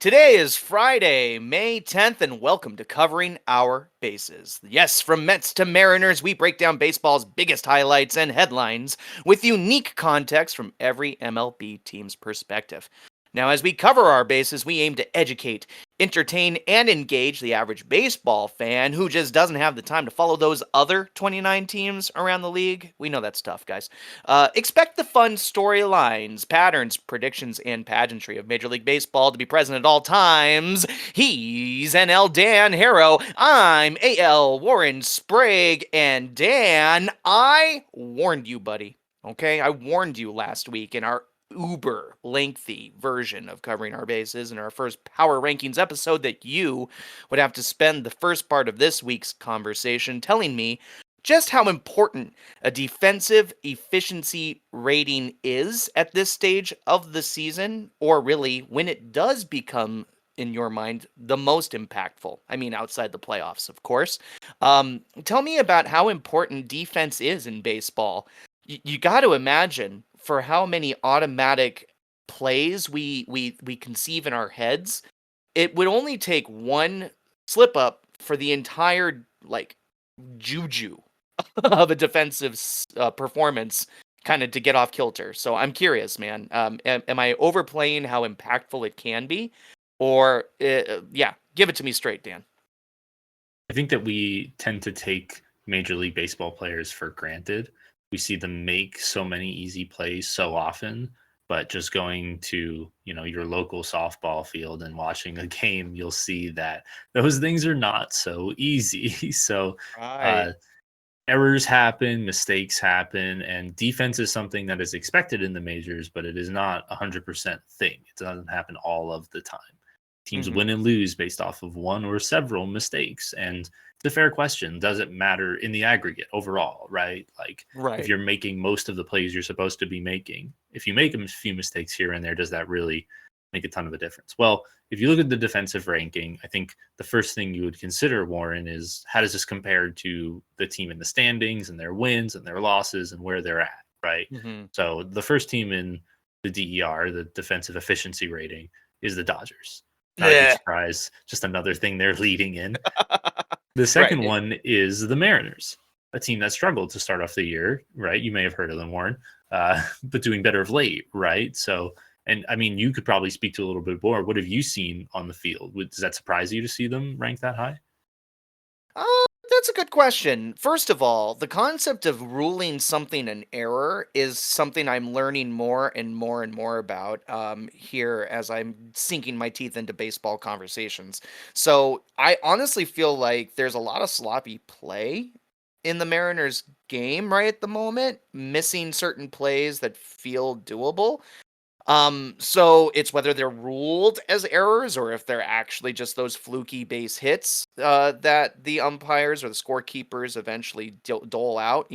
Today is Friday, May 10th, and welcome to Covering Our Bases. Yes, from Mets to Mariners, we break down baseball's biggest highlights and headlines with unique context from every MLB team's perspective. Now, as we cover our bases, we aim to educate, entertain, and engage the average baseball fan who just doesn't have the time to follow those other 29 teams around the league. We know that's tough, guys. Expect the fun storylines, patterns, predictions, and pageantry of Major League Baseball to be present at all times. He's NL Dan Harrow. I'm AL Warren Sprague. And Dan, I warned you, buddy. Okay, I warned you last week in our uber lengthy version of covering our bases in our first power rankings episode that you would have to spend the first part of this week's conversation telling me just how important a defensive efficiency rating is at this stage of the season, or really when it does become, in your mind, the most impactful. I mean, outside the playoffs, of course. Tell me about how important defense is in baseball. You got to imagine for how many automatic plays we conceive in our heads, it would only take one slip up for the entire juju of a defensive performance kind of to get off kilter. So I'm curious, man. Am I overplaying how impactful it can be? Or, yeah, give it to me straight, Dan. I think that we tend to take Major League Baseball players for granted. We see them make so many easy plays so often, but just going to, your local softball field and watching a game, you'll see that those things are not so easy. So, Right. uh, errors happen, mistakes happen, and defense is something that is expected in the majors, but it is not 100% thing. It doesn't happen all of the time. Teams Mm-hmm. win and lose based off of one or several mistakes. And it's a fair question. Does it matter in the aggregate overall, right? Like if Right. you're making most of the plays you're supposed to be making, if you make a few mistakes here and there, does that really make a ton of a difference? Well, if you look at the defensive ranking, I think the first thing you would consider, Warren, is how does this compare to the team in the standings and their wins and their losses and where they're at, right? Mm-hmm. So the first team in the DER, the defensive efficiency rating, is the Dodgers. Not a big Yeah. surprise, just another thing they're leading in. The Right. second one is the Mariners, a team that struggled to start off the year, right? You may have heard of them, Warren, but doing better of late, right? So, and I mean, you could probably speak to a little bit more. What have you seen on the field? Does that surprise you to see them ranked that high? Uh, that's a good question. First of all, the concept of ruling something an error is something I'm learning more and more and more about here as I'm sinking my teeth into baseball conversations. So I honestly feel like there's a lot of sloppy play in the Mariners game right at the moment, missing certain plays that feel doable. So it's whether they're ruled as errors or if they're actually just those fluky base hits that the umpires or the scorekeepers eventually dole out.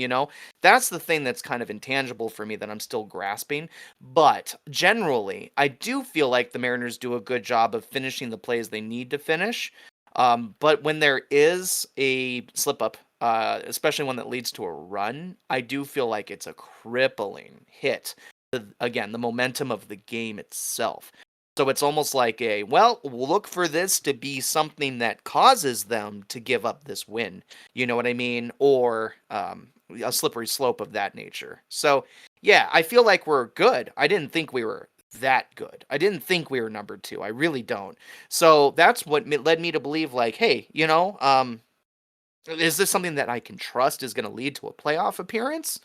That's the thing that's kind of intangible for me that I'm still grasping. But generally, I do feel like the Mariners do a good job of finishing the plays they need to finish. But when there is a slip up, especially one that leads to a run, I do feel like it's a crippling hit again, the momentum of the game itself. So it's almost like we'll look for this to be something that causes them to give up this win. You know what I mean? Or a slippery slope of that nature. So, yeah, I feel like we're good. I didn't think we were that good. I didn't think we were number two. I really don't. So that's what led me to believe, like, hey, is this something that I can trust is going to lead to a playoff appearance?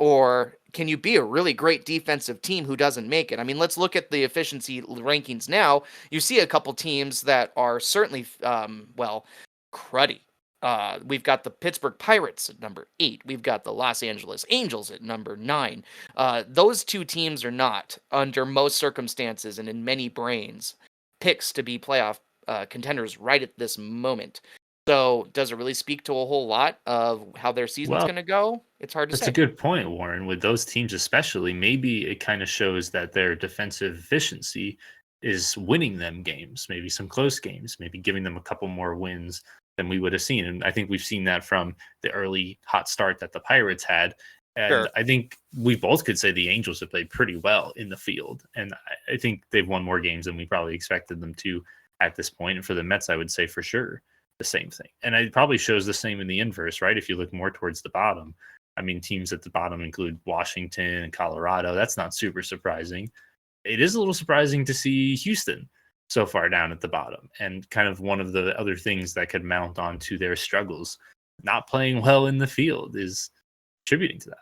Or can you be a really great defensive team who doesn't make it? I mean, let's look at the efficiency rankings now. You see a couple teams that are certainly, cruddy. We've got the Pittsburgh Pirates at number 8. We've got the Los Angeles Angels at number 9. Those two teams are not, under most circumstances and in many brains, picks to be playoff contenders right at this moment. So, does it really speak to a whole lot of how their season's Well, going to go? It's hard to that's a say. good point, Warren. With those teams, especially, maybe it kind of shows that their defensive efficiency is winning them games, maybe some close games, maybe giving them a couple more wins than we would have seen. And I think we've seen that from the early hot start that the Pirates had. And Sure. I think we both could say the Angels have played pretty well in the field. And I think they've won more games than we probably expected them to at this point. And for the Mets, I would say for sure the same thing. And it probably shows the same in the inverse, right? If you look more towards the bottom, I mean, teams at the bottom include Washington and Colorado. That's not super surprising. It is a little surprising to see Houston so far down at the bottom. And kind of one of the other things that could mount on to their struggles, not playing well in the field, is contributing to that.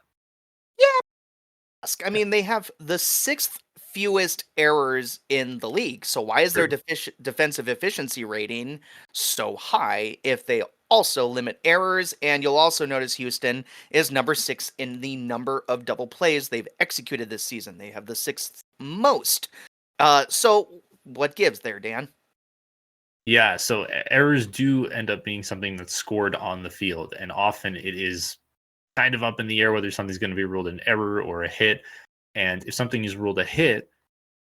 I mean, they have the sixth fewest errors in the league. So why is their True. defensive efficiency rating so high if they also limit errors? And you'll also notice Houston is number 6 in the number of double plays they've executed this season. They have the sixth most. So what gives there, Dan? Yeah, so errors do end up being something that's scored on the field, and often it is kind of up in the air whether something's going to be ruled an error or a hit. And if something is ruled a hit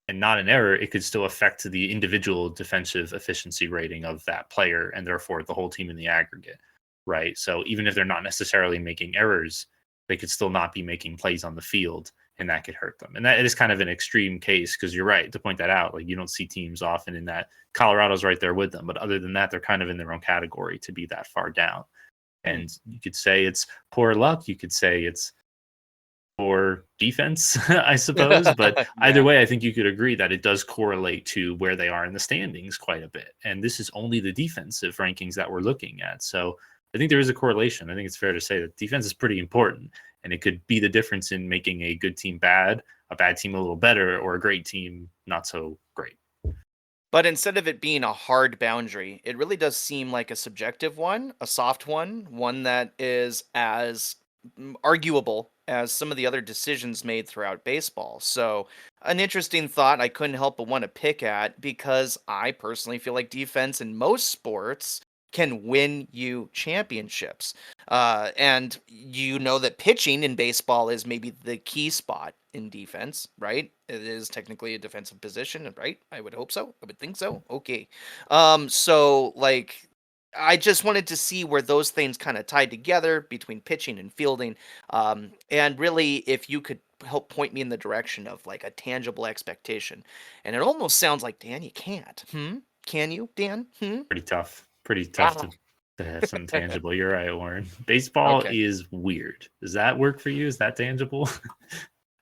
and not an error, it could still affect the individual defensive efficiency rating of that player and therefore the whole team in the aggregate, right? So even if they're not necessarily making errors, they could still not be making plays on the field, and that could hurt them. And that is kind of an extreme case because you're right to point that out. Like, you don't see teams often in that. Colorado's right there with them, but other than that, they're kind of in their own category to be that far down. And you could say it's poor luck. You could say it's poor defense, I suppose. But either Yeah. way, I think you could agree that it does correlate to where they are in the standings quite a bit. And this is only the defensive rankings that we're looking at. So I think there is a correlation. I think it's fair to say that defense is pretty important. And it could be the difference in making a good team bad, a bad team a little better, or a great team not so great. But instead of it being a hard boundary, it really does seem like a subjective one, a soft one that is as arguable as some of the other decisions made throughout baseball. So, an interesting thought I couldn't help but want to pick at because I personally feel like defense in most sports can win you championships. And you know that pitching in baseball is maybe the key spot in defense, right? It is technically a defensive position, right? I would hope so. I would think so. Okay. So like I just wanted to see where those things kind of tied together between pitching and fielding. And really if you could help point me in the direction of like a tangible expectation. And it almost sounds like, Dan, you can't. Hmm? Can you, Dan? Hmm? Pretty tough. Pretty tough Ah. to have some tangible. You're right, Warren. Baseball Okay. is weird. Does that work for you? Is that tangible?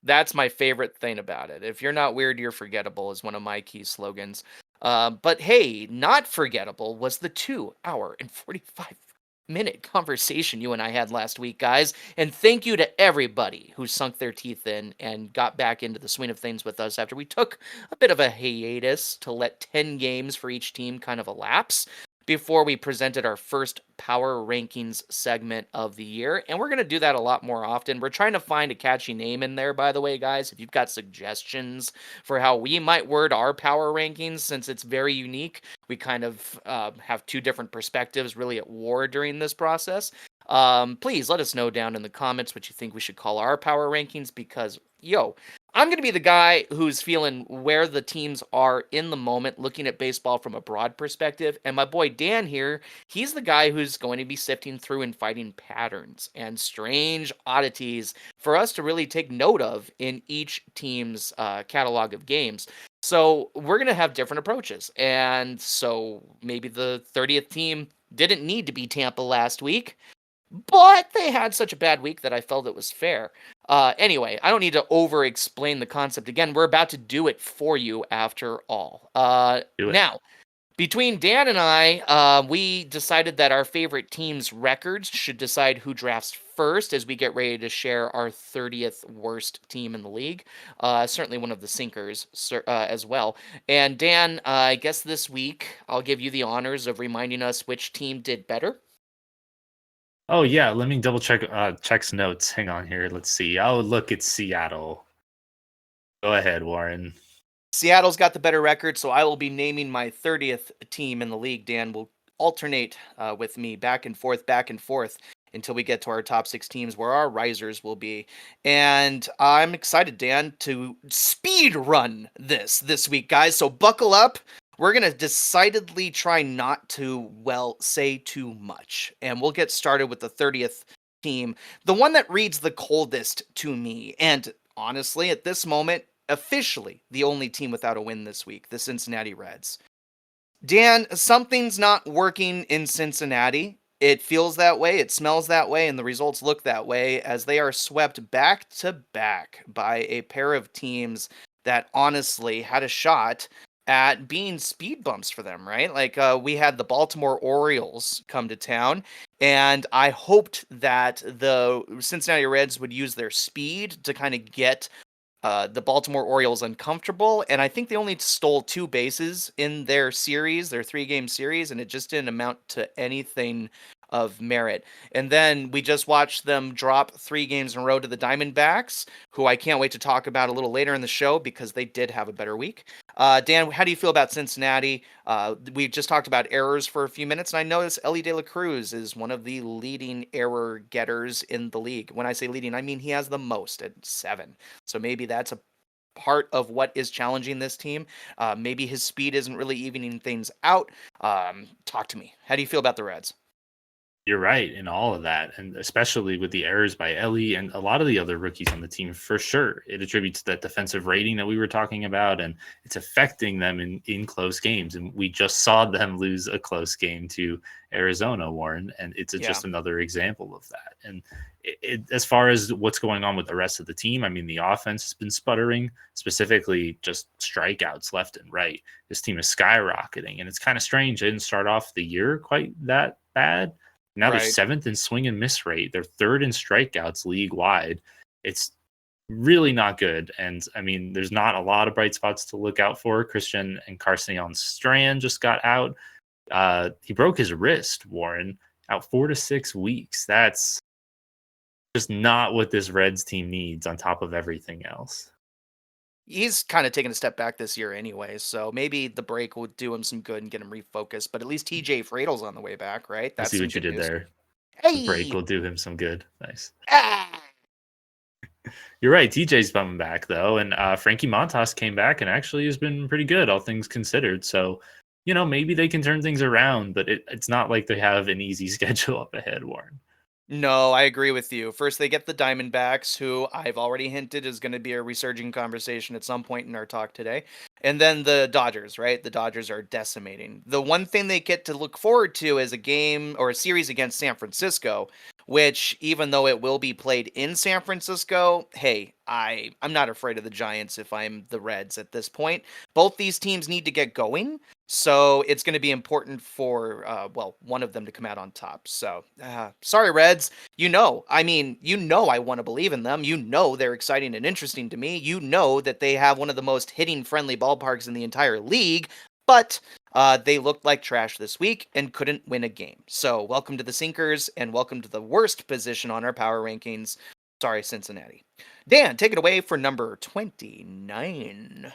That's my favorite thing about it. If you're not weird, you're forgettable is one of my key slogans. But hey, not forgettable was the 2 hour and 45-minute conversation you and I had last week, guys. And thank you to everybody who sunk their teeth in and got back into the swing of things with us after we took a bit of a hiatus to let 10 games for each team kind of elapse before we presented our first power rankings segment of the year. And we're going to do that a lot more often. We're trying to find a catchy name in there, by the way, guys. If you've got suggestions for how we might word our power rankings, since it's very unique, we kind of have two different perspectives really at war during this process. Please let us know down in the comments what you think we should call our power rankings because, I'm going to be the guy who's feeling where the teams are in the moment, looking at baseball from a broad perspective. And my boy Dan here, he's the guy who's going to be sifting through and fighting patterns and strange oddities for us to really take note of in each team's catalog of games. So we're going to have different approaches. And so maybe the 30th team didn't need to be Tampa last week. But they had such a bad week that I felt it was fair. Anyway, I don't need to over explain the concept again. We're about to do it for you after all. Do it. Now, between Dan and I, we decided that our favorite team's records should decide who drafts first as we get ready to share our 30th worst team in the league. Certainly one of the sinkers as well. And Dan, I guess this week I'll give you the honors of reminding us which team did better. Oh yeah, let me double check check's notes. Hang on here. Let's see. Oh, look, it's Seattle. Go ahead, Warren. Seattle's got the better record, so I will be naming my 30th team in the league. Dan will alternate with me back and forth until we get to our top 6 teams where our risers will be. And I'm excited, Dan, to speed run this week, guys. So buckle up. We're going to decidedly try not to, say too much. And we'll get started with the 30th team, the one that reads the coldest to me, and honestly, at this moment, officially the only team without a win this week, the Cincinnati Reds. Dan, something's not working in Cincinnati. It feels that way, it smells that way, and the results look that way as they are swept back to back by a pair of teams that honestly had a shot at being speed bumps for them, right? Like we had the Baltimore Orioles come to town, and I hoped that the Cincinnati Reds would use their speed to kind of get the Baltimore Orioles uncomfortable, and I think they only stole 2 bases in their series, their 3-game series, and it just didn't amount to anything of merit. And then we just watched them drop 3 games in a row to the Diamondbacks, who I can't wait to talk about a little later in the show because they did have a better week. Dan, how do you feel about Cincinnati? We just talked about errors for a few minutes, and I noticed Ellie De La Cruz is one of the leading error getters in the league. When I say leading, I mean he has the most at 7. So maybe that's a part of what is challenging this team. Maybe his speed isn't really evening things out. Talk to me. How do you feel about the Reds? You're right in all of that, and especially with the errors by Ellie and a lot of the other rookies on the team, for sure. It attributes to that defensive rating that we were talking about, and it's affecting them in close games. And we just saw them lose a close game to Arizona, Warren, and it's Yeah. just another example of that. And as far as what's going on with the rest of the team, I mean, the offense has been sputtering, specifically just strikeouts left and right. This team is skyrocketing, and it's kind of strange. They didn't start off the year quite that bad. Now they're Right. 7th in swing and miss rate. They're 3rd in strikeouts league wide. It's really not good. And I mean, there's not a lot of bright spots to look out for. Christian and Carson Strand just got out. He broke his wrist, Warren, out 4 to 6 weeks. That's just not what this Reds team needs on top of everything else. He's kind of taken a step back this year anyway, so maybe the break will do him some good and get him refocused. But at least TJ Fradle's on the way back, right? I That's see some what you good did news. there. The break Hey! will do him some good. Nice. Ah! You're right. TJ's coming back though, and Frankie Montas came back and actually has been pretty good, all things considered. So, maybe they can turn things around, but it's not like they have an easy schedule up ahead, Warren. No, I agree with you. First, they get the Diamondbacks, who I've already hinted is going to be a resurging conversation at some point in our talk today. And then the Dodgers, right? The Dodgers are decimating. The one thing they get to look forward to is a game or a series against San Francisco, which, even though it will be played in San Francisco, hey, I'm not afraid of the Giants if I'm the Reds at this point. Both these teams need to get going. So it's going to be important for, one of them to come out on top. So, sorry, Reds. I want to believe in them. They're exciting and interesting to me. That they have one of the most hitting friendly ballparks in the entire league, but they looked like trash this week and couldn't win a game. So, welcome to the Sinkers and welcome to the worst position on our power rankings. Sorry, Cincinnati. Dan, take it away for number 29.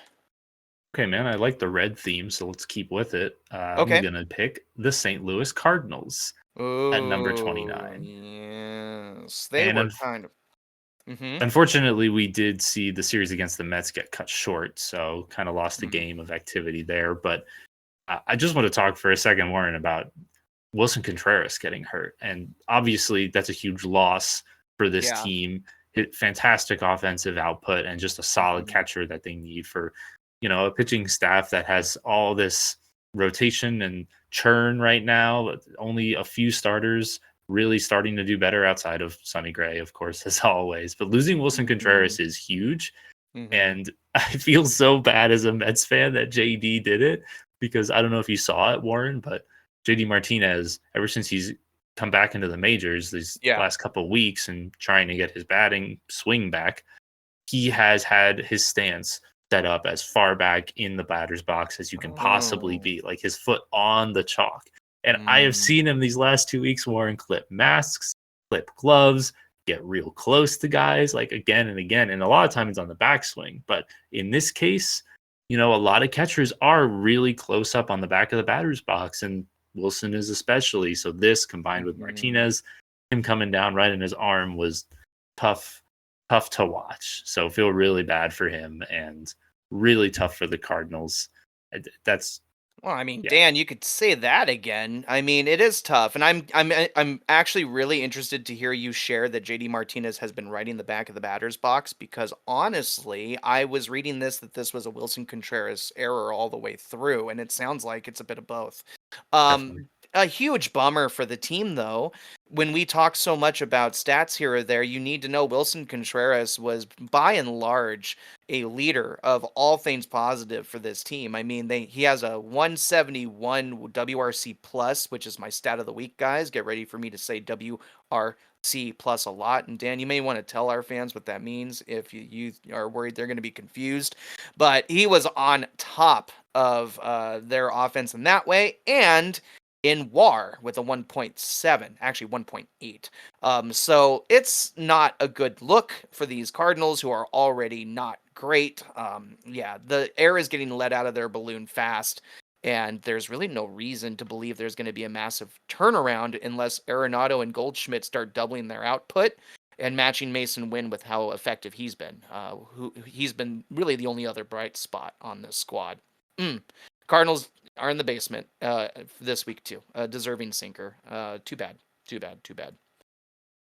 Okay, man, I like the red theme, so let's keep with it. I'm Okay. gonna pick the St. Louis Cardinals at number Oh, 29. yes. They And were kind of. Mm-hmm. unfortunately, we did see the series against the Mets get cut short, so kind of lost a Mm-hmm. game of activity there. But I just want to talk for a second, Warren, about Wilson Contreras getting hurt. And obviously, that's a huge loss for this Yeah. team. Fantastic offensive output and just a solid Mm-hmm. catcher that they need for, a pitching staff that has all this rotation and churn right now. Only a few starters really starting to do better outside of Sonny Gray, of course, as always. But losing Wilson Mm-hmm. Contreras is huge. Mm-hmm. And I feel so bad as a Mets fan that JD did it because I don't know if you saw it, Warren, but JD Martinez, ever since he's come back into the majors these Yeah. last couple of weeks and trying to get his batting swing back, he has had his stance set up as far back in the batter's box as you can possibly Oh. be, like his foot on the chalk. And I have Mm. seen him these last 2 weeks, Warren, clip masks, clip gloves, get real close to guys like again and again. And a lot of times it's on the backswing. But in this case, a lot of catchers are really close up on the back of the batter's box. And Wilson is especially. So this combined with Mm-hmm. Martinez, him coming down right in his arm was tough, tough to watch. So feel really bad for him and really tough for the Cardinals. That's Well, I mean, Yeah, Dan, you could say that again. I mean, it is tough, and I'm actually really interested to hear you share that JD Martinez has been riding the back of the batter's box because honestly, I was reading that this was a Wilson Contreras error all the way through, and it sounds like it's a bit of both. definitely. A huge bummer for the team, though. When we talk so much about stats here or there, you need to know Wilson Contreras was by and large a leader of all things positive for this team. I mean, he has a 171 WRC plus, which is my stat of the week, guys. Get ready for me to say WRC plus a lot. And Dan, you may want to tell our fans what that means if you are worried they're going to be confused. But he was on top of their offense in that way, and in WAR with a 1.7, actually 1.8. So it's not a good look for these Cardinals, who are already not great. Yeah, the air is getting let out of their balloon fast, and there's really no reason to believe there's going to be a massive turnaround unless Arenado and Goldschmidt start doubling their output and matching Mason Wynn with how effective he's been. He's been really the only other bright spot on this squad. Cardinals are in the basement this week too. A deserving sinker. Too bad. Too bad. Too bad.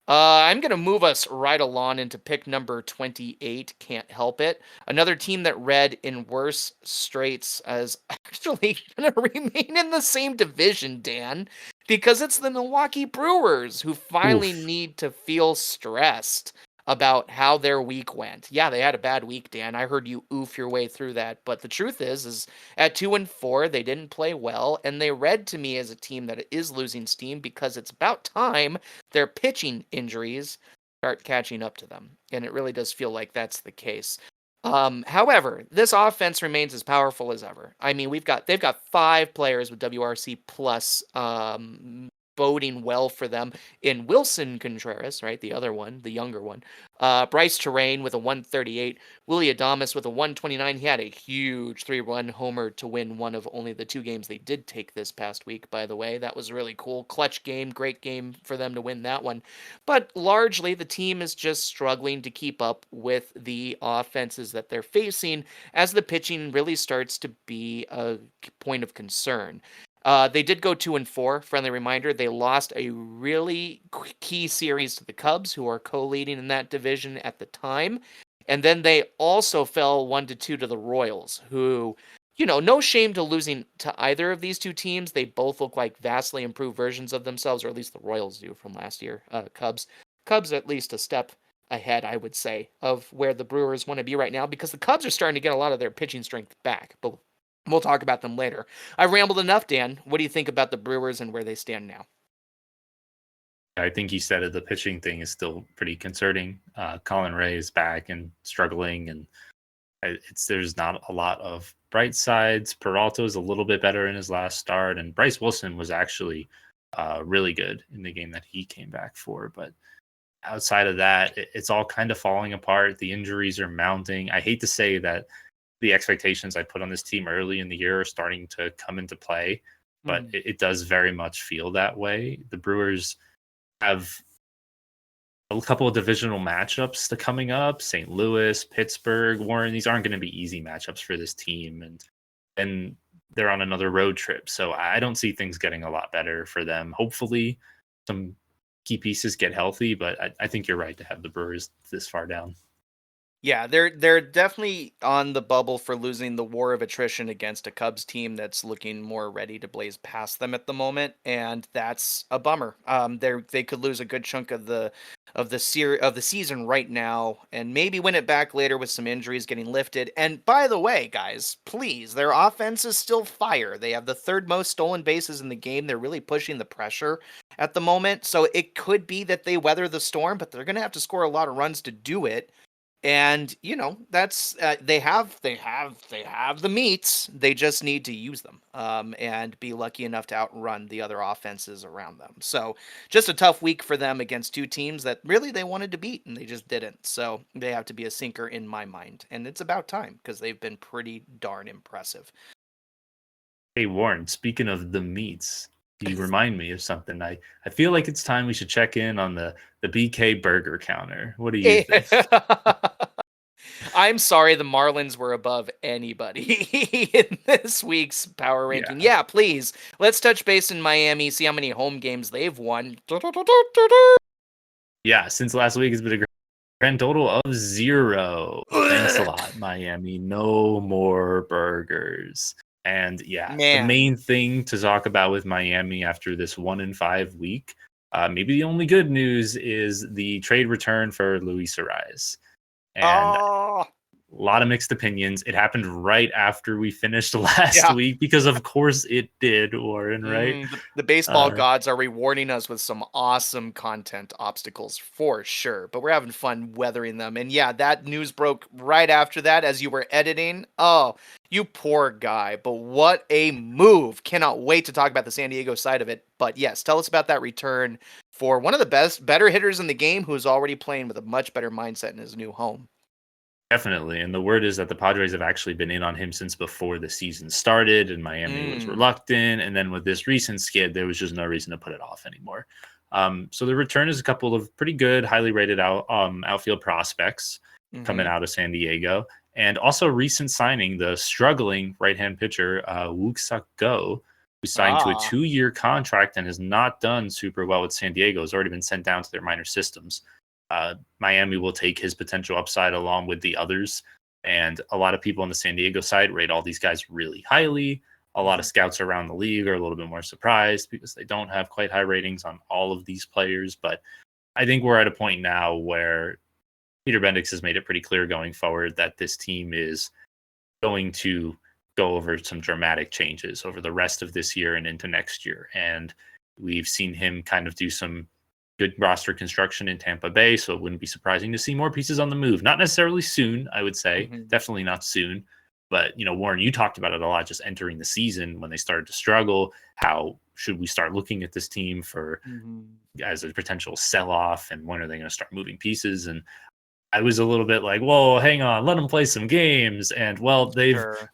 I'm going to move us right along into pick number 28. Can't help it. Another team that read in worse straits as actually going to remain in the same division, Dan, because it's the Milwaukee Brewers who finally Oof. need to feel stressed about how their week went. Yeah, they had a bad week, Dan. I heard you oof your way through that, but the truth is at 2-4, they didn't play well, and they read to me as a team that is losing steam because it's about time their pitching injuries start catching up to them. And it really does feel like that's the case. However, this offense remains as powerful as ever. I mean, they've got 5 players with WRC plus boding well for them in Wilson Contreras, right? The other one, the younger one. Bryce Terrain with a 138. Willie Adames with a 129. He had a huge 3-run homer to win one of only the 2 games they did take this past week, by the way. That was really cool. Clutch game, great game for them to win that one. But largely, the team is just struggling to keep up with the offenses that they're facing as the pitching really starts to be a point of concern. They did go 2-4. Friendly reminder: they lost a really key series to the Cubs, who are co-leading in that division at the time, and then they also fell 1-2 to the Royals, who, no shame to losing to either of these two teams. They both look like vastly improved versions of themselves, or at least the Royals do from last year. Cubs at least a step ahead, I would say, of where the Brewers want to be right now, because the Cubs are starting to get a lot of their pitching strength back. But we'll talk about them later. I've rambled enough, Dan. What do you think about the Brewers and where they stand now? I think you said it. The pitching thing is still pretty concerning. Colin Ray is back and struggling, and there's not a lot of bright sides. Peralta is a little bit better in his last start, and Bryce Wilson was actually really good in the game that he came back for. But outside of that, it's all kind of falling apart. The injuries are mounting. I hate to say that the expectations I put on this team early in the year are starting to come into play, but it does very much feel that way. The Brewers have a couple of divisional matchups to coming up: St. Louis, Pittsburgh, Warren. These aren't going to be easy matchups for this team, and they're on another road trip, so I don't see things getting a lot better for them. Hopefully some key pieces get healthy, but I think you're right to have the Brewers this far down. Yeah, they're definitely on the bubble for losing the war of attrition against a Cubs team that's looking more ready to blaze past them at the moment, and that's a bummer. They could lose a good chunk of the season right now, and maybe win it back later with some injuries getting lifted. And by the way, guys, please, their offense is still fire. They have the 3rd most stolen bases in the game. They're really pushing the pressure at the moment, so it could be that they weather the storm, but they're going to have to score a lot of runs to do it. And that's they have the meats. They just need to use them, and be lucky enough to outrun the other offenses around them. So just a tough week for them against 2 teams that really they wanted to beat and they just didn't. So they have to be a sinker in my mind, and it's about time because they've been pretty darn impressive. Hey Warren, speaking of the meats, you remind me of something. I feel like it's time we should check in on the BK burger counter. What do you think? I'm sorry, the Marlins were above anybody in this week's power ranking. Yeah. Yeah, please. Let's touch base in Miami, see how many home games they've won. Yeah, since last week, it's been a grand total of 0. Thanks a lot, Miami. No more burgers. And yeah, the Man. main thing to talk about with Miami after this 1-5 week, maybe the only good news is the trade return for Luis Ariz. And Oh, a lot of mixed opinions. It happened right after we finished last yeah. week because, of course, it did, Warren, right? The baseball Uh, gods are rewarding us with some awesome content obstacles for sure, but we're having fun weathering them. And yeah, that news broke right after that as you were editing. Oh, you poor guy. But what a move. Cannot wait to talk about the San Diego side of it. But yes, tell us about that return for one of the better hitters in the game who's already playing with a much better mindset in his new home. Definitely. And the word is that the Padres have actually been in on him since before the season started, and Miami was Mm, reluctant. And then with this recent skid, there was just no reason to put it off anymore. So the return is a couple of pretty good, highly rated outfield prospects coming hmm. out of San Diego. And also recent signing, the struggling right hand pitcher, Wook Suk Go, who signed to a Ah. 2-year contract and has not done super well with San Diego, has already been sent down to their minor systems. Miami will take his potential upside along with the others. And a lot of people on the San Diego side rate all these guys really highly. A lot of Mhm. scouts around the league are a little bit more surprised because they don't have quite high ratings on all of these players. But I think we're at a point now where Peter Bendix has made it pretty clear going forward that this team is going to go over some dramatic changes over the rest of this year and into next year. And we've seen him kind of do some good roster construction in Tampa Bay, so it wouldn't be surprising to see more pieces on the move. Not necessarily soon, I would say. Mhm. Definitely not soon. But, Warren, you talked about it a lot just entering the season when they started to struggle. How should we start looking at this team for Mhm. as a potential sell off, and when are they going to start moving pieces? And I was a little bit like, "Whoa, hang on, let them play some games." And well, they've Sure.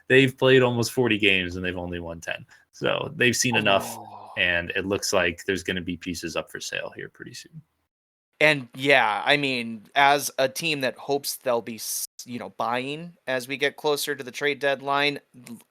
they've played almost 40 games and they've only won 10. So they've seen enough, Oh. and it looks like there's going to be pieces up for sale here pretty soon. And yeah, I mean, as a team that hopes they'll be, buying as we get closer to the trade deadline,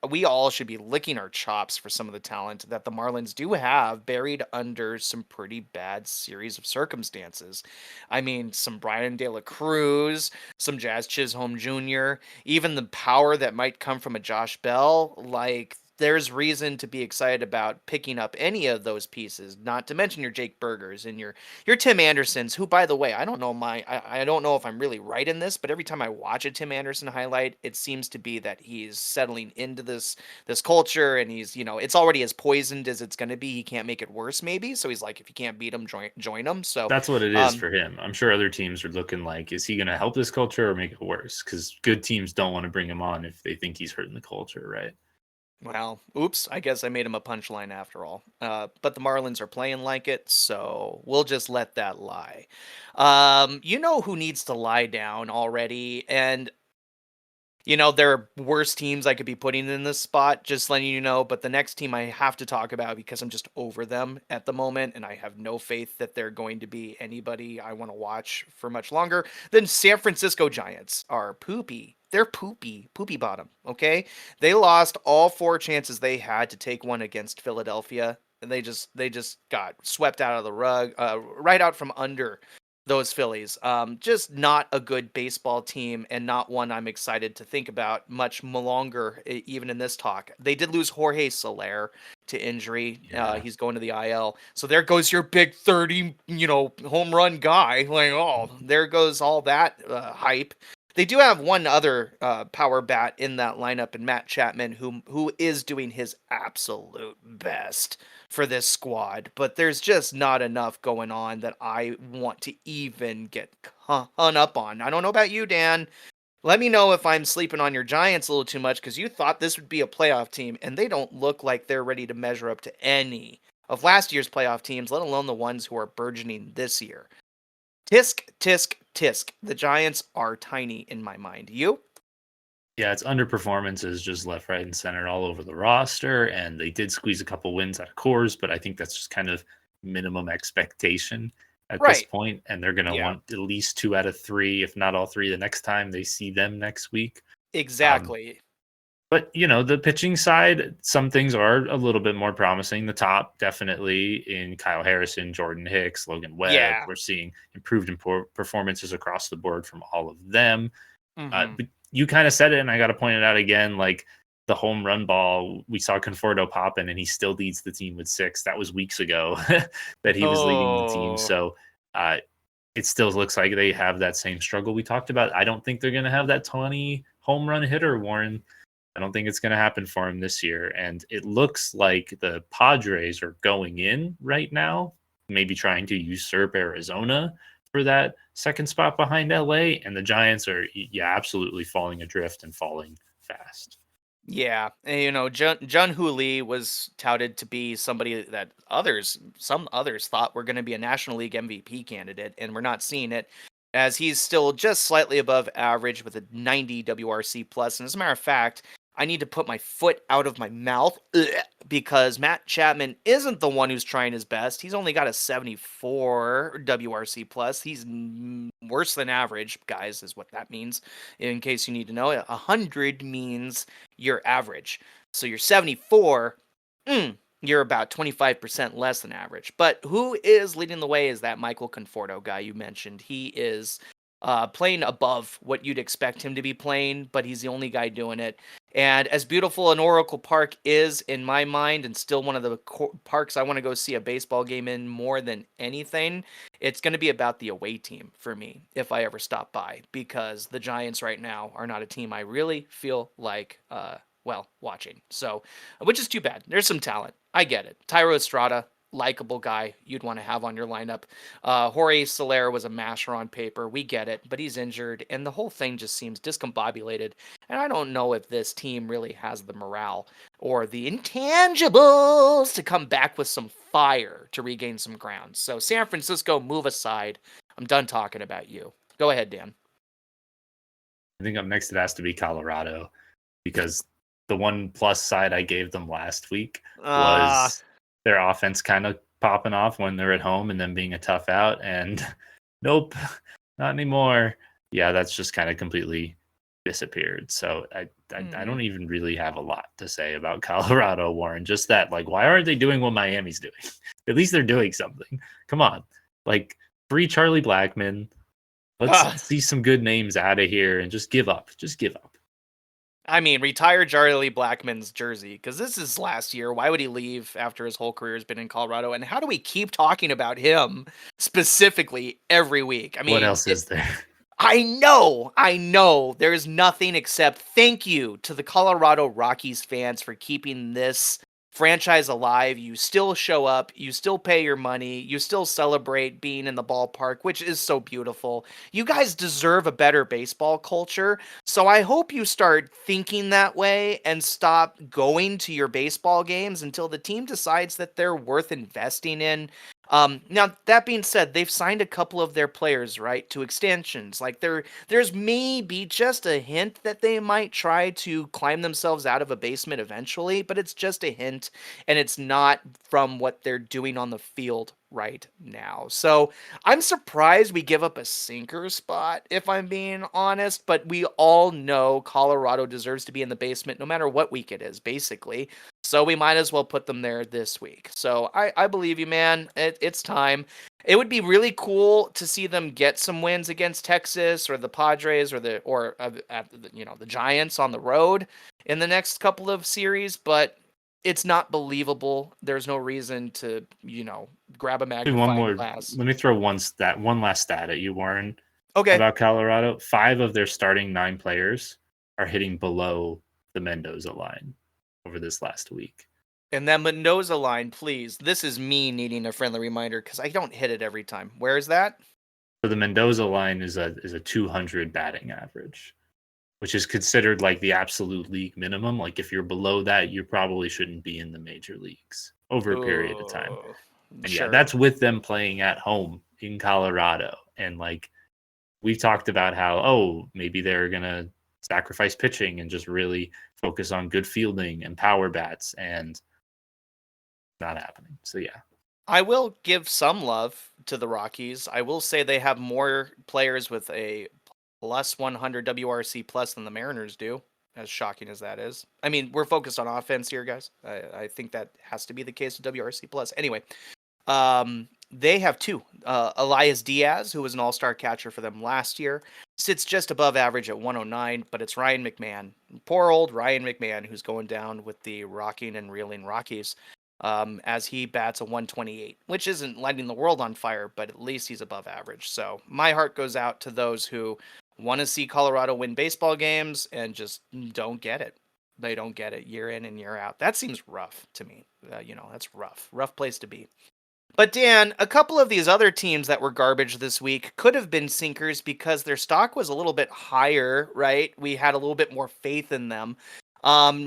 we all should be licking our chops for some of the talent that the Marlins do have buried under some pretty bad series of circumstances. I mean, some Brian De La Cruz, some Jazz Chisholm Jr., even the power that might come from a Josh Bell. Like, there's reason to be excited about picking up any of those pieces, not to mention your Jake Burgers and your Tim Andersons, who, by the way, I don't know if I'm really right in this, but every time I watch a Tim Anderson highlight, it seems to be that he's settling into this culture, and he's, it's already as poisoned as it's going to be. He can't make it worse, maybe. So he's like, if you can't beat him, join him. So, That's what it is um, for him. I'm sure other teams are looking like, is he going to help this culture or make it worse? Because good teams don't want to bring him on if they think he's hurting the culture, right? well, oops, I guess I made him a punchline after all. But the Marlins are playing like it, so we'll just let that lie. You know who needs to lie down already, and there are worse teams I could be putting in this spot, just letting you know. But the next team I have to talk about because I'm just over them at the moment, and I have no faith that they're going to be anybody I want to watch for much longer. Then San Francisco Giants are poopy. They're poopy, poopy bottom. Okay, they lost all four chances they had to take one against Philadelphia, and they just got swept out of the rug, right out from under those Phillies. Just not a good baseball team, and not one I'm excited to think about much longer, even in this talk. They did lose Jorge Soler to injury. Yeah. He's going to the IL. So there goes your big 30, home run guy. Like, oh, there goes all that hype. They do have one other power bat in that lineup, and Matt Chapman, who is doing his absolute best for this squad, but there's just not enough going on that I want to even get hung up on. I don't know about you, Dan. Let me know if I'm sleeping on your Giants a little too much because you thought this would be a playoff team, and they don't look like they're ready to measure up to any of last year's playoff teams, let alone the ones who are burgeoning this year. Tisk, tisk, tisk. The Giants are tiny in my mind. You? Yeah, it's underperformances just left, right, and center all over the roster. And they did squeeze a couple wins out of cores, but I think that's just kind of minimum expectation. at this Right. point, and they're going to Yeah. want at least 2 out of 3, if not all 3, the next time they see them next week. Um, Exactly. but the pitching side, some things are a little bit more promising. The top, definitely in Kyle Harrison, Jordan Hicks, Logan Webb. Yeah. We're seeing improved performances across the board from all of them. Mhm. But you kind of said it, and I got to point it out again. Like the home run ball, we saw Conforto popping, and he still leads the team with 6. That was weeks ago that he was leading the team. Oh. So uh, it still looks like they have that same struggle we talked about. I don't think they're going to have that 20 home run hitter, Warren. I don't think it's going to happen for him this year. And it looks like the Padres are going in right now, maybe trying to usurp Arizona for that second spot behind LA. And the Giants are, yeah, absolutely falling adrift and falling fast. Yeah, and, Jun Hoo Lee was touted to be somebody that some others thought were going to be a National League MVP candidate, and we're not seeing it, as he's still just slightly above average with a 90 WRC plus. And as a matter of fact, I need to put my foot out of my mouth because Matt Chapman isn't the one who's trying his best. He's only got a 74 WRC plus. He's worse than average, guys, is what that means. In case you need to know, 100 means your average. So you're 74, you're about 25% less than average. But who is leading the way is that Michael Conforto guy you mentioned. He is playing above what you'd expect him to be playing, but he's the only guy doing it. And as beautiful an Oracle Park is in my mind, and still one of the parks I want to go see a baseball game in more than anything, it's going to be about the away team for me if I ever stop by, because the Giants right now are not a team I really feel like watching. So, which is too bad. There's some talent. I get it. Tyro Estrada, likable guy you'd want to have on your lineup. Jorge Soler was a masher on paper. We get it, but he's injured, and the whole thing just seems discombobulated. And I don't know if this team really has the morale or the intangibles to come back with some fire to regain some ground. So, San Francisco, move aside. I'm done talking about you. Go ahead, Dan. I think up next it has to be Colorado, because the one plus side I gave them last week Ah, was their offense kind of popping off when they're at home and then being a tough out. And nope, not anymore. Yeah, that's just kind of completely disappeared. So I don't even really have a lot to say about Colorado, Warren. Just that, like, why aren't they doing what Miami's doing? At least they're doing something. Come on, like, free Charlie Blackman. Let's ah. see some good names out of here and just give up. Just give up. I mean, retire Charlie Blackman's jersey, because this is last year. Why would he leave after his whole career has been in Colorado? And how do we keep talking about him specifically every week? I What mean, else is there? I know. There's nothing except thank you to the Colorado Rockies fans for keeping this franchise alive. You still show up, you still pay your money, you still celebrate being in the ballpark, which is so beautiful. You guys deserve a better baseball culture. So I hope you start thinking that way and stop going to your baseball games until the team decides that they're worth investing in. Now that being said, they've signed a couple of their players, right, to extensions. Like there's maybe just a hint that they might try to climb themselves out of a basement eventually, but it's just a hint, and it's not from what they're doing on the field right now. So I'm surprised we give up a sinker spot, if I'm being honest, but we all know Colorado deserves to be in the basement no matter what week it is, basically. So we might as well put them there this week. So I believe you, man. It's time. It would be really cool to see them get some wins against Texas or the Padres or the Giants on the road in the next couple of series, but it's not believable. There's no reason to, grab a One magnifying more. glass. Let me throw one last stat at you, Warren, Okay. about Colorado. 5 of their starting 9 players are hitting below the Mendoza line over this last week. And that Mendoza line, please. This is me needing a friendly reminder because I don't hit it every time. Where is that? So the Mendoza line is a 200 batting average, which is considered like the absolute league minimum. Like if you're below that, you probably shouldn't be in the major leagues over a period of time. Oh, And yeah, sure. that's with them playing at home in Colorado. And like we've talked about how, maybe they're going to sacrifice pitching and just really focus on good fielding and power bats, and not happening. So yeah. I will give some love to the Rockies. I will say they have more players with a plus 100 WRC plus than the Mariners do, as shocking as that is. I mean, we're focused on offense here, guys. I think that has to be the case with WRC plus. Anyway, they have two. Elias Diaz, who was an all-star catcher for them last year, sits just above average at 109, but it's Ryan McMahon. Poor old Ryan McMahon, who's going down with the rocking and reeling Rockies, as he bats a 128, which isn't lighting the world on fire, but at least he's above average. So my heart goes out to those who want to see Colorado win baseball games and just don't get it. They don't get it year in and year out. That seems rough to me. That's rough. Rough place to be. But Dan, a couple of these other teams that were garbage this week could have been sinkers because their stock was a little bit higher, right? We had a little bit more faith in them.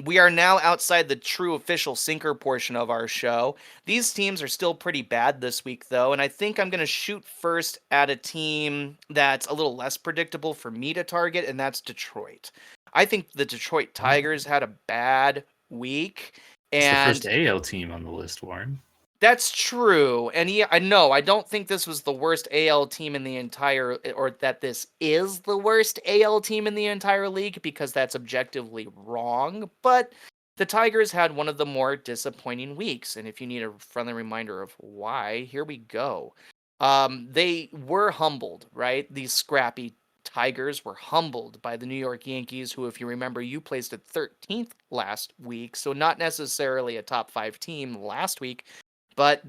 We are now outside the true official sinker portion of our show. These teams are still pretty bad this week, though, and I think I'm going to shoot first at a team that's a little less predictable for me to target, and that's Detroit. I think the Detroit Tigers had a bad week, It's the and first AL team on the list, Warren. that's true. And yeah, I know, I don't think this was the worst AL team in the entire, or that this is the worst AL team in the entire league, because that's objectively wrong. But the Tigers had one of the more disappointing weeks. And if you need a friendly reminder of why, here we go. They were humbled, right? These scrappy Tigers were humbled by the New York Yankees, who, if you remember, you placed at 13th last week. So not necessarily a top five team last week, but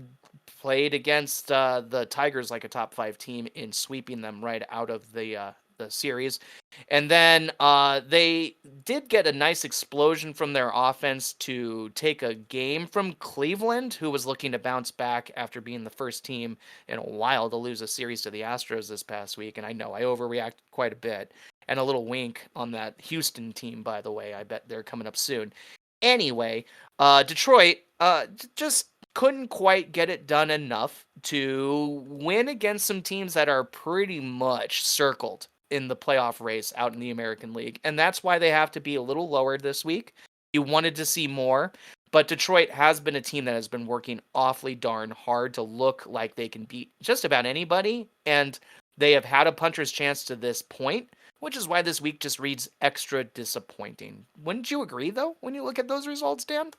played against the Tigers like a top five team in sweeping them right out of the series. And then they did get a nice explosion from their offense to take a game from Cleveland, who was looking to bounce back after being the first team in a while to lose a series to the Astros this past week. And I know I overreacted quite a bit. And a little wink on that Houston team, by the way. I bet they're coming up soon. Anyway, Detroit just couldn't quite get it done enough to win against some teams that are pretty much circled in the playoff race out in the American League. And that's why they have to be a little lower this week. You wanted to see more, but Detroit has been a team that has been working awfully darn hard to look like they can beat just about anybody. And they have had a puncher's chance to this point, which is why this week just reads extra disappointing. Wouldn't you agree, though, when you look at those results, Dan?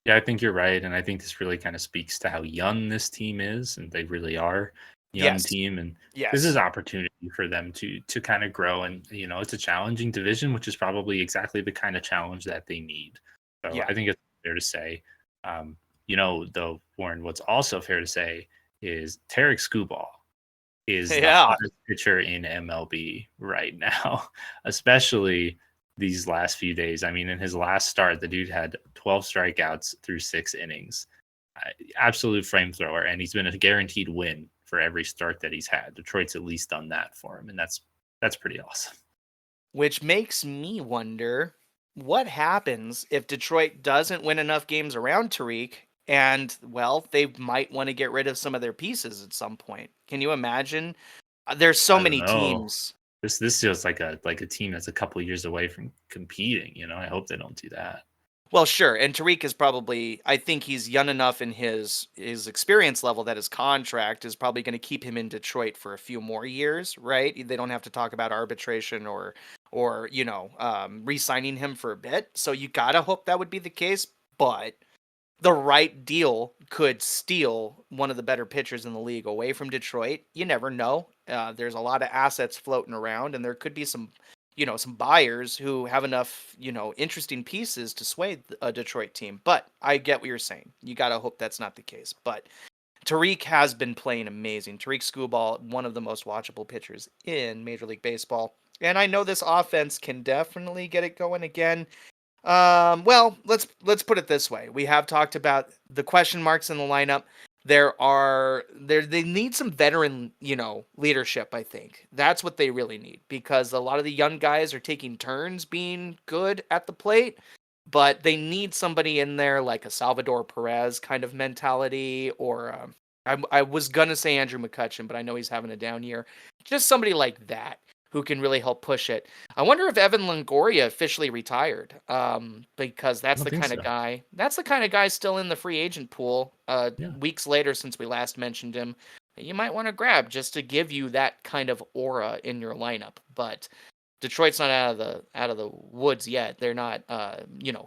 Yeah, I think you're right, and I think this really kind of speaks to how young this team is, and they really are a young Yes. team, and this is Yes. opportunity for them to kind of grow. And it's a challenging division, which is probably exactly the kind of challenge that they need. So Yeah. I think it's fair to say, though, Warren, what's also fair to say is Tarek Skubal is the Yeah. hottest pitcher in MLB right now, especially these last few days. I mean, in his last start, the dude had 12 strikeouts through 6 innings. Absolute flamethrower, and he's been a guaranteed win for every start that he's had. Detroit's at least done that for him, and that's pretty awesome. Which makes me wonder what happens if Detroit doesn't win enough games around Tariq, and, well, they might want to get rid of some of their pieces at some point. Can you imagine? There's so I don't many know. teams. This feels like a team that's a couple years away from competing. I hope they don't do that. Well, sure, and Tariq is probably, I think he's young enough in his experience level that his contract is probably going to keep him in Detroit for a few more years, right? They don't have to talk about arbitration or re-signing him for a bit. So you gotta hope that would be the case, but the right deal could steal one of the better pitchers in the league away from Detroit. You never know. There's a lot of assets floating around, and there could be some buyers who have enough, interesting pieces to sway a Detroit team. But I get what you're saying. You got to hope that's not the case. But Tariq has been playing amazing. Tariq Skubal, one of the most watchable pitchers in Major League Baseball. And I know this offense can definitely get it going again. Well, let's put it this way. We have talked about the question marks in the lineup. They need some veteran, leadership, I think. That's what they really need, because a lot of the young guys are taking turns being good at the plate, but they need somebody in there like a Salvador Perez kind of mentality, or I was gonna say Andrew McCutchen, but I know he's having a down year. Just somebody like that, who can really help push it. I wonder if Evan Longoria officially retired, because I that's don't the think kind of so. guy. That's the kind of guy still in the free agent pool. Yeah. Weeks later, since we last mentioned him, that you might want to grab just to give you that kind of aura in your lineup. But Detroit's not out of the woods yet. They're not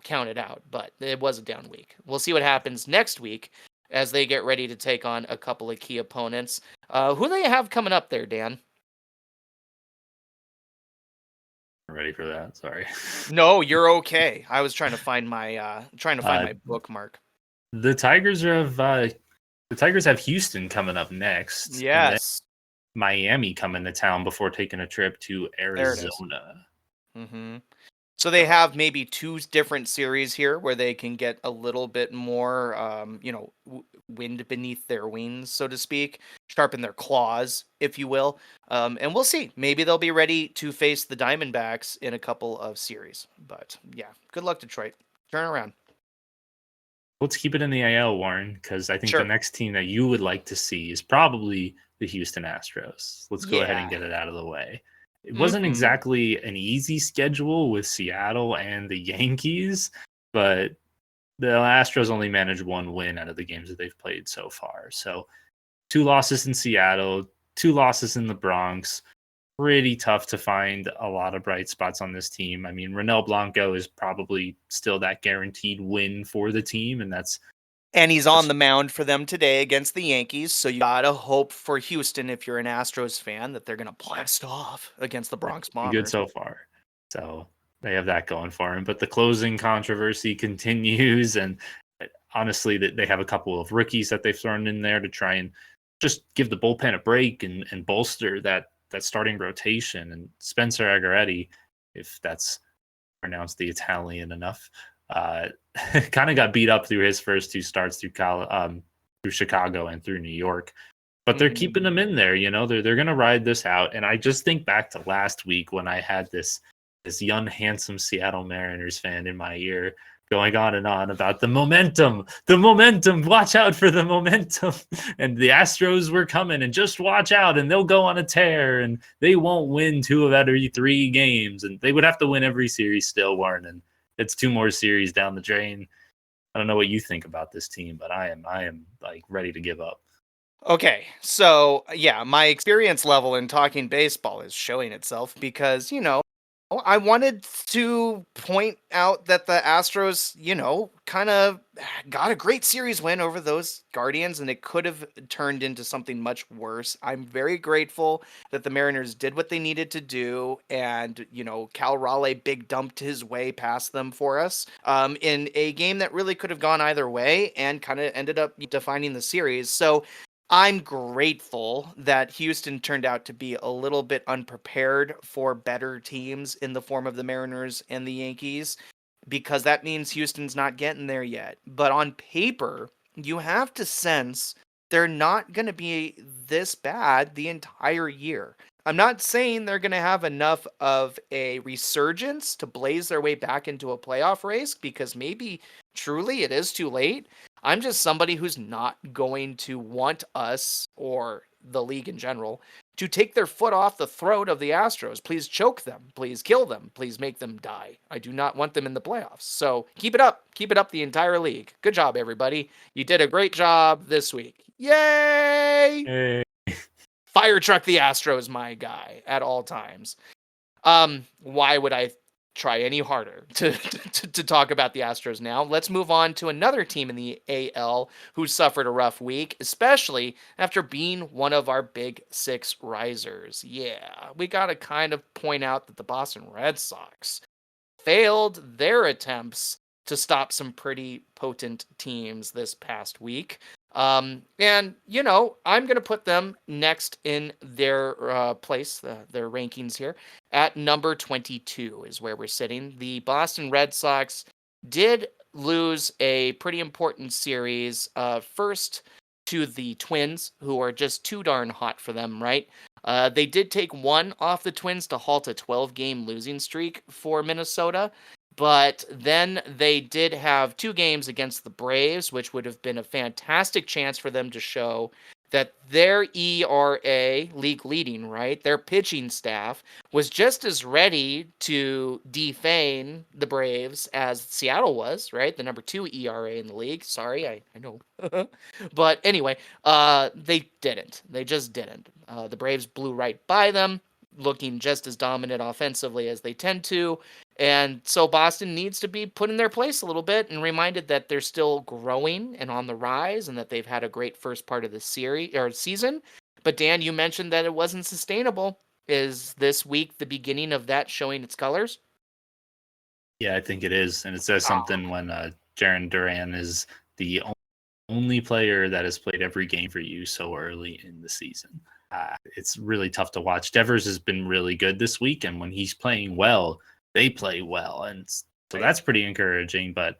counted out, but it was a down week. We'll see what happens next week as they get ready to take on a couple of key opponents. Who do they have coming up there, Dan? I'm ready for that. Sorry. No, you're okay. I was trying to find uh, my bookmark. the Tigers have Houston coming up next, and then Yes, Miami coming to town before taking a trip to there it is. Arizona. Mm-hmm. So they So have maybe two different series here where they can get a little bit more, wind beneath their wings, so to speak, sharpen their claws, if you will. And we'll see. Maybe they'll be ready to face the Diamondbacks in a couple of series. But yeah, good luck, Detroit. Turn around. let's keep it in the AL, Warren, because I think the Sure. next team that you would like to see is probably the Houston Astros. Let's go ahead and Yeah. get it out of the way. It wasn't Hmm. exactly an easy schedule with Seattle and the Yankees, but the Astros only managed one win out of the games that they've played so far. So 2 losses in Seattle, 2 losses in the Bronx. Pretty tough to find a lot of bright spots on this team. I mean, Ronel Blanco is probably still that guaranteed win for the team, and that's And he's on just the mound for them today against the Yankees. So you gotta hope for Houston, if you're an Astros fan, that they're gonna blast off against the Bronx good Bombers. so far. So they have that going for him. But the closing controversy continues, and honestly, that they have a couple of rookies that they've thrown in there to try and just give the bullpen a break and bolster that starting rotation. And Spencer Agaretti, if that's pronounced the Italian enough, uh, kind of got beat up through his first 2 starts through Chicago and through New York. But they're Mhm. keeping them in there, they're gonna ride this out. And I just think back to last week when I had this young, handsome Seattle Mariners fan in my ear going on and on about the momentum, watch out for the momentum. And the Astros were coming, and just watch out, and they'll go on a tear, and they won't win 2 of every 3 games, and they would have to win every series still, Warren. And it's 2 more series down the drain. I don't know what you think about this team, but I am like ready to give up. Okay, so yeah, my experience level in talking baseball is showing itself because, I wanted to point out that the Astros, kind of got a great series win over those Guardians, and it could have turned into something much worse. I'm very grateful that the Mariners did what they needed to do, and, Cal Raleigh big dumped his way past them for us, in a game that really could have gone either way and kind of ended up defining the series. So I'm grateful that Houston turned out to be a little bit unprepared for better teams in the form of the Mariners and the Yankees, because that means Houston's not getting there yet. But on paper, you have to sense they're not going to be this bad the entire year. I'm not saying they're going to have enough of a resurgence to blaze their way back into a playoff race, because maybe truly it is too late. I'm just somebody who's not going to want us, or the league in general, to take their foot off the throat of the Astros. Please choke them. Please kill them. Please make them die. I do not want them in the playoffs. So keep it up. Keep it up, the entire league. Good job, everybody. You did a great job this week. Yay! Hey. Fire truck the Astros, my guy, at all times. Why would I try any harder to talk about the Astros now? Let's move on to another team in the AL who suffered a rough week, especially after being one of our big six risers. Yeah, we got to kind of point out that the Boston Red Sox failed their attempts to stop some pretty potent teams this past week. And I'm gonna put them next in their place, their rankings here at number 22 is where we're sitting. The Boston Red Sox did lose a pretty important series, first to the Twins, who are just too darn hot for them, right? They did take one off the Twins to halt a 12-game losing streak for Minnesota, but then they did have 2 games against the Braves, which would have been a fantastic chance for them to show that their ERA, league leading, right? Their pitching staff was just as ready to defame the Braves as Seattle was, right? The number 2 ERA in the league. Sorry, I know. But anyway, they didn't. They just didn't. The Braves blew right by them, looking just as dominant offensively as they tend to. And so Boston needs to be put in their place a little bit and reminded that they're still growing and on the rise and that they've had a great first part of the series or season. But Dan, you mentioned that it wasn't sustainable. Is this week the beginning of that showing its colors? Yeah, I think it is. And it says Ah, something when Jaron Duran is the only player that has played every game for you so early in the season. It's really tough to watch. Devers has been really good this week, and when he's playing well, they play well, and so right. that's pretty encouraging. But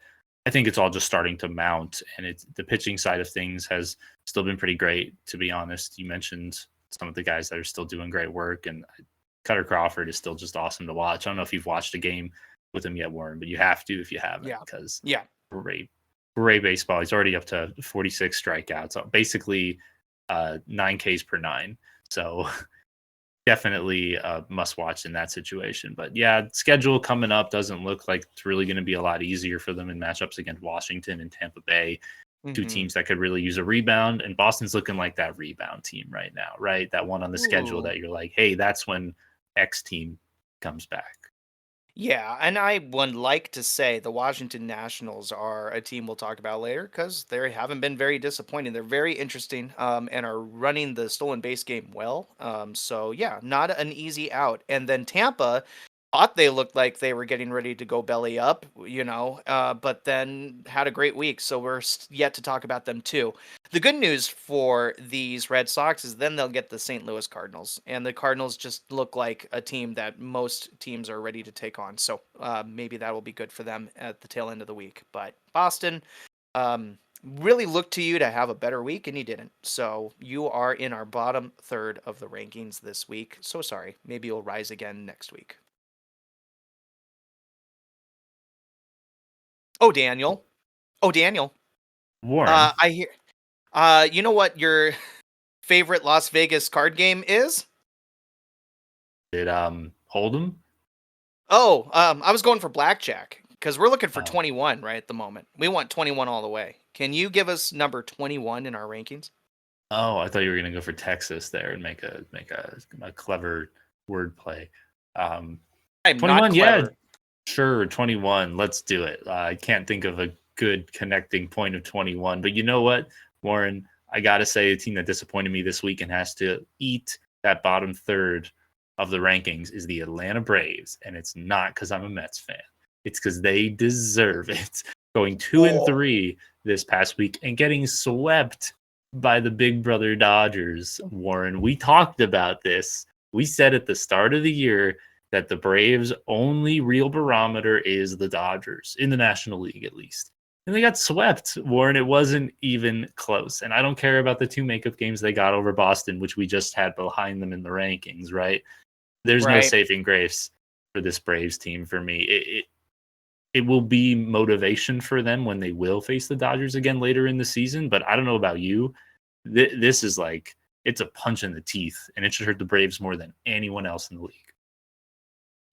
I think it's all just starting to mount, and it's the pitching side of things has still been pretty great. To be honest, you mentioned some of the guys that are still doing great work, and Cutter Crawford is still just awesome to watch. I don't know if you've watched a game with him yet, Warren, but you have to if you haven't, Yeah. because Yeah. great baseball. He's already up to 46 strikeouts, so basically 9 Ks per nine. So definitely a must watch in that situation. But yeah, schedule coming up doesn't look like it's really going to be a lot easier for them in matchups against Washington and Tampa Bay. Two Mm-hmm. teams that could really use a rebound, and Boston's looking like that rebound team right now, right? That one on the schedule Ooh. that you're like, hey, that's when X team comes back. Yeah, and I would like to say the Washington Nationals are a team we'll talk about later because they haven't been very disappointing. They're very interesting and are running the stolen base game well. So yeah, not an easy out. And then Tampa thought they looked like they were getting ready to go belly up, but then had a great week. So we're yet to talk about them too. The good news for these Red Sox is then they'll get the St. Louis Cardinals, and the Cardinals just look like a team that most teams are ready to take on. So maybe that will be good for them at the tail end of the week. But Boston really looked to you to have a better week, and you didn't. So you are in our bottom third of the rankings this week. So sorry. Maybe you'll rise again next week. Oh, Daniel. Oh, Daniel. Warren, I hear. You know what your favorite Las Vegas card game is? did Hold'em? Oh, I was going for blackjack because we're looking for Oh. 21 right at the moment. We want 21 all the way. Can you give us number 21 in our rankings? Oh, I thought you were gonna go for Texas there and make a clever wordplay. Um, I'm not 21, yeah, clever. sure, 21. Let's do it. I can't think of a good connecting point of 21, but you know what, Warren? I gotta say, a team that disappointed me this week and has to eat that bottom third of the rankings is the Atlanta Braves, and it's not because I'm a Mets fan. It's because they deserve it. Going two and Oh, three this past week and getting swept by the big brother Dodgers, Warren. We talked about this. We said at the start of the year that the Braves' only real barometer is the Dodgers, in the National League at least. And they got swept, Warren. It wasn't even close. And I don't care about the two makeup games they got over Boston, which we just had behind them in the rankings, right? There's no right. saving grace for this Braves team for me. It will be motivation for them when they will face the Dodgers again later in the season. But I don't know about you. This is like it's a punch in the teeth, and it should hurt the Braves more than anyone else in the league.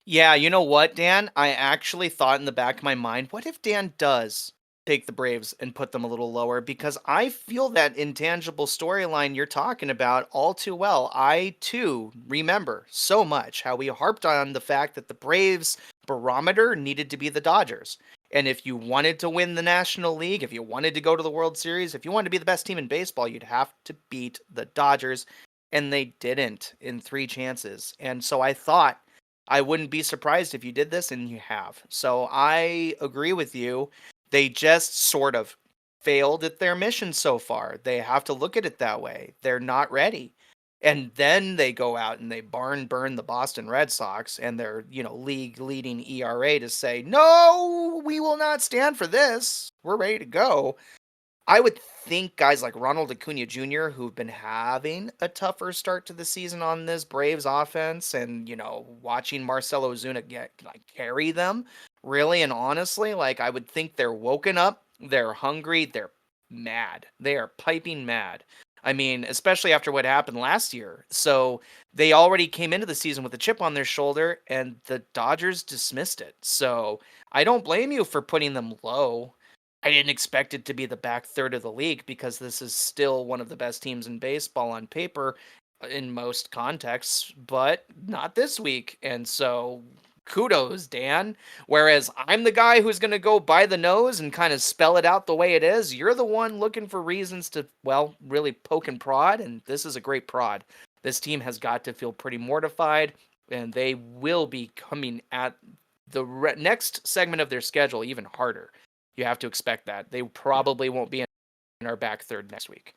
Yeah, you know what, Dan? I actually thought in the back of my mind, what if Dan does take the Braves and put them a little lower? Because I feel that intangible storyline you're talking about all too well. I too remember so much how we harped on the fact that the Braves barometer needed to be the Dodgers. And if you wanted to win the National League, if you wanted to go to the World Series, if you wanted to be the best team in baseball, you'd have to beat the Dodgers. And they didn't in 3 chances. And so I thought, I wouldn't be surprised if you did this, and you have. So I agree with you. They just sort of failed at their mission so far. They have to look at it that way. They're not ready. And then they go out and they barn burn the Boston Red Sox and their, league leading ERA to say, no, we will not stand for this. We're ready to go. I would think guys like Ronald Acuna Jr., who've been having a tougher start to the season on this Braves offense, and watching Marcelo Ozuna carry them, really and honestly, like I would think they're woken up, they're hungry, they're mad, they are piping mad. I mean, especially after what happened last year. So they already came into the season with a chip on their shoulder, and the Dodgers dismissed it. So I don't blame you for putting them low. I didn't expect it to be the back third of the league because this is still one of the best teams in baseball on paper in most contexts, but not this week. And so kudos, Dan. Whereas I'm the guy who's going to go by the nose and kind of spell it out the way it is. You're the one looking for reasons to, well, really poke and prod, and this is a great prod. This team has got to feel pretty mortified, and they will be coming at the next segment of their schedule even harder. You have to expect that. They probably won't be in our back third next week,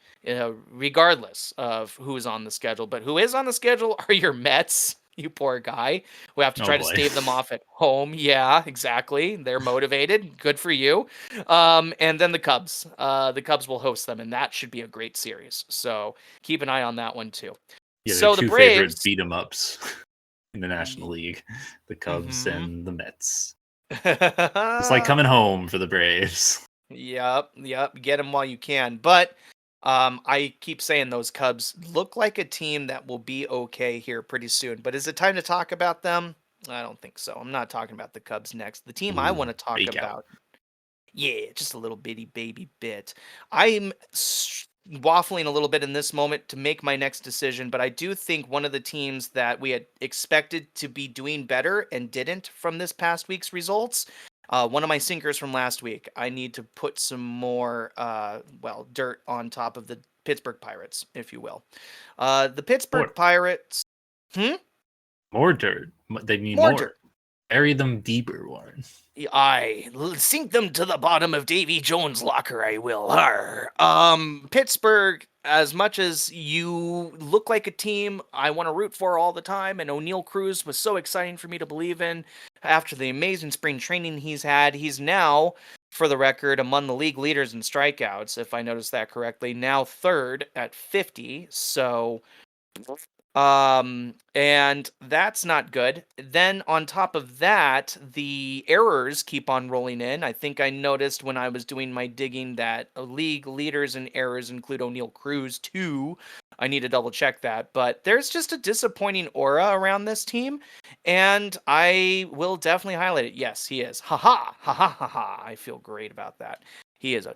regardless of who's on the schedule. But who is on the schedule are your Mets. You poor guy. We have to Oh try to boy. stave them off at home. Yeah, exactly. They're motivated. Good for you. And then the Cubs. The Cubs will host them, and that should be a great series. So keep an eye on that one too. Yeah, they're So the two favorite Braves. beat 'em ups in the National League, the Cubs Mm-hmm. and the Mets. It's like coming home for the Braves. Yep. Get them while you can. But I keep saying those Cubs look like a team that will be okay here pretty soon. But is it time to talk about them? I don't think so. I'm not talking about the Cubs next. The team I Ooh, want to talk fake out. about. Yeah, just a little bitty baby bit. I'm waffling a little bit in this moment to make my next decision, but I do think one of the teams that we had expected to be doing better and didn't from this past week's results. One of my sinkers from last week. I need to put some more, dirt on top of the Pittsburgh Pirates, if you will. The Pittsburgh More, Pirates. Hmm? more dirt. They need More more. dirt. Bury them deeper, Warren. Sink them to the bottom of Davy Jones' locker, I will. Arr. Pittsburgh, as much as you look like a team I want to root for all the time, and O'Neal Cruz was so exciting for me to believe in after the amazing spring training he's had. He's now, for the record, among the league leaders in strikeouts, if I noticed that correctly, now third at 50. So and that's not good. Then on top of that, the errors keep on rolling in. I think I noticed when I was doing my digging that league leaders in errors include O'Neal Cruz too. I need to double check that, but there's just a disappointing aura around this team, and I will definitely highlight it. Yes, he is. Ha ha ha ha ha ha. I feel great about that. He's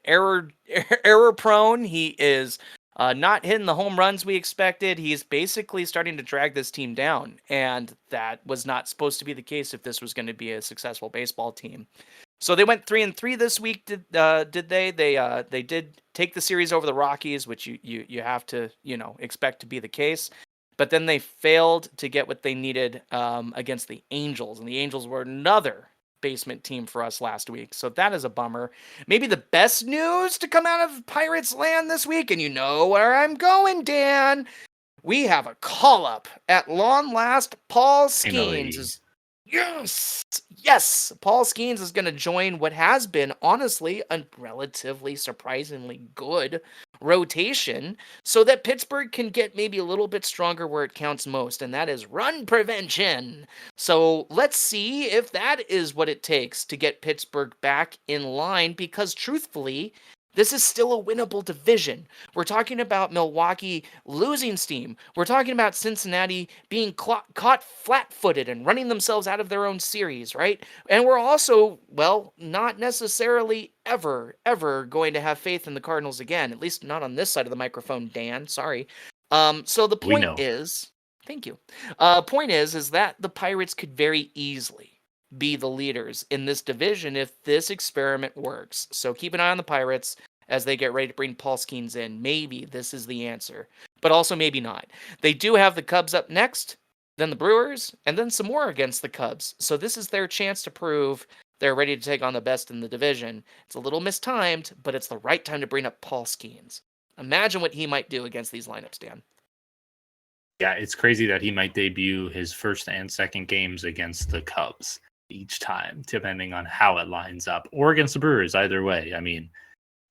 error prone. He is not hitting the home runs we expected. He's basically starting to drag this team down, and that was not supposed to be the case if this was going to be a successful baseball team. So they went 3-3 this week. Did they? They did take the series over the Rockies, which you have to expect to be the case. But then they failed to get what they needed against the Angels, and the Angels were another basement team for us last week. So that is a bummer. Maybe the best news to come out of Pirates land this week, and you know where I'm going, Dan. We have a call up at long last. Paul Skeens is yes. Paul Skeens is going to join what has been honestly a relatively surprisingly good rotation, so that Pittsburgh can get maybe a little bit stronger where it counts most, and that is run prevention. So let's see if that is what it takes to get Pittsburgh back in line, because truthfully, this is still a winnable division. We're talking about Milwaukee losing steam. We're talking about Cincinnati being caught flat-footed and running themselves out of their own series, right? And we're also, well, not necessarily ever going to have faith in the Cardinals again, at least not on this side of the microphone, Dan. Sorry. So the We point know. is, thank you. Point is that the Pirates could very easily be the leaders in this division if this experiment works. So keep an eye on the Pirates as they get ready to bring Paul Skeens in. Maybe this is the answer, but also maybe not. They do have the Cubs up next, then the Brewers, and then some more against the Cubs. So this is their chance to prove they're ready to take on the best in the division. It's a little mistimed, but it's the right time to bring up Paul Skeens. Imagine what he might do against these lineups, Dan. Yeah, it's crazy that he might debut his first and second games against the Cubs each time, depending on how it lines up, or against the Brewers. Either way, I mean,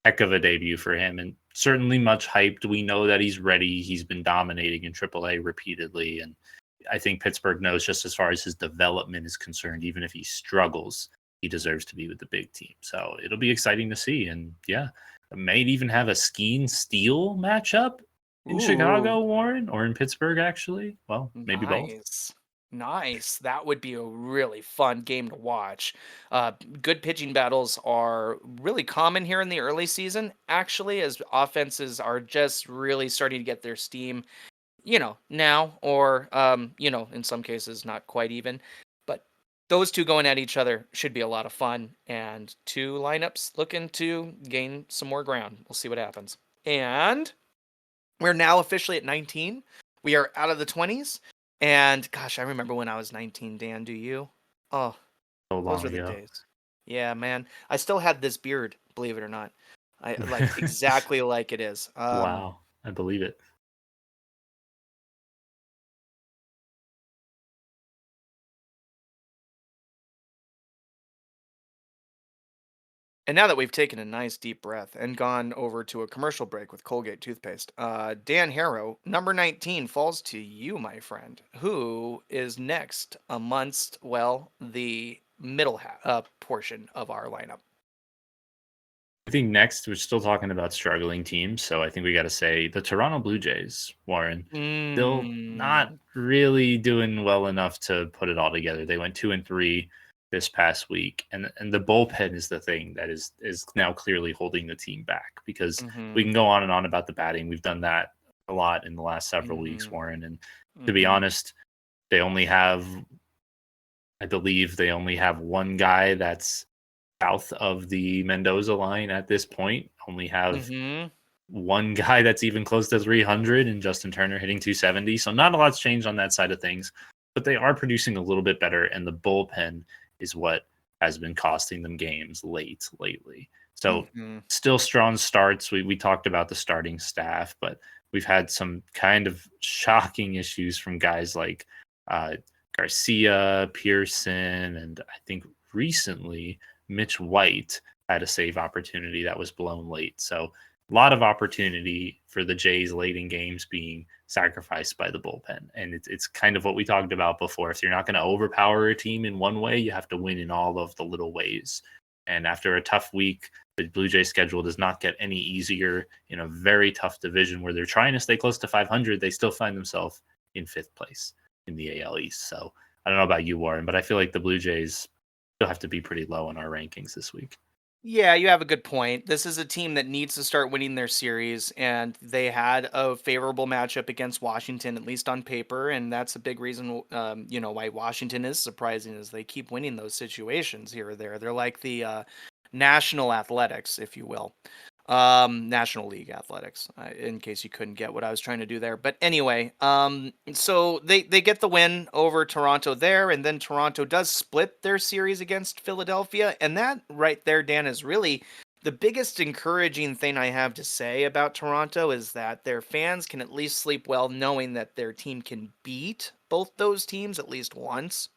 heck of a debut for him, and certainly much hyped. We know that he's ready. He's been dominating in AAA repeatedly, and I think Pittsburgh knows, just as far as his development is concerned, even if he struggles, he deserves to be with the big team. So it'll be exciting to see. And yeah, may even have a skiing steel matchup in Ooh, Chicago, Warren, or in Pittsburgh, actually. Well, maybe both. nice. Nice. That would be a really fun game to watch. Good pitching battles are really common here in the early season, actually, as offenses are just really starting to get their steam, now, or, in some cases, not quite even. But those two going at each other should be a lot of fun, and two lineups looking to gain some more ground. We'll see what happens. And we're now officially at 19. We are out of the 20s. And gosh, I remember when I was 19, Dan. Do you? Oh, So those long were the ago. days. Yeah, man. I still had this beard, believe it or not. I like exactly like it is. Wow. I believe it. And now that we've taken a nice deep breath and gone over to a commercial break with Colgate toothpaste, Dan Harrow, number 19, falls to you, my friend. Who is next amongst, well, the middle portion of our lineup? I think next we're still talking about struggling teams, so I think we got to say the Toronto Blue Jays, Warren, still not Mm, really doing well enough to put it all together. They went 2-3 this past week, and the bullpen is the thing that is now clearly holding the team back because we mm-hmm, can go on and on about the batting. We've done that a lot in the last several weeks, mm-hmm, Warren, and to be mm-hmm, honest, they only have I believe they only have one guy that's south of the Mendoza line at this point. Only have mm-hmm, one guy that's even close to 300 and Justin Turner hitting 270. So not a lot's changed on that side of things, but they are producing a little bit better. And the bullpen is what has been costing them games lately. So mm-hmm, still strong starts. We talked about the starting staff, but we've had some kind of shocking issues from guys like uh, Garcia, Pearson, and I think recently Mitch White had a save opportunity that was blown late. So a lot of opportunity for the Jays late in games being sacrificed by the bullpen. And it's kind of what we talked about before. If you're not going to overpower a team in one way, you have to win in all of the little ways. And after a tough week, the Blue Jays schedule does not get any easier in a very tough division where they're trying to stay close to 500. They still find themselves in fifth place in the AL East. So I don't know about you, Warren, but I feel like the Blue Jays still have to be pretty low in our rankings this week. Yeah, you have a good point. This is a team that needs to start winning their series, and they had a favorable matchup against Washington, at least on paper, and that's a big reason, why Washington is surprising is they keep winning those situations here or there. They're like the National Athletics, if you will. National League Athletics, in case you couldn't get what I was trying to do there. But anyway, so they get the win over Toronto there, and then Toronto does split their series against Philadelphia, and that right there, Dan, is really the biggest encouraging thing I have to say about Toronto is that their fans can at least sleep well knowing that their team can beat both those teams at least once.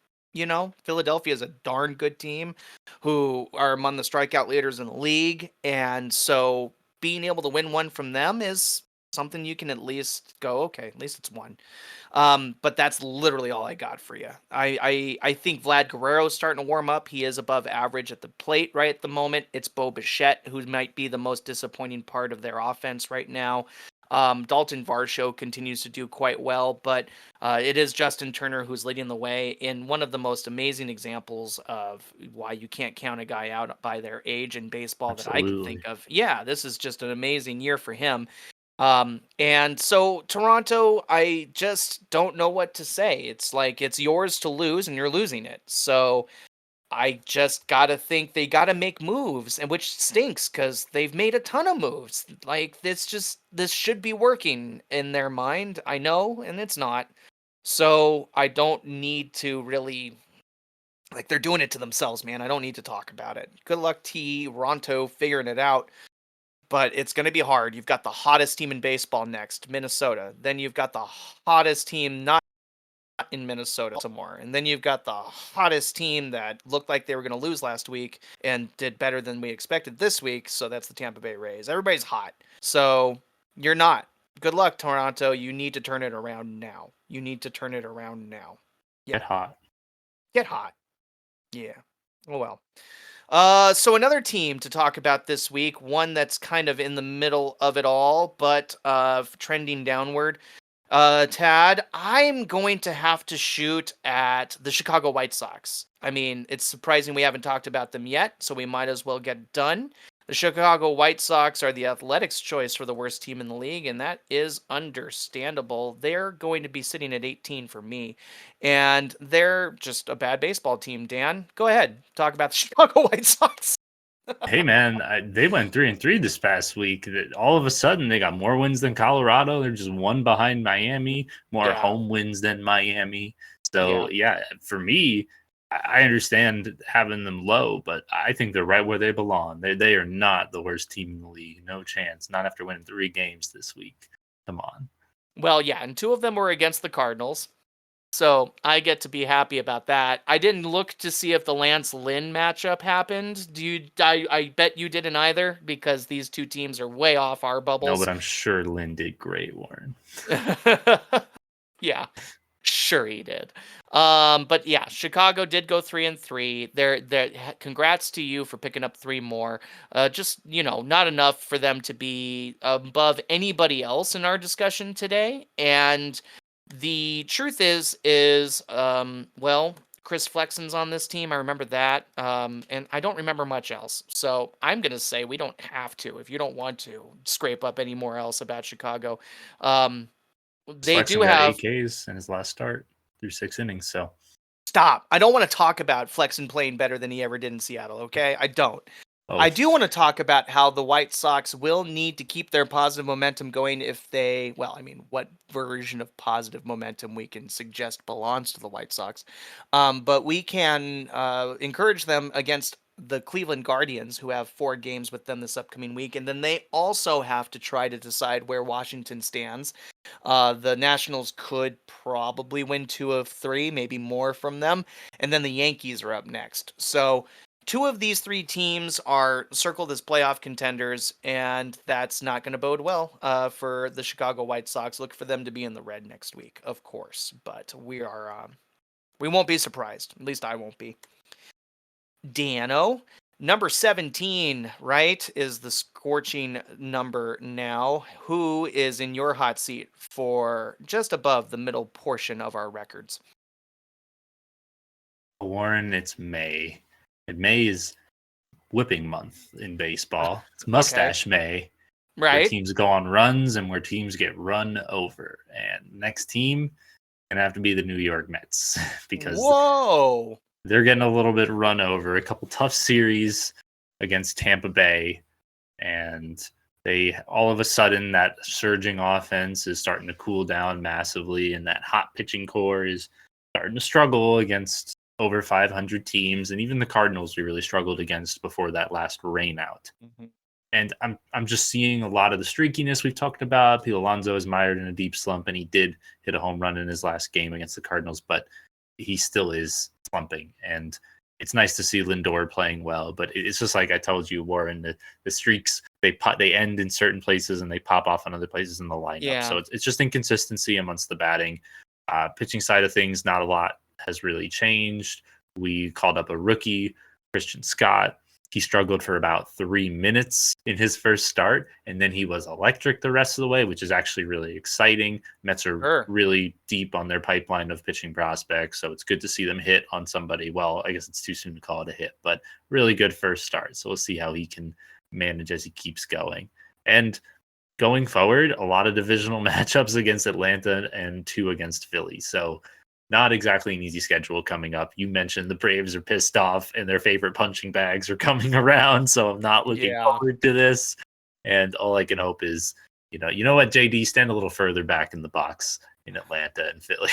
Philadelphia is a darn good team who are among the strikeout leaders in the league. And so being able to win one from them is something you can at least go, okay, at least it's one. But that's literally all I got for you. I think Vlad Guerrero's starting to warm up. He is above average at the plate right at the moment. It's Bo Bichette who might be the most disappointing part of their offense right now. Dalton Varsho continues to do quite well, but it is Justin Turner who's leading the way in one of the most amazing examples of why you can't count a guy out by their age in baseball that I could think Absolutely. of. Yeah, this is just an amazing year for him. And so Toronto, I just don't know what to say. It's like it's yours to lose and you're losing it. So I just gotta think they gotta make moves, and which stinks because they've made a ton of moves. Like this should be working in their mind. I know, and it's not. So I don't need to really like they're doing it to themselves, man. I don't need to talk about it. Good luck T Ronto figuring it out, but it's going to be hard. You've got the hottest team in baseball next, Minnesota. Then you've got the hottest team not in Minnesota some more. And then you've got the hottest team that looked like they were going to lose last week and did better than we expected this week. So that's the Tampa Bay Rays. Everybody's hot. So you're not. Good luck, Toronto. You need to turn it around now. You need to turn it around now. Get Yep. hot. Get hot. Yeah. Oh well. So another team to talk about this week, one that's kind of in the middle of it all, but trending downward. Tad, I'm going to have to shoot at the Chicago White Sox. I mean, it's surprising we haven't talked about them yet, so we might as well get done. The Chicago White Sox are the Athletics' choice for the worst team in the league, and that is understandable. They're going to be sitting at 18 for me, and they're just a bad baseball team. Dan, go ahead. Talk about the Chicago White Sox. Hey man, they went 3-3 this past week. All of a sudden, they got more wins than Colorado. They're just one behind Miami, more Yeah, home wins than Miami. yeah. So yeah, for me, I understand having them low, but I think they're right where they belong. They are not the worst team in the league. No chance. Not after winning 3 games this week. Come on. Well, yeah, and two of them were against the Cardinals. So I get to be happy about that. I didn't look to see if the Lance Lynn matchup happened. Do you? I bet you didn't either because these two teams are way off our No, bubbles. but I'm sure Lynn did great, Warren. Yeah, sure he did. But yeah, Chicago did go 3-3. They're congrats to you for picking up three more. Just not enough for them to be above anybody else in our discussion today. And the truth is well, Chris Flexen's on this team. I remember that. And I don't remember much else. So I'm gonna say we don't have to, if you don't want to, scrape up any more else about Chicago. Um, they do Flexen got have 8 Ks in his last start through 6 innings. So Stop. I don't want to talk about Flexen playing better than he ever did in Seattle, okay? I don't. oh, I do want to talk about how the White Sox will need to keep their positive momentum going if they, well, I mean, what version of positive momentum we can suggest belongs to the White Sox. But we can encourage them against the Cleveland Guardians, who have 4 games with them this upcoming week. And then they also have to try to decide where Washington stands. The Nationals could probably win 2 of 3, maybe more from them. And then the Yankees are up next. So two of these three teams are circled as playoff contenders, and that's not going to bode well for the Chicago White Sox. Look for them to be in the red next week, of course. But we won't be surprised. At least I won't be. Dano, number 17, right, is the scorching number now. Who is in your hot seat for just above the middle portion of our records? Warren, it's May. And May is whipping month in baseball. It's Okay. Mustache May, where Right? teams go on runs and where teams get run over. And next team gonna have to be the New York Mets because Whoa. they're getting a little bit run over. A couple tough series against Tampa Bay, and they all of a sudden that surging offense is starting to cool down massively, and that hot pitching core is starting to struggle against over 500 teams, and even the Cardinals we really struggled against before that last rain out. Mhm. And I'm just seeing a lot of the streakiness we've talked about. Pete Alonso is mired in a deep slump, and he did hit a home run in his last game against the Cardinals, but he still is slumping. And it's nice to see Lindor playing well, but it's just like I told you, Warren. The streaks they end in certain places and they pop off in other places in the lineup. Yeah. So it's just inconsistency amongst the batting, pitching side of things. Not a lot has really changed. We called up a rookie, Christian Scott. He struggled for about 3 minutes in his first start, and then he was electric the rest of the way, which is actually really exciting. Mets are Sure. really deep on their pipeline of pitching prospects, so it's good to see them hit on somebody. Well, I guess it's too soon to call it a hit, but really good first start. So we'll see how he can manage as he keeps going. And going forward, a lot of divisional matchups against Atlanta and 2 against Philly. So not exactly an easy schedule coming up. You mentioned the Braves are pissed off and their favorite punching bags are coming around, so I'm not looking Yeah. forward to this. And all I can hope is, you know what, JD, stand a little further back in the box in Atlanta and Philly.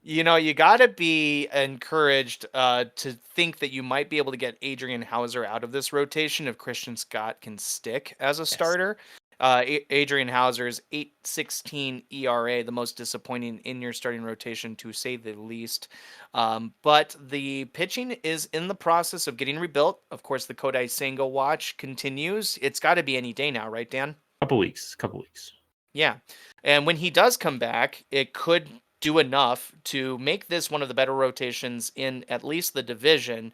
You got to be encouraged to think that you might be able to get Adrian Hauser out of this rotation if Christian Scott can stick as a Yes. starter. Adrian Hauser's 8.16 ERA, the most disappointing in your starting rotation, to say the least. But the pitching is in the process of getting rebuilt. Of course, the Kodai Senga watch continues. It's got to be any day now, right, Dan? Couple weeks. Yeah. And when he does come back, it could do enough to make this one of the better rotations in at least the division.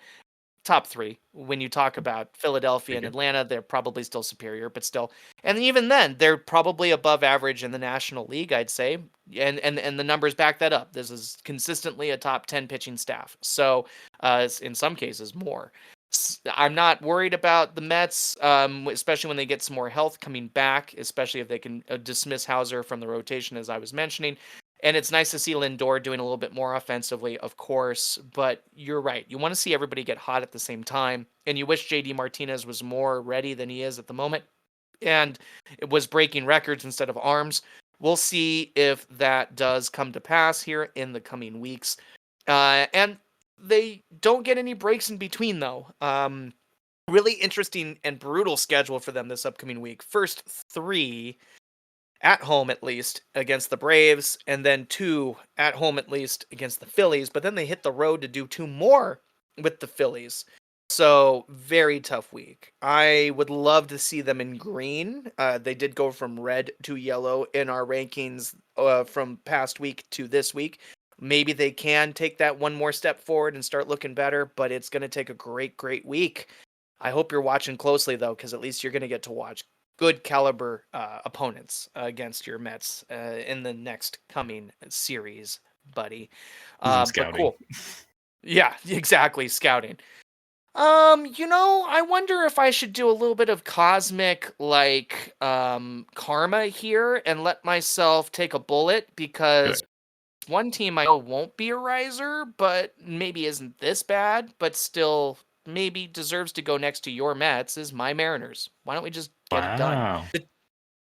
Top 3. When you talk about Philadelphia and Okay. Atlanta, they're probably still superior, but still. And even then, they're probably above average in the National League, I'd say. And the numbers back that up. This is consistently a top 10 pitching staff. So, in some cases, more. I'm not worried about the Mets, especially when they get some more health coming back, especially if they can dismiss Hauser from the rotation, as I was mentioning. And it's nice to see Lindor doing a little bit more offensively, of course, but you're right. You want to see everybody get hot at the same time, and you wish JD Martinez was more ready than he is at the moment, and it was breaking records instead of arms. We'll see if that does come to pass here in the coming weeks. And they don't get any breaks in between, though. Really interesting and brutal schedule for them this upcoming week. First 3 at home at least against the Braves, and then 2 at home at least against the Phillies, but then they hit the road to do 2 more with the Phillies. So, very tough week. I would love to see them in green. They did go from red to yellow in our rankings from past week to this week. Maybe they can take that one more step forward and start looking better, but it's going to take a great, great week. I hope you're watching closely, though, because at least you're going to get to watch good caliber opponents against your Mets in the next coming series, buddy. Season But scouting. cool. Yeah, exactly. Scouting. I wonder if I should do a little bit of cosmic karma here and let myself take a bullet, Do because it. one team I know won't be a riser, but maybe isn't this bad, but still maybe deserves to go next to your Mets, is my Mariners. Why don't we just get it done? Wow.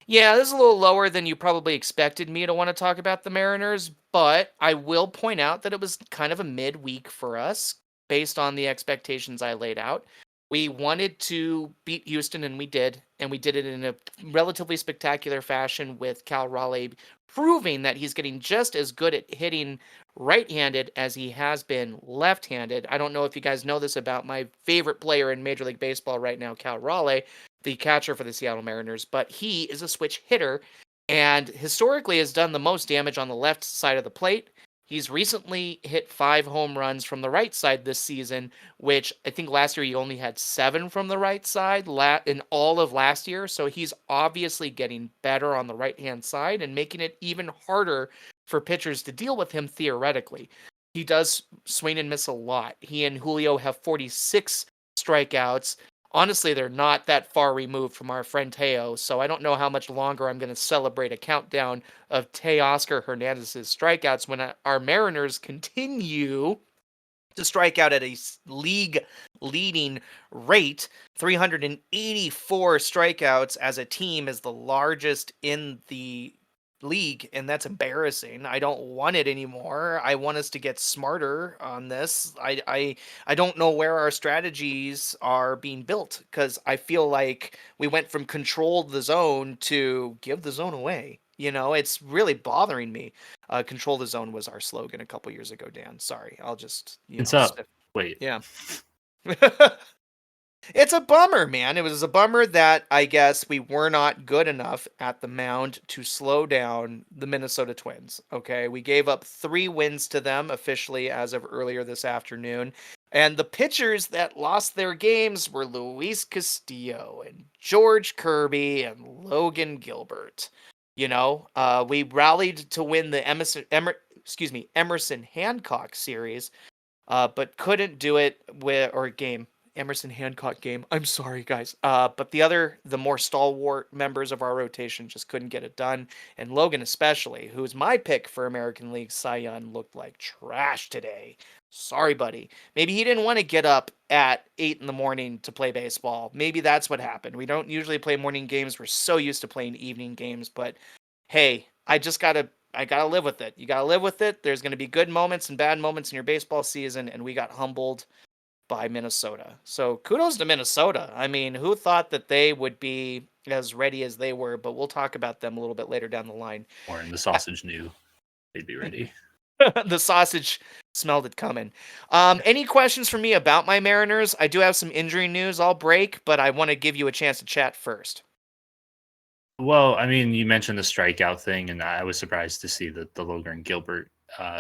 Yeah, this is a little lower than you probably expected me to want to talk about the Mariners, but I will point out that it was kind of a midweek for us based on the expectations I laid out. We wanted to beat Houston, and we did it in a relatively spectacular fashion with Cal Raleigh proving that he's getting just as good at hitting right-handed as he has been left-handed. I don't know if you guys know this about my favorite player in Major League Baseball right now, Cal Raleigh, the catcher for the Seattle Mariners, but he is a switch hitter and historically has done the most damage on the left side of the plate. He's recently hit 5 home runs from the right side this season, which I think last year he only had 7 from the right side in all of last year. So he's obviously getting better on the right-hand side and making it even harder for pitchers to deal with him theoretically. He does swing and miss a lot. He and Julio have 46 strikeouts. Honestly, they're not that far removed from our friend Teo, so I don't know how much longer I'm going to celebrate a countdown of Teoscar Hernandez's strikeouts when our Mariners continue to strike out at a league leading rate. 384 strikeouts as a team is the largest in the league, and that's embarrassing. I don't want it anymore. I want us to get smarter on this. I don't know where our strategies are being built, because I feel like we went from control the zone to give the zone away. It's really bothering me. Control the zone was our slogan a couple years ago, Dan. Sorry. I'll just, It's up. Wait. yeah. It's a bummer, man. It was a bummer that I guess we were not good enough at the mound to slow down the Minnesota Twins. Okay. We gave up 3 wins to them officially as of earlier this afternoon. And the pitchers that lost their games were Luis Castillo and George Kirby and Logan Gilbert. We rallied to win the Emerson Hancock series, but couldn't do it game. Emerson Hancock game. I'm sorry, guys. But the more stalwart members of our rotation just couldn't get it done. And Logan, especially, who's my pick for American League Cy Young, looked like trash today. Sorry, buddy. Maybe he didn't want to get up at 8 in the morning to play baseball. Maybe that's what happened. We don't usually play morning games. We're so used to playing evening games. But hey, I gotta live with it. You gotta live with it. There's gonna be good moments and bad moments in your baseball season, and we got humbled by Minnesota. So kudos to Minnesota. I mean, who thought that they would be as ready as they were? But we'll talk about them a little bit later down the line. Or the sausage knew they'd be ready. The sausage smelled it coming. Any questions for me about my Mariners? I do have some injury news I'll break, but I want to give you a chance to chat first. Well, I mean, you mentioned the strikeout thing, and I was surprised to see the Logan Gilbert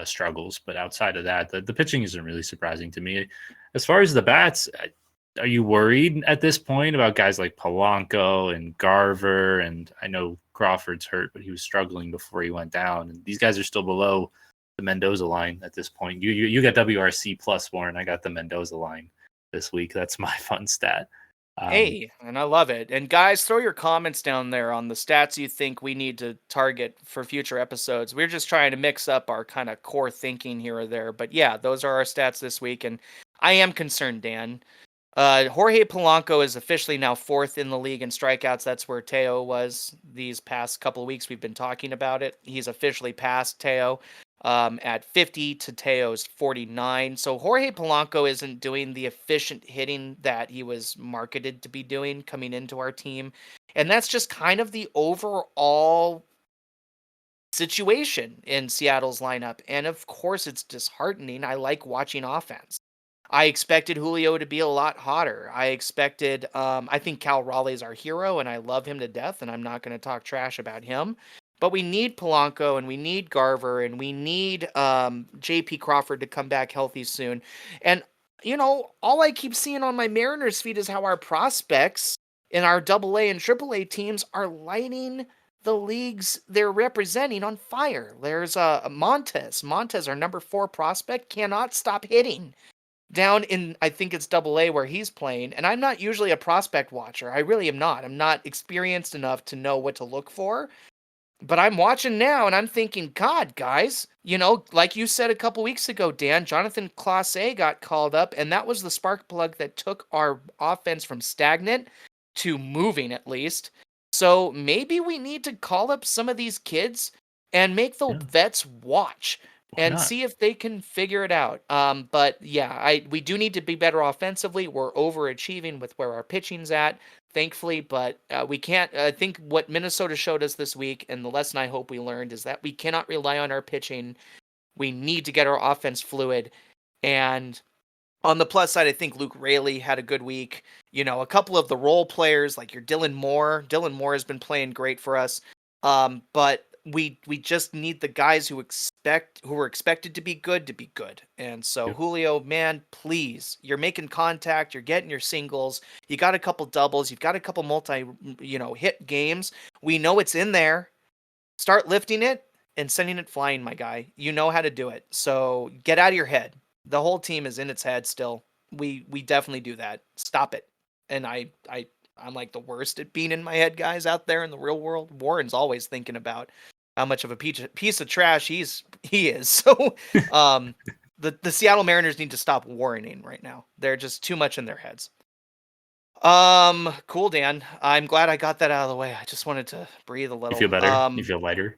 struggles. But outside of that, the pitching isn't really surprising to me. As far as the bats, are you worried at this point about guys like Polanco and Garver? And I know Crawford's hurt, but he was struggling before he went down. And these guys are still below the Mendoza line at this point. You got WRC plus, Warren. I got the Mendoza line this week. That's my fun stat. Hey, and I love it. And guys, throw your comments down there on the stats you think we need to target for future episodes. We're just trying to mix up our kind of core thinking here or there. But yeah, those are our stats this week. And I am concerned, Dan. Jorge Polanco is officially now 4th in the league in strikeouts. That's where Teo was these past couple of weeks. We've been talking about it. He's officially passed Teo at 50 to Teo's 49. So Jorge Polanco isn't doing the efficient hitting that he was marketed to be doing coming into our team. And that's just kind of the overall situation in Seattle's lineup. And of course, it's disheartening. I like watching offense. I expected Julio to be a lot hotter. I think Cal Raleigh's our hero, and I love him to death, and I'm not going to talk trash about him. But we need Polanco, and we need Garver, and we need J.P. Crawford to come back healthy soon. And, all I keep seeing on my Mariners feed is how our prospects in our AA and AAA teams are lighting the leagues they're representing on fire. There's Montez. Montez, our number 4 prospect, cannot stop hitting down in, I think it's AA where he's playing. And I'm not usually a prospect watcher. I really am not. I'm not experienced enough to know what to look for. But I'm watching now and I'm thinking, God, guys, like you said a couple weeks ago, Dan, Jonathan Clase got called up, and that was the spark plug that took our offense from stagnant to moving, at least. So maybe we need to call up some of these kids and make the vets watch and see if they can figure it out. But yeah, we do need to be better offensively. We're overachieving with where our pitching's at, thankfully, but we can't. I think what Minnesota showed us this week, and the lesson I hope we learned, is that we cannot rely on our pitching. We need to get our offense fluid. And on the plus side, I think Luke Raley had a good week. A couple of the role players, like your Dylan Moore. Dylan Moore has been playing great for us. But we just need the guys who were expected to be good. And so Julio, man, please, you're making contact, you're getting your singles, you got a couple doubles, you've got a couple hit games. We know it's in there. Start lifting it and sending it flying, my guy. You know how to do it. So get out of your head. The whole team is in its head still. We definitely do that. Stop it. And I'm like the worst at being in my head, guys, out there in the real world. Warren's always thinking about how much of a piece of trash he is. So the Seattle Mariners need to stop warning right now. They're just too much in their heads. Cool, Dan. I'm glad I got that out of the way. I just wanted to breathe a little. You feel better? You feel lighter?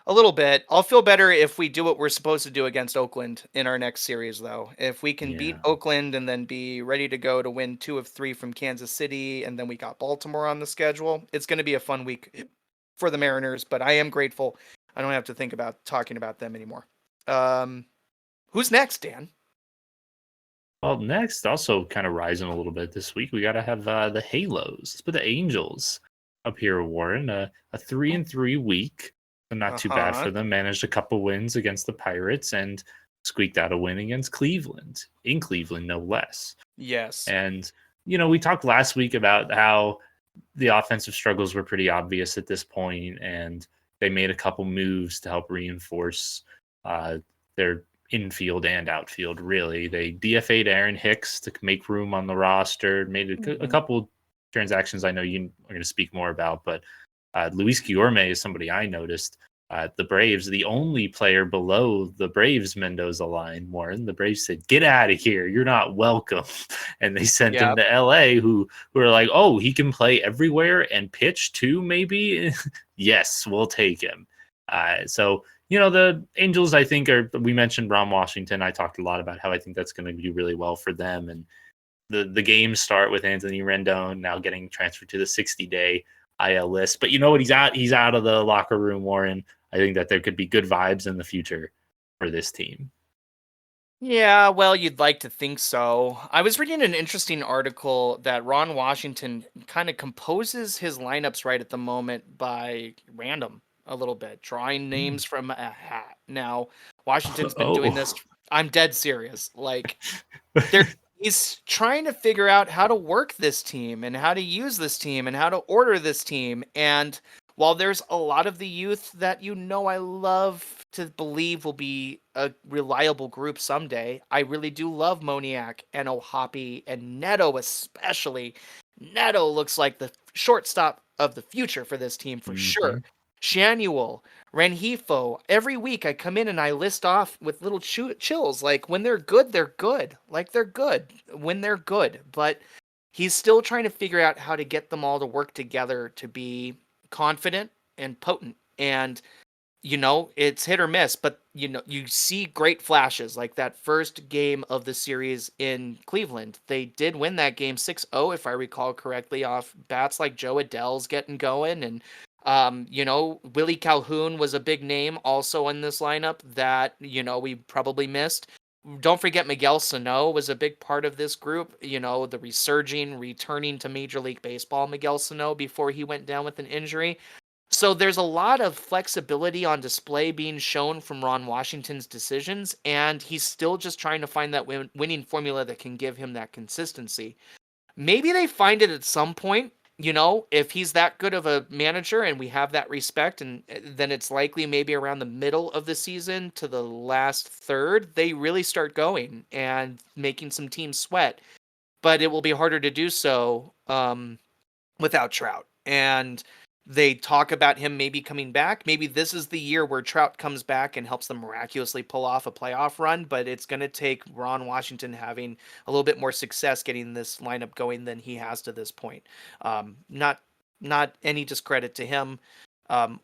A little bit. I'll feel better if we do what we're supposed to do against Oakland in our next series, though. If we can beat Oakland and then be ready to go to win 2 of 3 from Kansas City, and then we got Baltimore on the schedule, it's going to be a fun week for the Mariners, but I am grateful I don't have to think about talking about them anymore. Who's next, Dan? Well, next, also kind of rising a little bit this week, we got to have the Halos. Let's put the Angels up here, Warren. A 3-3 week. So not too bad for them. Managed a couple wins against the Pirates and squeaked out a win against Cleveland, in Cleveland, no less. Yes. And, we talked last week about how the offensive struggles were pretty obvious at this point, and they made a couple moves to help reinforce their infield and outfield, really. They DFA'd Aaron Hicks to make room on the roster, made a couple transactions I know you are going to speak more about, but Luis Guillorme is somebody I noticed. The Braves, the only player below the Braves Mendoza line, Warren. The Braves said, "Get out of here! You're not welcome," and they sent him to LA. Who are like, "Oh, he can play everywhere and pitch too, maybe." Yes, we'll take him. So the Angels, I think, we mentioned Ron Washington. I talked a lot about how I think that's going to do really well for them, and the games start with Anthony Rendon now getting transferred to the 60-day IL list. But you know what? He's out of the locker room, Warren. I think that there could be good vibes in the future for this team. Yeah, well, you'd like to think so. I was reading an interesting article that Ron Washington kind of composes his lineups right at the moment by random. a little bit, drawing names from a hat. Now, Washington's been doing this. Oh. I'm dead serious. Like, there he's trying to figure out how to work this team and how to use this team and how to order this team. And while there's a lot of the youth that I love to believe will be a reliable group someday, I really do love Moniak and Ohapi and Neto especially. Neto looks like the shortstop of the future for this team for sure. Mhm. Shanuel, Renhefo. Every week I come in and I list off with little chills. Like when they're good, they're good. Like they're good when they're good. But he's still trying to figure out how to get them all to work together to be confident and potent. And it's hit or miss, but you see great flashes like that first game of the series in Cleveland. They did win that game 6-0, if I recall correctly, off bats like Joe Adell's getting going. And, Willie Calhoun was a big name also in this lineup that, we probably missed. Don't forget Miguel Sano was a big part of this group, the returning to Major League Baseball Miguel Sano before he went down with an injury. So there's a lot of flexibility on display being shown from Ron Washington's decisions, and he's still just trying to find that winning formula that can give him that consistency. Maybe they find it at some point, if he's that good of a manager and we have that respect, and then it's likely maybe around the middle of the season to the last third, they really start going and making some teams sweat. But it will be harder to do so without Trout. And they talk about him maybe coming back. Maybe this is the year where Trout comes back and helps them miraculously pull off a playoff run, but it's going to take Ron Washington having a little bit more success getting this lineup going than he has to this point. Not any discredit to him.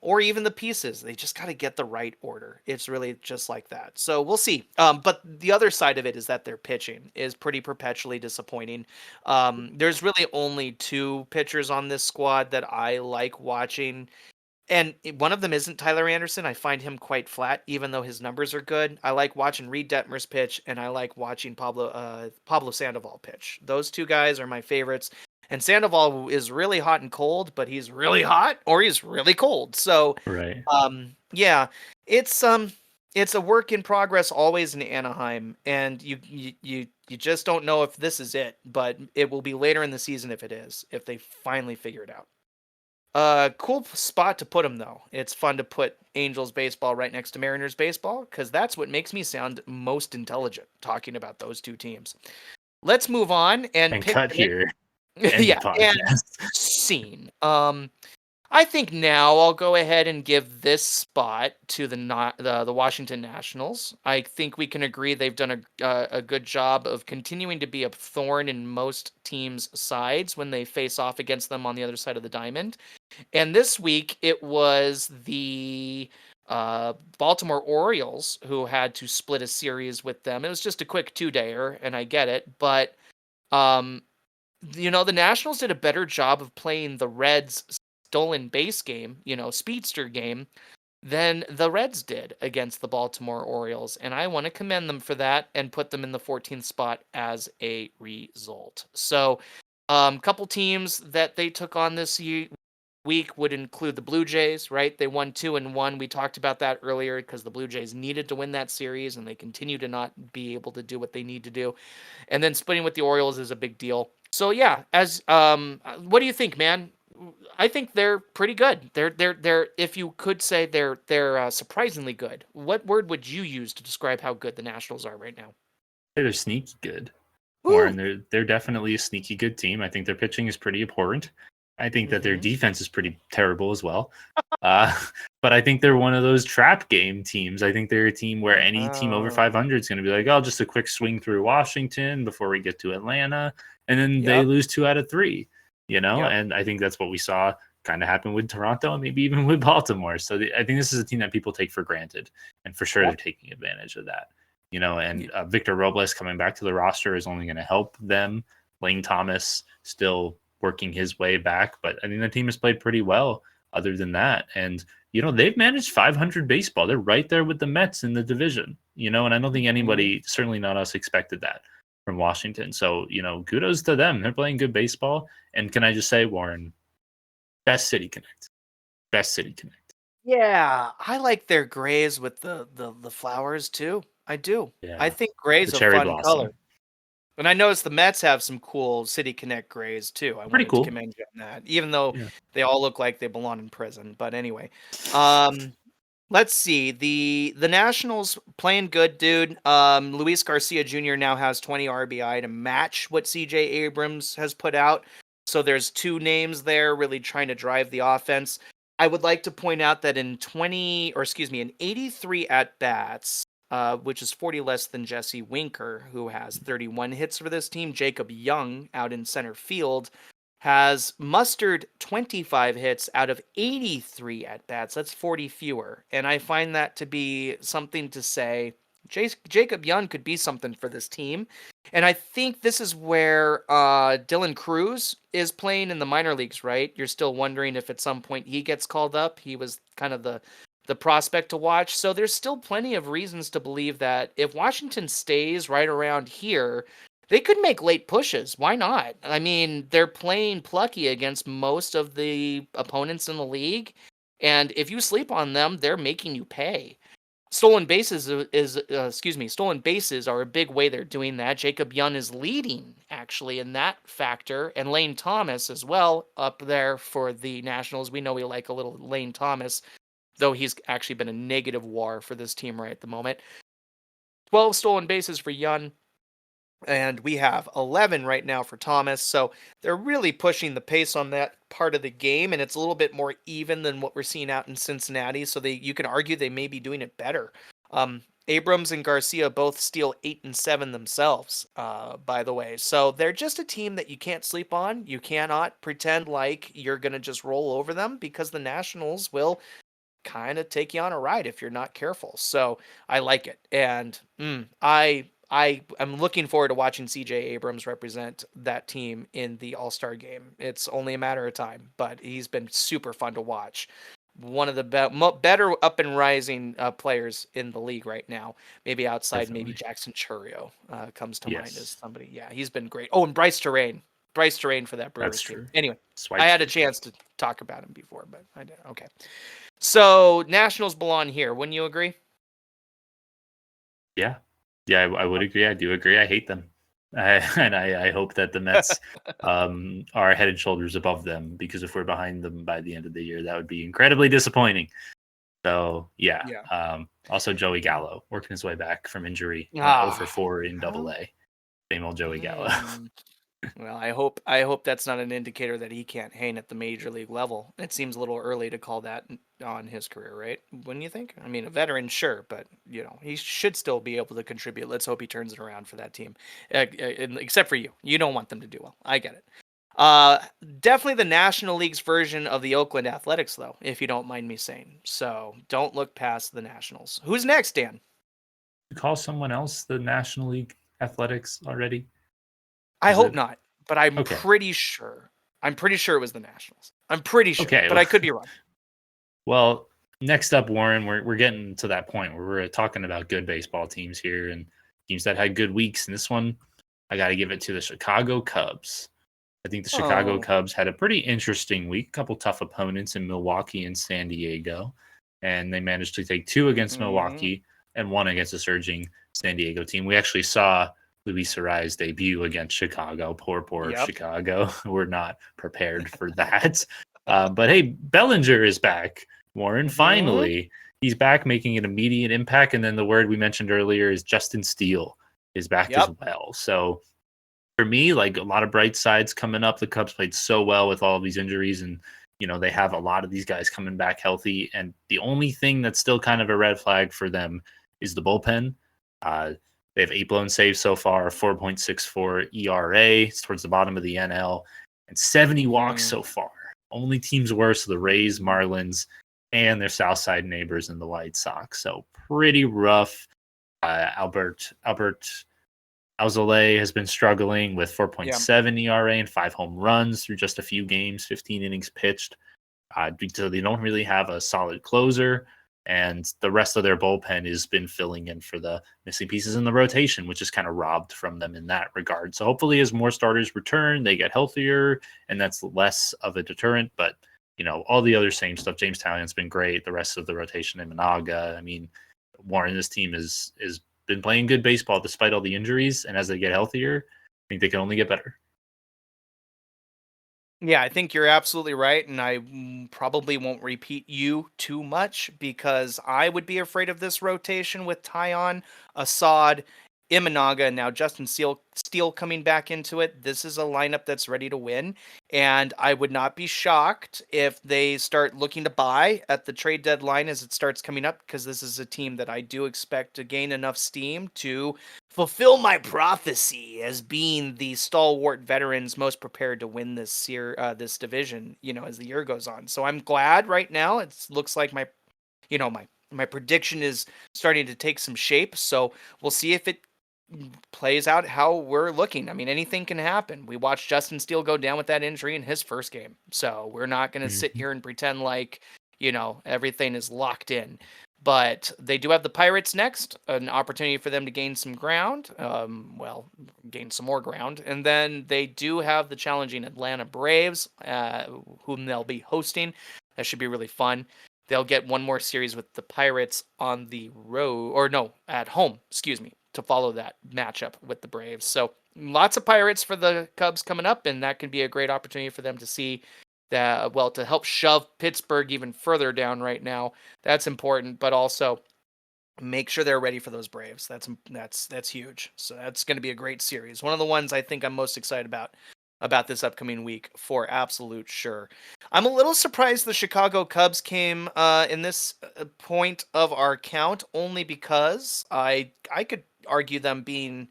Or even the pieces. They just got to get the right order. It's really just like that. So we'll see. But the other side of it is that their pitching is pretty perpetually disappointing. There's really only two pitchers on this squad that I like watching. And one of them isn't Tyler Anderson. I find him quite flat, even though his numbers are good. I like watching Reed Detmer's pitch, and I like watching Pablo Sandoval pitch. Those two guys are my favorites. And Sandoval is really hot and cold, but he's really hot or he's really cold. So, Right. yeah, it's it's a work in progress always in Anaheim, and you just don't know if this is it, but it will be later in the season if it is, if they finally figure it out. Cool spot to put him though. It's fun to put Angels baseball right next to Mariners baseball because that's what makes me sound most intelligent talking about those two teams. Let's move on and And pick cut the here. End the yeah, and podcast. scene. I think now I'll go ahead and give this spot to the Washington Nationals. I think we can agree they've done a good job of continuing to be a thorn in most teams' sides when they face off against them on the other side of the diamond. And this week it was the Baltimore Orioles who had to split a series with them. It was just a quick 2-dayer, and I get it, but um, the Nationals did a better job of playing the Reds' stolen base game, speedster game, than the Reds did against the Baltimore Orioles. And I want to commend them for that and put them in the 14th spot as a result. So, couple teams that they took on this week would include the Blue Jays, right? They won 2-1. We talked about that earlier because the Blue Jays needed to win that series and they continue to not be able to do what they need to do. And then splitting with the Orioles is a big deal. So yeah, as what do you think, man? I think they're pretty good. They're if you could say they're surprisingly good. What word would you use to describe how good the Nationals are right now? They're sneaky good. Woo! Warren, they're definitely a sneaky good team. I think their pitching is pretty abhorrent. I think that their Mm-hmm. defense is pretty terrible as well. Uh, but I think they're one of those trap game teams. I think they're a team where any team over Oh, 500 is going to be like, oh, just a quick swing through Washington before we get to Atlanta. And then they yep, lose 2 out of 3, yep, And I think that's what we saw kind of happen with Toronto and maybe even with Baltimore. So I think this is a team that people take for granted. And for sure, they're yep. taking advantage of that. And Victor Robles coming back to the roster is only going to help them. Lane Thomas still working his way back, but I think the team has played pretty well other than that. And, they've managed 500 baseball. They're right there with the Mets in the division, and I don't think Mhm. anybody, certainly not us, expected that from Washington. So, kudos to them. They're playing good baseball. And can I just say, Warren, best City Connect. Best City Connect. Yeah, I like their grays with the flowers too. I do. I Yeah, think the gray's a cherry fun color. blossom, And I noticed the Mets have some cool City Connect grays too. I pretty wanted to cool. commend you on that, even though Yeah, they all look like they belong in prison. But anyway, um, let's see. The Nationals playing good, dude. Luis Garcia Jr. now has 20 RBI to match what CJ Abrams has put out. So there's two names there really trying to drive the offense. I would like to point out that in 83 at bats, which is 40 less than Jesse Winker, who has 31 hits for this team. Jacob Young out in center field has mustered 25 hits out of 83 at bats. That's 40 fewer. And I find that to be something to say. Jacob Young could be something for this team. And I think this is where Dylan Cruz is playing in the minor leagues, right? You're still wondering if at some point he gets called up. He was kind of the prospect to watch. So there's still plenty of reasons to believe that if Washington stays right around here, they could make late pushes. Why not? I mean, they're playing plucky against most of the opponents in the league. And if you sleep on them, they're making you pay. Stolen bases are a big way they're doing that. Jacob Young is leading actually in that factor, and Lane Thomas as well up there for the Nationals. We know we like a little Lane Thomas, though he's actually been a negative WAR for this team right at the moment. 12 stolen bases for Young, and we have 11 right now for Thomas. So they're really pushing the pace on that part of the game, and it's a little bit more even than what we're seeing out in Cincinnati. So you can argue they may be doing it better. Abrams and Garcia both steal 8 and 7 themselves, by the way. So they're just a team that you can't sleep on. You cannot pretend like you're going to just roll over them, because the Nationals will kind of take you on a ride if you're not careful. So I like it, and I am looking forward to watching CJ Abrams represent that team in the All-Star game. It's only a matter of time, but he's been super fun to watch. One of the better up and rising players in the league right now. Maybe outside, maybe definitely. Jackson Churio comes to mind as Yes, somebody. Yeah, he's been great. Oh, and Bryce Terrain for that that's Brewers team. true. Anyway, I had a Swipester. chance to talk about him before, but I didn't. Okay. So Nationals belong here. Wouldn't you agree? Yeah, yeah, I would agree. I do agree. I hate them, and I hope that the Mets are head and shoulders above them, because if we're behind them by the end of the year, that would be incredibly disappointing. So yeah. Yeah. Also, Joey Gallo working his way back from injury, went 0 for Ah. 4 in Double Well, A. Same old Joey Gallo. mm, well, I hope that's not an indicator that he can't hang at the major league level. It seems a little early to call that on his career, right? Wouldn't you think? I mean, a veteran, sure, but he should still be able to contribute. Let's hope he turns it around for that team. Except for you, you don't want them to do well. I get it. Uh, Definitely the National League's version of the Oakland Athletics, though, if you don't mind me saying. So don't look past the Nationals. Who's next, Dan? You call someone else the National League Athletics already? I Is hope it not, but I'm okay? pretty sure. I'm pretty sure it was the Nationals. I'm pretty sure, Okay. but I could be wrong. Well, next up, Warren, we're getting to that point where we're talking about good baseball teams here and teams that had good weeks. And this one, I got to give it to the Chicago Cubs. I think the Chicago Oh. Cubs had a pretty interesting week, a couple tough opponents in Milwaukee and San Diego, and they managed to take two against Mhm. Milwaukee and one against a surging San Diego team. We actually saw Luis Arraez debut against Chicago. Poor Yep. Chicago. We're not prepared for that. But hey, Bellinger is back. Warren, Mhm. finally, he's back making an immediate impact. And then the word we mentioned earlier is Justin Steele is back as Yep. well. So for me, like a lot of bright sides coming up. The Cubs played so well with all of these injuries, and they have a lot of these guys coming back healthy. And the only thing that's still kind of a red flag for them is the bullpen. Uh, they have 8 blown saves so far, 4.64 ERA. It's towards the bottom of the NL, and 70 walks Mhm. so far. Only teams worse: the Rays, Marlins, and their Southside neighbors in the White Sox. So pretty rough. Albert Alzolay has been struggling with Yeah. 4.7 ERA and 5 home runs through just a few games, 15 innings pitched. So they don't really have a solid closer, and the rest of their bullpen has been filling in for the missing pieces in the rotation, which is kind of robbed from them in that regard. So hopefully, as more starters return, they get healthier, and that's less of a deterrent. But all the other same stuff. James Tallion's been great. The rest of the rotation in Managa. I mean, Warren, this team is been playing good baseball despite all the injuries, and as they get healthier, I think they can only get better. Yeah, I think you're absolutely right, and I probably won't repeat you too much because I would be afraid of this rotation with Tyon, Assad, Imanaga, and now Justin Steele coming back into it. This is a lineup that's ready to win, and I would not be shocked if they start looking to buy at the trade deadline as it starts coming up, because this is a team that I do expect to gain enough steam to fulfill my prophecy as being the stalwart veterans most prepared to win this division, as the year goes on. So I'm glad right now. It looks like my prediction is starting to take some shape. So we'll see if it plays out how we're looking. I mean, anything can happen. We watched Justin Steele go down with that injury in his first game. So we're not going to sit here and pretend like, everything is locked in. But they do have the Pirates next, an opportunity for them to gain some ground. Gain some more ground. And then they do have the challenging Atlanta Braves, whom they'll be hosting. That should be really fun. They'll get one more series with the Pirates on the road, or no, at home, excuse me, to follow that matchup with the Braves. So lots of Pirates for the Cubs coming up, and that can be a great opportunity for them to see that, to help shove Pittsburgh even further down right now. That's important, but also make sure they're ready for those Braves. That's huge. So that's going to be a great series. One of the ones I think I'm most excited about this upcoming week for absolute sure. I'm a little surprised the Chicago Cubs came in this point of our count, only because I could argue them being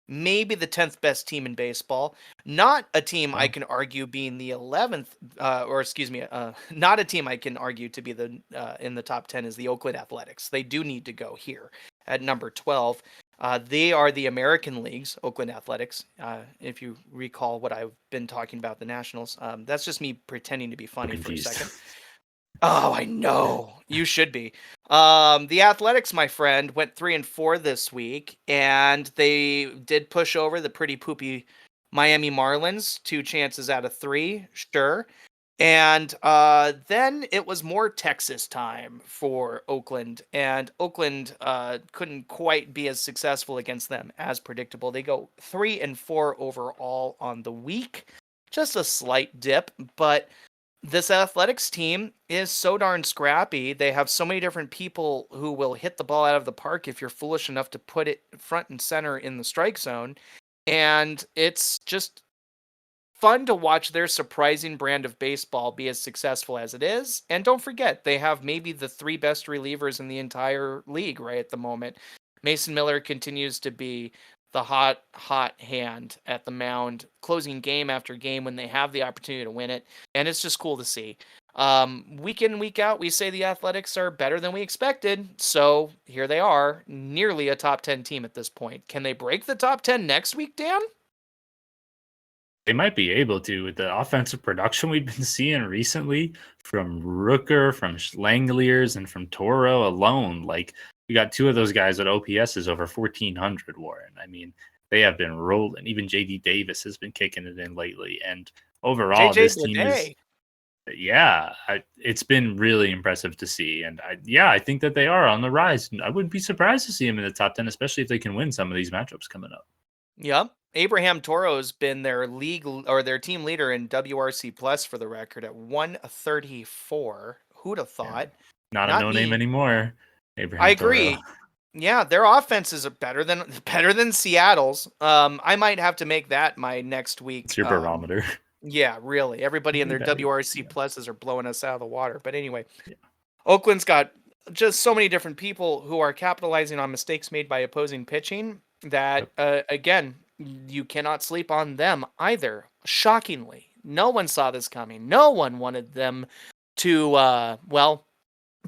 maybe the 10th best team in baseball. Not a team I can argue being the 11th, not a team I can argue to be the in the top 10 is the Oakland Athletics. They do need to go here at number 12. They are the American League's Oakland Athletics. If you recall what I've been talking about the Nationals, that's just me pretending to be funny for a second. Oh, I know. You should be. The Athletics, my friend, went 3-4 this week, and they did push over the pretty poopy Miami Marlins, 2 chances out of 3, sure. And then it was more Texas time for Oakland, and Oakland couldn't quite be as successful against them as predictable. They go 3-4 overall on the week, just a slight dip, but this Athletics team is so darn scrappy. They have so many different people who will hit the ball out of the park if you're foolish enough to put it front and center in the strike zone. And it's just fun to watch their surprising brand of baseball be as successful as it is. And don't forget, they have maybe the 3 best relievers in the entire league right at the moment. Mason Miller continues to be the hot hand at the mound, closing game after game when they have the opportunity to win it. And it's just cool to see. Week in, week out, we say the Athletics are better than we expected. So here they are, nearly a top 10 team at this point. Can they break the top 10 next week, Dan? They might be able to with the offensive production we've been seeing recently from Rooker, from Langoliers, and from Toro alone. Like, we got 2 of those guys at OPS is over 1,400, Warren. I mean, they have been rolling. Even JD Davis has been kicking it in lately. And overall, JJ this team is, Bleday. it's been really impressive to see. And I think that they are on the rise. I wouldn't be surprised to see them in the top 10, especially if they can win some of these matchups coming up. Yep. Abraham Toro's been their their team leader in WRC plus for the record at 134. Who'd have thought? Not a Not no name me. anymore. I Abraham Toro. agree. Yeah, their offenses are better than Seattle's. I might have to make that my next It's week. your barometer. Yeah, really. Everybody in their Better. WRC pluses are blowing us out of the water. But anyway, Yeah. Oakland's got just so many different people who are capitalizing on mistakes made by opposing pitching that, again, you cannot sleep on them either. Shockingly, no one saw this coming. No one wanted them to,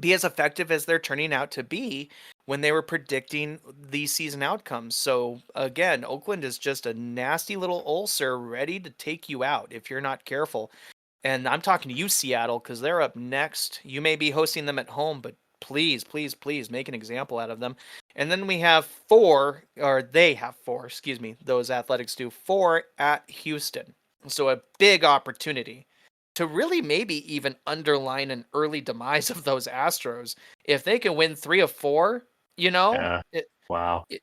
be as effective as they're turning out to be when they were predicting these season outcomes. So again, Oakland is just a nasty little ulcer ready to take you out if you're not careful. And I'm talking to you, Seattle, because they're up next. You may be hosting them at home, but please, please, please make an example out of them. And then we have 4, or they have 4, excuse me, those Athletics do 4 at Houston. So a big opportunity to really maybe even underline an early demise of those Astros. If they can win 3 of 4, you know, Yeah. Wow. it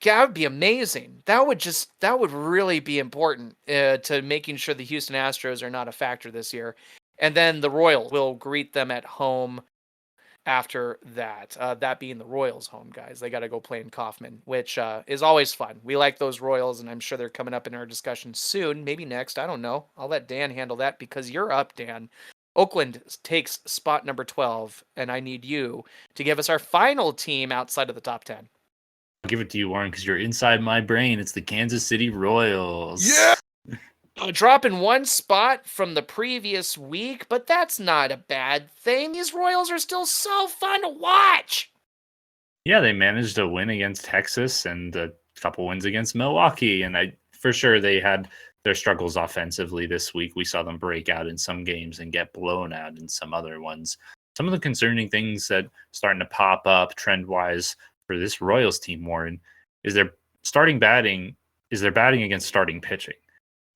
that would be amazing. That would really be important, to making sure the Houston Astros are not a factor this year. And then the Royals will greet them at home after that. That being the Royals' home, guys. They got to go play in Kauffman, which is always fun. We like those Royals, and I'm sure they're coming up in our discussion soon. Maybe next. I don't know. I'll let Dan handle that because you're up, Dan. Oakland takes spot number 12, and I need you to give us our final team outside of the top 10. I'll give it to you, Warren, because you're inside my brain. It's the Kansas City Yeah. Royals. Dropping one spot from the previous week, but that's not a bad thing. These Royals are still so fun to watch. Yeah, they managed a win against Texas and a couple wins against Milwaukee. And for sure they had their struggles offensively this week. We saw them break out in some games and get blown out in some other ones. Some of the concerning things that starting to pop up trend wise for this Royals team, Warren, is their batting against starting pitching.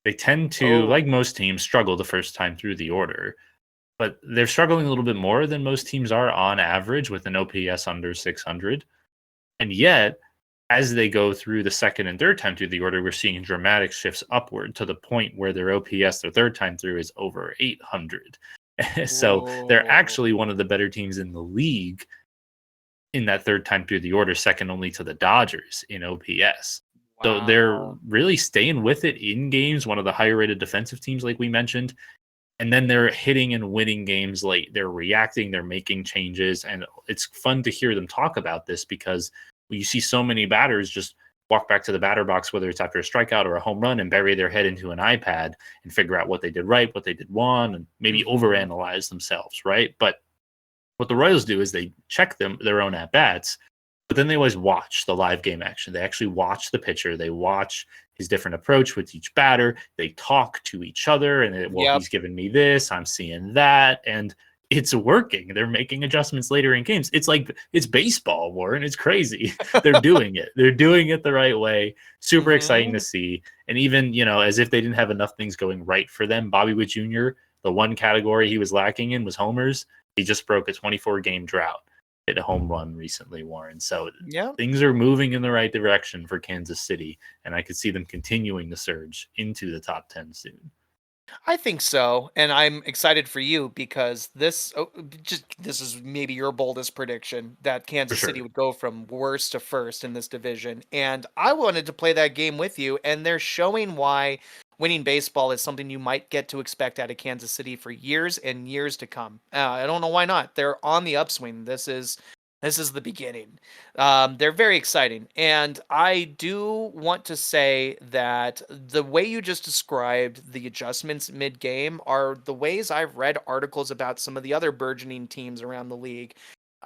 They tend to, Oh, like most teams, struggle the first time through the order, but they're struggling a little bit more than most teams are on average with an OPS under 600. And yet, as they go through the second and third time through the order, we're seeing dramatic shifts upward to the point where their OPS, their third time through, is over 800. So they're whoa. actually one of the better teams in the league in that third time through the order, second only to the Dodgers in OPS. So they're Wow. really staying with it in games, one of the higher rated defensive teams, like we mentioned. And then they're hitting and winning games late. They're reacting, they're making changes. And it's fun to hear them talk about this because you see so many batters just walk back to the batter box, whether it's after a strikeout or a home run, and bury their head into an iPad and figure out what they did right, what they did wrong, and maybe Mhm. overanalyze themselves, right? But what the Royals do is they check their own at bats, but then they always watch the live game action. They actually watch the pitcher. They watch his different approach with each batter. They talk to each other, and well, Yep. he's giving me this, I'm seeing that, and it's working. They're making adjustments later in games. It's like it's baseball, Warren. It's crazy. They're doing it. They're doing it the right way. Super exciting to Mhm. see. And even, as if they didn't have enough things going right for them, Bobby Witt Jr., the one category he was lacking in was homers. He just broke a 24-game drought, hit a home run recently, Warren. So Yep. things are moving in the right direction for Kansas City, and I could see them continuing to surge into the top 10 soon. I think so, and I'm excited for you because this is maybe your boldest prediction that For Kansas City sure. would go from worst to first in this division, and I wanted to play that game with you, and they're showing why winning baseball is something you might get to expect out of Kansas City for years and years to come. I don't know why not. They're on the upswing. This is the beginning. They're very exciting. And I do want to say that the way you just described the adjustments mid game are the ways I've read articles about some of the other burgeoning teams around the league.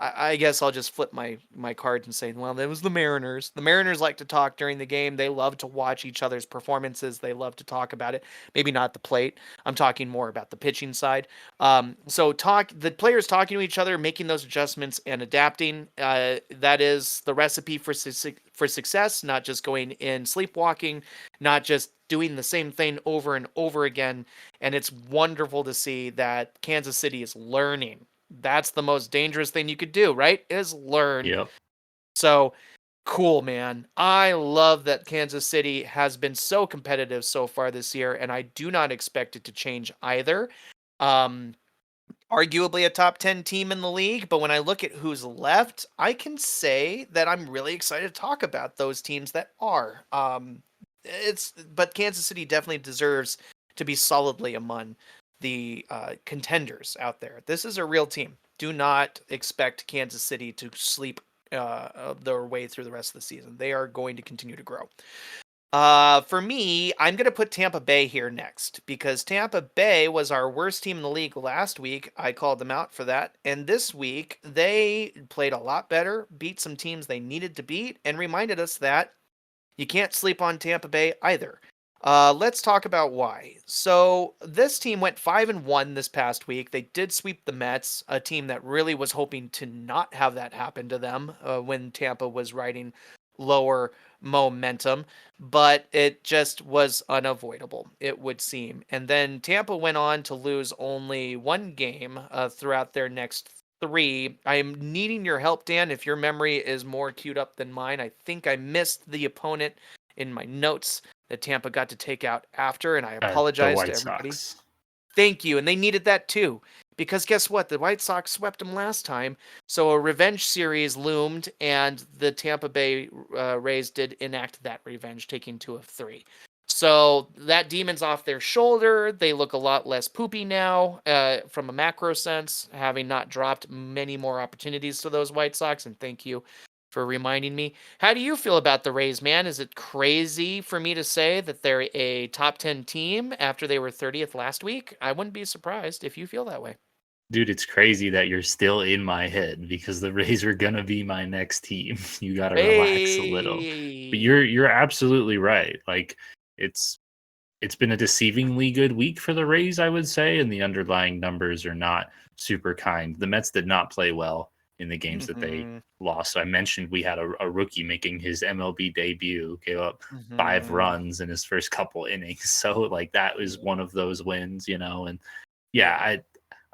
I guess I'll just flip my cards and say, well, that was the Mariners. The Mariners like to talk during the game. They love to watch each other's performances. They love to talk about it. Maybe not the plate. I'm talking more about the pitching side. So the players talking to each other, making those adjustments and adapting. That is the recipe for success. Not just going in sleepwalking, not just doing the same thing over and over again. And it's wonderful to see that Kansas City is learning. That's the most dangerous thing you could do, right? Is learn. Yep. So cool, man. I love that Kansas City has been so competitive so far this year, and I do not expect it to change either. Um, Arguably a top 10 team in the league, but when I look at who's left, I can say that I'm really excited to talk about those teams that are. But Kansas City definitely deserves to be solidly among the contenders out there. This is a real team. Do not expect Kansas City to sleep their way through the rest of the season. They are going to continue to grow. For me, I'm gonna put Tampa Bay here next because Tampa Bay was our worst team in the league last week. I called them out for that, and this week they played a lot better, beat some teams they needed to beat, and reminded us that you can't sleep on Tampa Bay either. Let's talk about why. So this team went 5-1 this past week. They did sweep the Mets, a team that really was hoping to not have that happen to them when Tampa was riding lower momentum, but it just was unavoidable, it would seem. And then Tampa went on to lose only one game throughout their next three. I'm needing your help, Dan, if your memory is more queued up than mine. I think I missed the opponent in my notes that Tampa got to take out after, and I The apologize to White everybody. Sox. Thank you. And they needed that too. Because guess what? The White Sox swept them last time. So a revenge series loomed, and the Tampa Bay Rays did enact that revenge, taking 2 of 3. So that demon's off their shoulder. They look a lot less poopy now from a macro sense, having not dropped many more opportunities to those White Sox. And thank you for reminding me. How do you feel about the Rays, man? Is it crazy for me to say that they're a top 10 team after they were 30th last week? I wouldn't be surprised if you feel that way. Dude, it's crazy that you're still in my head because the Rays are gonna be my next team. You got to relax a little. But Hey. you're absolutely right. Like it's it's been a deceivingly good week for the Rays, I would say, and the underlying numbers are not super kind. The Mets did not play well in the games that they Mm-hmm. lost. So I mentioned we had a rookie making his MLB debut, gave up 5 Mm-hmm. runs in his first couple innings. So like that was one of those wins, and yeah, Yeah.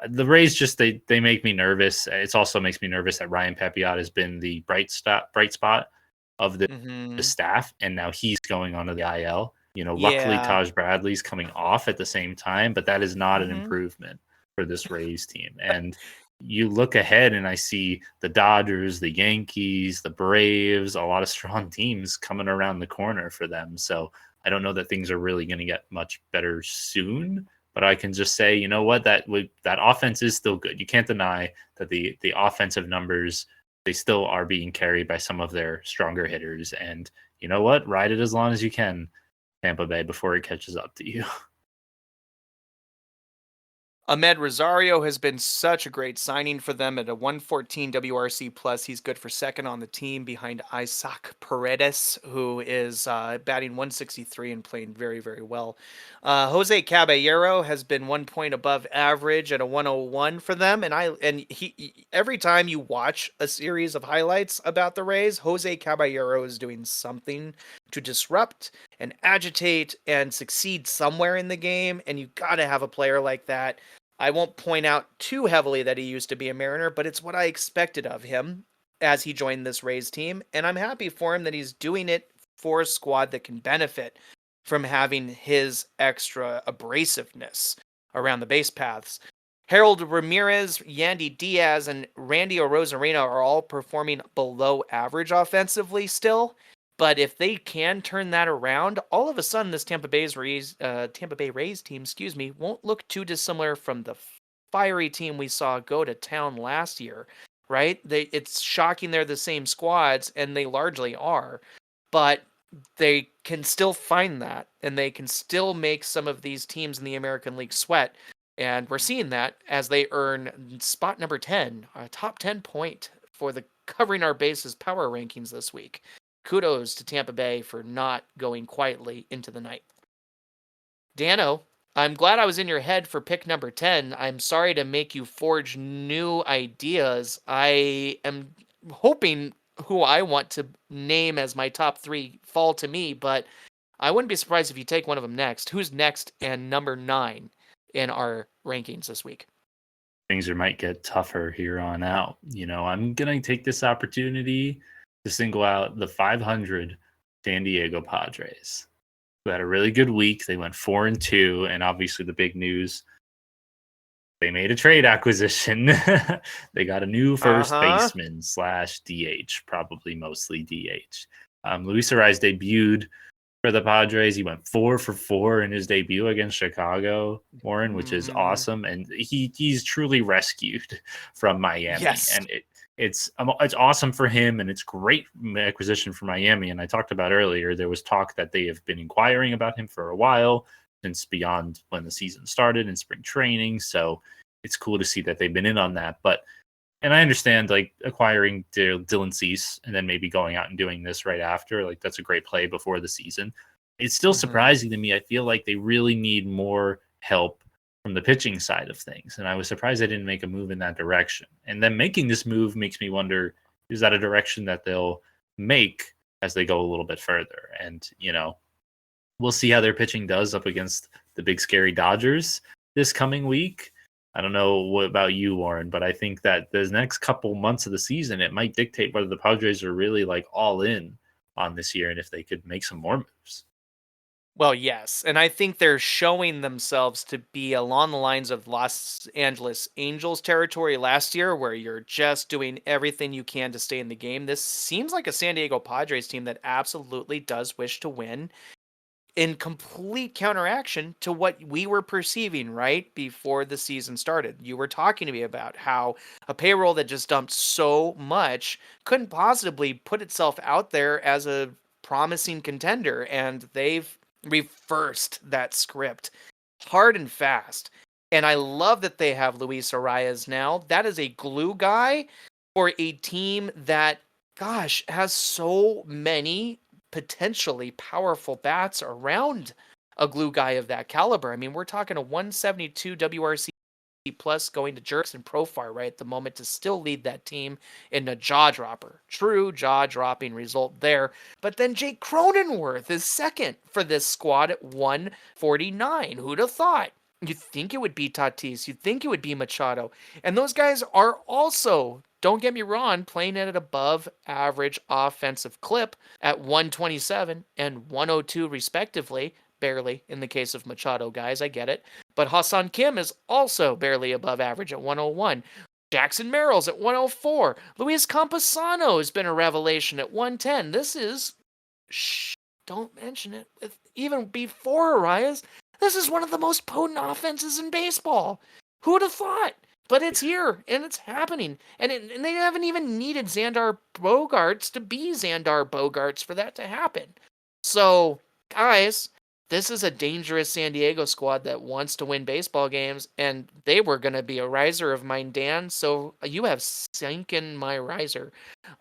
the Rays just they make me nervous. It also makes me nervous that Ryan Pepiot has been the bright spot of the Mm-hmm. staff, and now he's going onto the IL. Luckily Yeah. Taj Bradley's coming off at the same time, but that is not an Mm-hmm. improvement for this Rays team. And you look ahead and I see the Dodgers, the Yankees, the Braves, a lot of strong teams coming around the corner for them. So I don't know that things are really going to get much better soon, but I can just say, you know what, that offense is still good. You can't deny that the offensive numbers, they still are being carried by some of their stronger hitters. And you know what, ride it as long as you can, Tampa Bay, before it catches up to you. Ahmed Rosario has been such a great signing for them at a 114 WRC plus. He's good for second on the team behind Isaac Paredes, who is batting 163 and playing very, very well. Jose Caballero has been 1 point above average at a 101 for them, and he every time you watch a series of highlights about the Rays, Jose Caballero is doing something to disrupt and agitate and succeed somewhere in the game, and you got to have a player like that. I won't point out too heavily that he used to be a Mariner, but it's what I expected of him as he joined this Rays team, and I'm happy for him that he's doing it for a squad that can benefit from having his extra abrasiveness around the base paths. Harold Ramirez, Yandy Diaz, and Randy Arozarena are all performing below average offensively still. But if they can turn that around, all of a sudden this Tampa Bay Rays team, won't look too dissimilar from the fiery team we saw go to town last year, right? It's shocking they're the same squads, and they largely are, but they can still find that, and they can still make some of these teams in the American League sweat. And we're seeing that as they earn spot number 10, a top 10 point for the Covering Our Bases power rankings this week. Kudos to Tampa Bay for not going quietly into the night. Dano, I'm glad I was in your head for pick number 10. I'm sorry to make you forge new ideas. I am hoping who I want to name as my top 3 fall to me, but I wouldn't be surprised if you take one of them next. Who's next and number 9 in our rankings this week? Things might get tougher here on out. I'm going to take this opportunity to single out the 500 San Diego Padres, who had a really good week. They went 4-2, and obviously the big news, they made a trade acquisition. They got a new first Uh-huh. baseman slash DH, probably mostly DH. Luis Ariz debuted for the Padres. He went 4 for 4 in his debut against Chicago, Warren, which is Mm, awesome. And he's truly rescued from Miami. yes. And it's awesome for him, and it's great acquisition for Miami. And I talked about earlier, there was talk that they have been inquiring about him for a while, since beyond when the season started in spring training. So it's cool to see that they've been in on that. And I understand like acquiring Dylan Cease and then maybe going out and doing this right after. Like that's a great play before the season. It's still Mm-hmm. surprising to me. I feel like they really need more help from the pitching side of things. And I was surprised they didn't make a move in that direction. And then making this move makes me wonder, is that a direction that they'll make as they go a little bit further. And, we'll see how their pitching does up against the big scary Dodgers this coming week. I don't know what about you, Warren, but I think that the next couple months of the season, it might dictate whether the Padres are really like all in on this year and if they could make some more moves. Well, yes, and I think they're showing themselves to be along the lines of Los Angeles Angels territory last year, where you're just doing everything you can to stay in the game. This seems like a San Diego Padres team that absolutely does wish to win, in complete counteraction to what we were perceiving right before the season started. You were talking to me about how a payroll that just dumped so much couldn't possibly put itself out there as a promising contender, and they've reversed that script hard and fast. And I love that they have Luis Arias now. That is a glue guy for a team that, gosh, has so many potentially powerful bats around a glue guy of that caliber. I mean, we're talking a 172 WRC plus going to Jerks and Profar right at the moment to still lead that team in a jaw dropper. True jaw dropping result there. But then Jake Cronenworth is second for this squad at 149. Who'd have thought? You'd think it would be Tatis. You'd think it would be Machado. And those guys are also, don't get me wrong, playing at an above average offensive clip at 127 and 102 respectively. Barely in the case of Machado, guys. I get it. But Hassan Kim is also barely above average at 101. Jackson Merrill's at 104. Luis Campusano has been a revelation at 110. This is, don't mention it. Even before Arias, this is one of the most potent offenses in baseball. Who would have thought? But it's here, and it's happening. And they haven't even needed Xander Bogaerts to be Xander Bogaerts for that to happen. So, guys, this is a dangerous San Diego squad that wants to win baseball games, and they were going to be a riser of mine, Dan. So you have sinking my riser.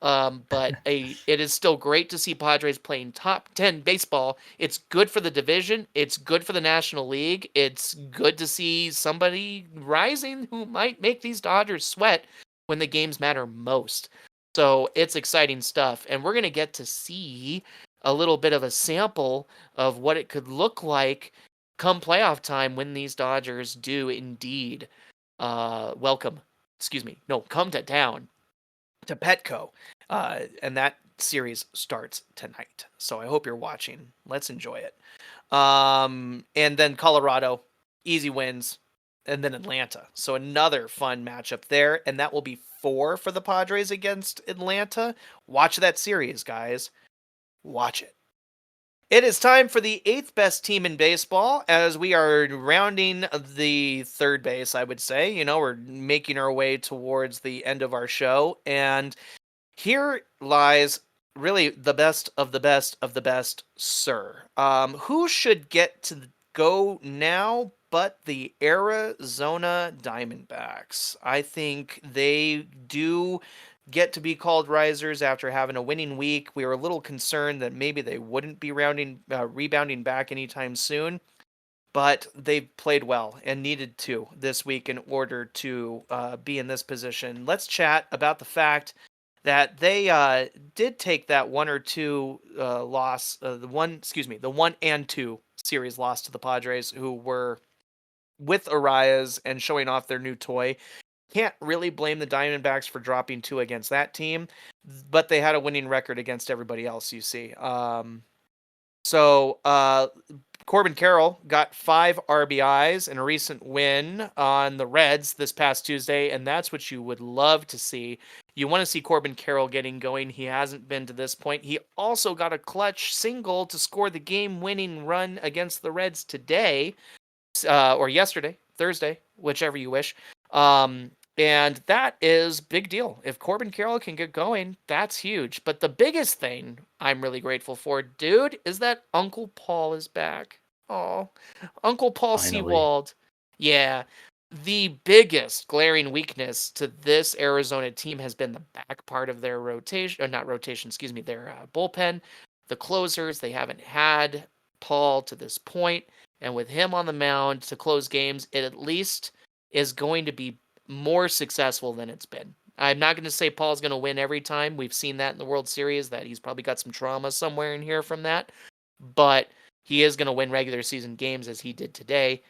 But it is still great to see Padres playing top 10 baseball. It's good for the division. It's good for the National League. It's good to see somebody rising who might make these Dodgers sweat when the games matter most. So it's exciting stuff, and we're going to get to see a little bit of a sample of what it could look like come playoff time when these Dodgers do indeed come to town to Petco. And that series starts tonight. So I hope you're watching. Let's enjoy it. And then Colorado, easy wins. And then Atlanta. So another fun matchup there. And that will be 4 for the Padres against Atlanta. Watch that series, guys. Watch it. It is time for the 8th best team in baseball as we are rounding the third base, I would say. You know, we're making our way towards the end of our show. And here lies really the best of the best of the best, sir. Who should get to go now but the Arizona Diamondbacks? I think they do get to be called risers after having a winning week. We were a little concerned that maybe they wouldn't be rebounding back anytime soon, but they played well and needed to this week in order to be in this position. Let's chat about the fact that they did take that 1 or 2 loss, the 1 and 2 series loss to the Padres, who were with Arias and showing off their new toy. Can't really blame the Diamondbacks for dropping 2 against that team, but they had a winning record against everybody else, you see. So Corbin Carroll got 5 RBIs in a recent win on the Reds this past Tuesday, and that's what you would love to see. You want to see Corbin Carroll getting going. He hasn't been to this point. He also got a clutch single to score the game-winning run against the Reds today, or yesterday, Thursday, whichever you wish. And that is big deal. If Corbin Carroll can get going, that's huge. But the biggest thing I'm really grateful for, dude, is that Uncle Paul is back. Oh, Uncle Paul Finally. Sewald. Yeah. The biggest glaring weakness to this Arizona team has been the back part of their rotation, or not rotation, excuse me, their bullpen. The closers, they haven't had Paul to this point. And with him on the mound to close games, it at least is going to be more successful than it's been. I'm not going to say Paul's going to win every time. We've seen that in the World Series, that he's probably got some trauma somewhere in here from that. But he is going to win regular season games as he did today,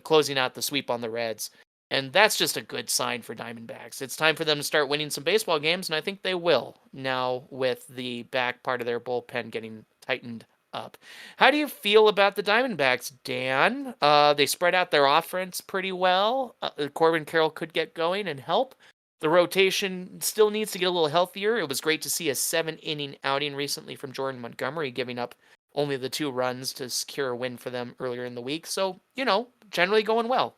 closing out the sweep on the Reds. And that's just a good sign for Diamondbacks. It's time for them to start winning some baseball games, and I think they will now with the back part of their bullpen getting tightened up. How do you feel about the Diamondbacks, Dan? They spread out their offense pretty well. Corbin Carroll could get going and help. The rotation still needs to get a little healthier. It was great to see a 7-inning outing recently from Jordan Montgomery, giving up only the 2 runs to secure a win for them earlier in the week. So, generally going well.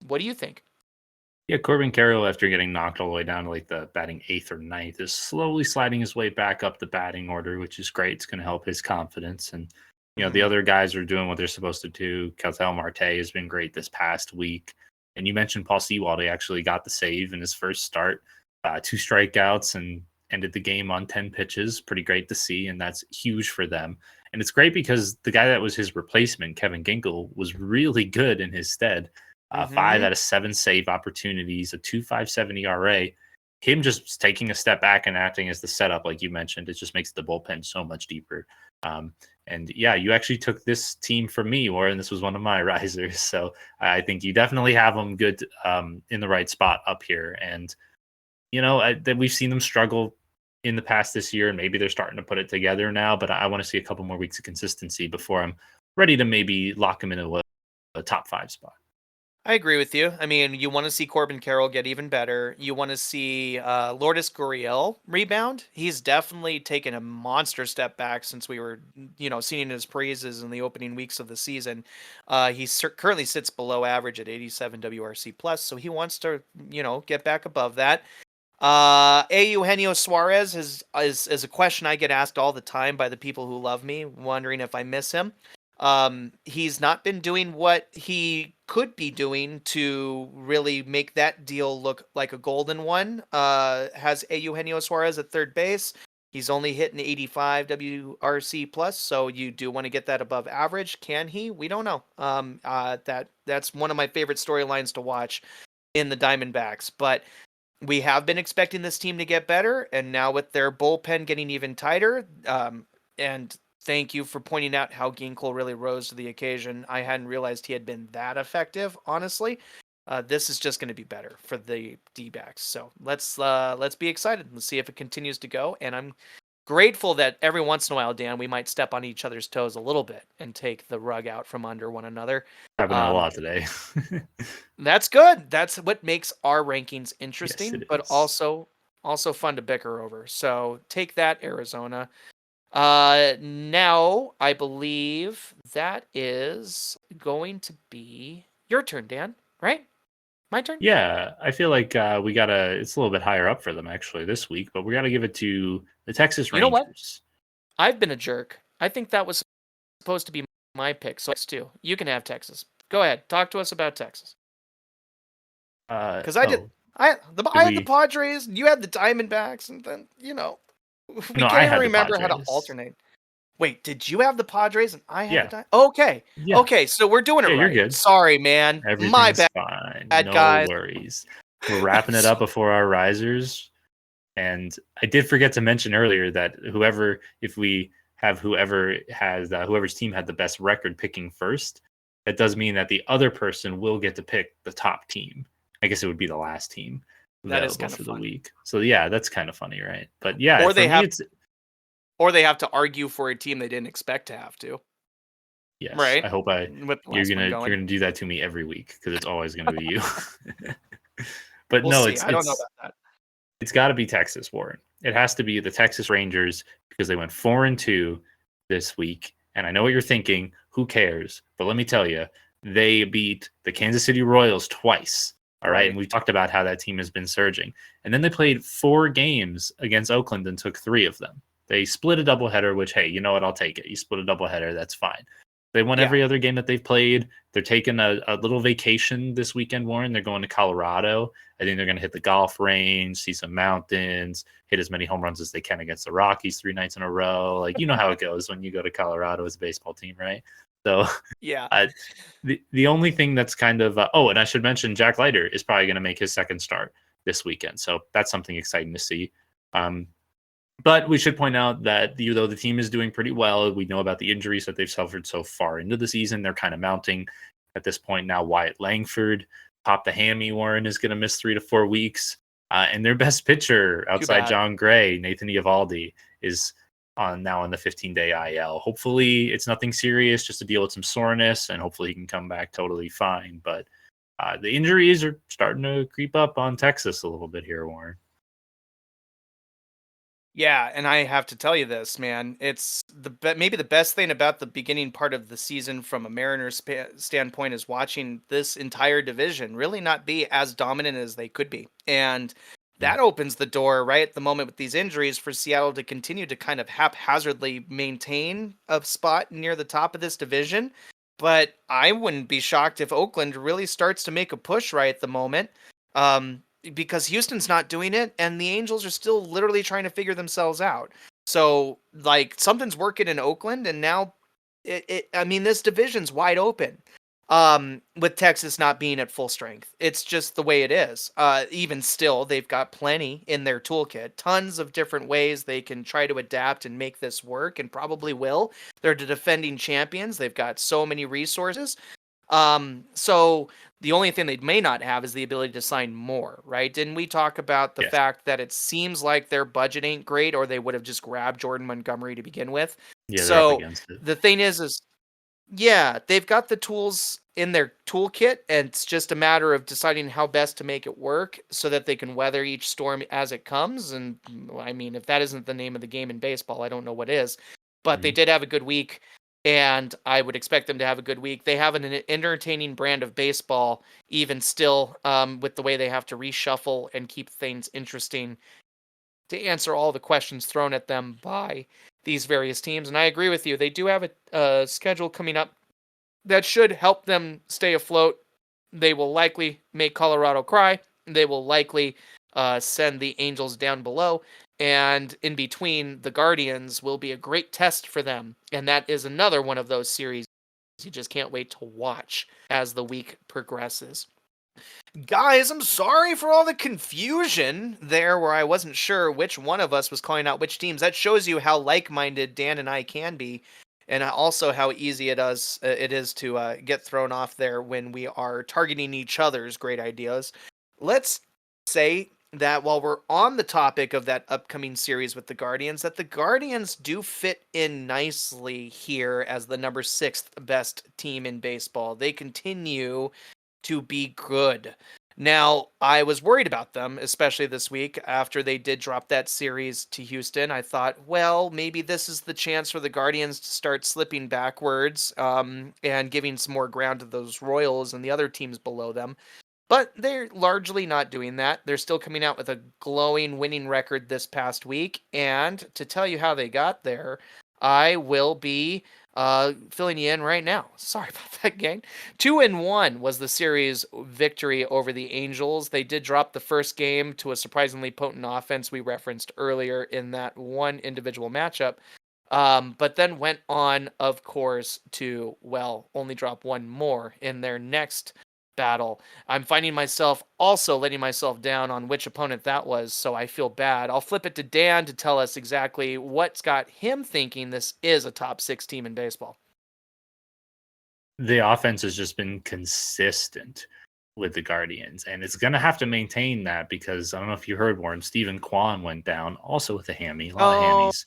What do you think? Yeah, Corbin Carroll, after getting knocked all the way down to like the batting 8th or ninth, is slowly sliding his way back up the batting order, which is great. It's going to help his confidence. And, the other guys are doing what they're supposed to do. Ketel Marte has been great this past week. And you mentioned Paul Sewald. He actually got the save in his first start, 2 strikeouts, and ended the game on 10 pitches. Pretty great to see, and that's huge for them. And it's great because the guy that was his replacement, Kevin Ginkel, was really good in his stead. 5 out of 7 save opportunities, a 2.57 ERA. Him just taking a step back and acting as the setup, like you mentioned, it just makes the bullpen so much deeper. And yeah, you actually took this team from me, Warren. This was one of my risers. So I think you definitely have them good in the right spot up here. And, that we've seen them struggle in the past this year, and maybe they're starting to put it together now. But I want to see a couple more weeks of consistency before I'm ready to maybe lock them into a top 5 spot. I agree with you. I mean, you want to see Corbin Carroll get even better. You want to see Lourdes Gurriel rebound. He's definitely taken a monster step back since we were, seeing his praises in the opening weeks of the season. He currently sits below average at 87 WRC plus, so he wants to, get back above that. Eugenio Suarez is a question I get asked all the time by the people who love me, wondering if I miss him. He's not been doing what he could be doing to really make that deal look like a golden one. Has Eugenio Suarez at third base. He's only hitting 85 WRC plus, so you do want to get that above average. Can he? We don't know. That's one of my favorite storylines to watch in the Diamondbacks, but we have been expecting this team to get better, and now with their bullpen getting even tighter, and thank you for pointing out how Ginkel really rose to the occasion. I hadn't realized he had been that effective, honestly. This is just going to be better for the D-backs. So let's be excited. Let's see if it continues to go. And I'm grateful that every once in a while, Dan, we might step on each other's toes a little bit and take the rug out from under one another. Happening a lot today. That's good. That's what makes our rankings interesting, Yes, but is. also fun to bicker over. So take that, Arizona. Now I believe that is going to be your turn, Dan, right? My turn? Yeah, I feel like it's a little bit higher up for them actually this week, but we got to give it to the Texas You know what? Rangers. I've been a jerk. I think that was supposed to be my pick. So it's 2. You can have Texas. Go ahead. Talk to us about Texas. Because I Oh, I had the we? Padres, and you had the Diamondbacks, and then, we No, can't I even had the remember how to Padres. alternate. Wait, did you have the Padres and I had the Yeah, Diamondbacks? Okay. yeah, Okay, so we're doing it yeah. You're right. good. Sorry, man. My Everything's fine. bad, No guys. worries. We're wrapping it up before our risers. And I did forget to mention earlier that if we have whoever's team had the best record picking first, that does mean that the other person will get to pick the top team. I guess it would be the last team That is available kind of for the fun. week. So yeah, that's kind of funny, right? But yeah, Or for they me, have it's to argue for a team they didn't expect to have to. yes. Right? I hope With the last one you're going. gonna do that to me every week because it's always gonna be you. But We'll no, see. I don't know about that. it's got to be Texas, Warren. It has to be the Texas Rangers because they went 4-2 this week. And I know what you're thinking. Who cares? But let me tell you, they beat the Kansas City Royals twice. All right. Right. And we've talked about how that team has been surging. And then they played 4 games against Oakland and took 3 of them. They split a doubleheader, which, hey, you know what? I'll take it. You split a doubleheader. That's fine. They won Yeah. every other game that they've played. They're taking a little vacation this weekend, Warren. They're going to Colorado. I think they're going to hit the golf range, see some mountains, hit as many home runs as they can against the Rockies 3 nights in a row. Like, you know how it goes when you go to Colorado as a baseball team, right? So Yeah. the only thing that's kind of and I should mention Jack Leiter is probably going to make his second start. this weekend. So that's something exciting to see. But we should point out that though the team is doing pretty well, we know about the injuries that they've suffered so far into the season. They're kind of mounting at this point now. Wyatt Langford popped the hammy. Warren is going to miss 3 to 4 weeks. And their best pitcher Too outside bad. John Gray, Nathan Eovaldi, is now on the 15-day IL. Hopefully it's nothing serious, just to deal with some soreness, and hopefully he can come back totally fine. But the injuries are starting to creep up on Texas a little bit here, Warren. Yeah, and I have to tell you this, man. It's maybe the best thing about the beginning part of the season from a Mariners standpoint is watching this entire division really not be as dominant as they could be. And Mm. that opens the door right at the moment with these injuries for Seattle to continue to kind of haphazardly maintain a spot near the top of this division. But I wouldn't be shocked if Oakland really starts to make a push right at the moment. Um, because Houston's not doing it, and the Angels are still literally trying to figure themselves out. So, like, something's working in Oakland, and now I mean, this division's wide open. With Texas not being at full strength. It's just the way it is. Even still, they've got plenty in their toolkit, tons of different ways they can try to adapt and make this work, and probably will. They're the defending champions. They've got so many resources. So the only thing they may not have is the ability to sign more, right? Didn't we talk about the Yes. fact that it seems like their budget ain't great, or they would have just grabbed Jordan Montgomery to begin with? Yeah, they're up So against it. the thing is yeah, they've got the tools in their toolkit, and it's just a matter of deciding how best to make it work so that they can weather each storm as it comes. And I mean, if that isn't the name of the game in baseball, I don't know what is. But they Mhm. did have a good week, and I would expect them to have a good week. They have an entertaining brand of baseball, even still, with the way they have to reshuffle and keep things interesting to answer all the questions thrown at them by these various teams. And I agree with you. They do have a schedule coming up that should help them stay afloat. They will likely make Colorado cry. They will likely send the Angels down below. And in between, the Guardians will be a great test for them. And that is another one of those series you just can't wait to watch as the week progresses. Guys, I'm sorry for all the confusion there where I wasn't sure which one of us was calling out which teams. That shows you how like-minded Dan and I can be, and also how easy it is to get thrown off there when we are targeting each other's great ideas. Let's say that while we're on the topic of that upcoming series with the Guardians, that the Guardians do fit in nicely here as the number 6th best team in baseball. They continue to be good. Now, I was worried about them, especially this week after they did drop that series to Houston. I thought, well, maybe this is the chance for the Guardians to start slipping backwards and giving some more ground to those Royals and the other teams below them. But they're largely not doing that. They're still coming out with a glowing winning record this past week. And to tell you how they got there, I will be filling you in right now. Sorry about that, gang. 2-1 was the series victory over the Angels. They did drop the first game to a surprisingly potent offense we referenced earlier in that one individual matchup. But then went on, of course, to, well, only drop one more in their next battle. I'm finding myself also letting myself down on which opponent that was, so I feel bad. I'll flip it to Dan to tell us exactly what's got him thinking this is a top 6 team in baseball. The offense has just been consistent with the Guardians, and it's going to have to maintain that because I don't know if you heard, Warren, Stephen Kwan went down also with a hammy. A lot of Oh, hammies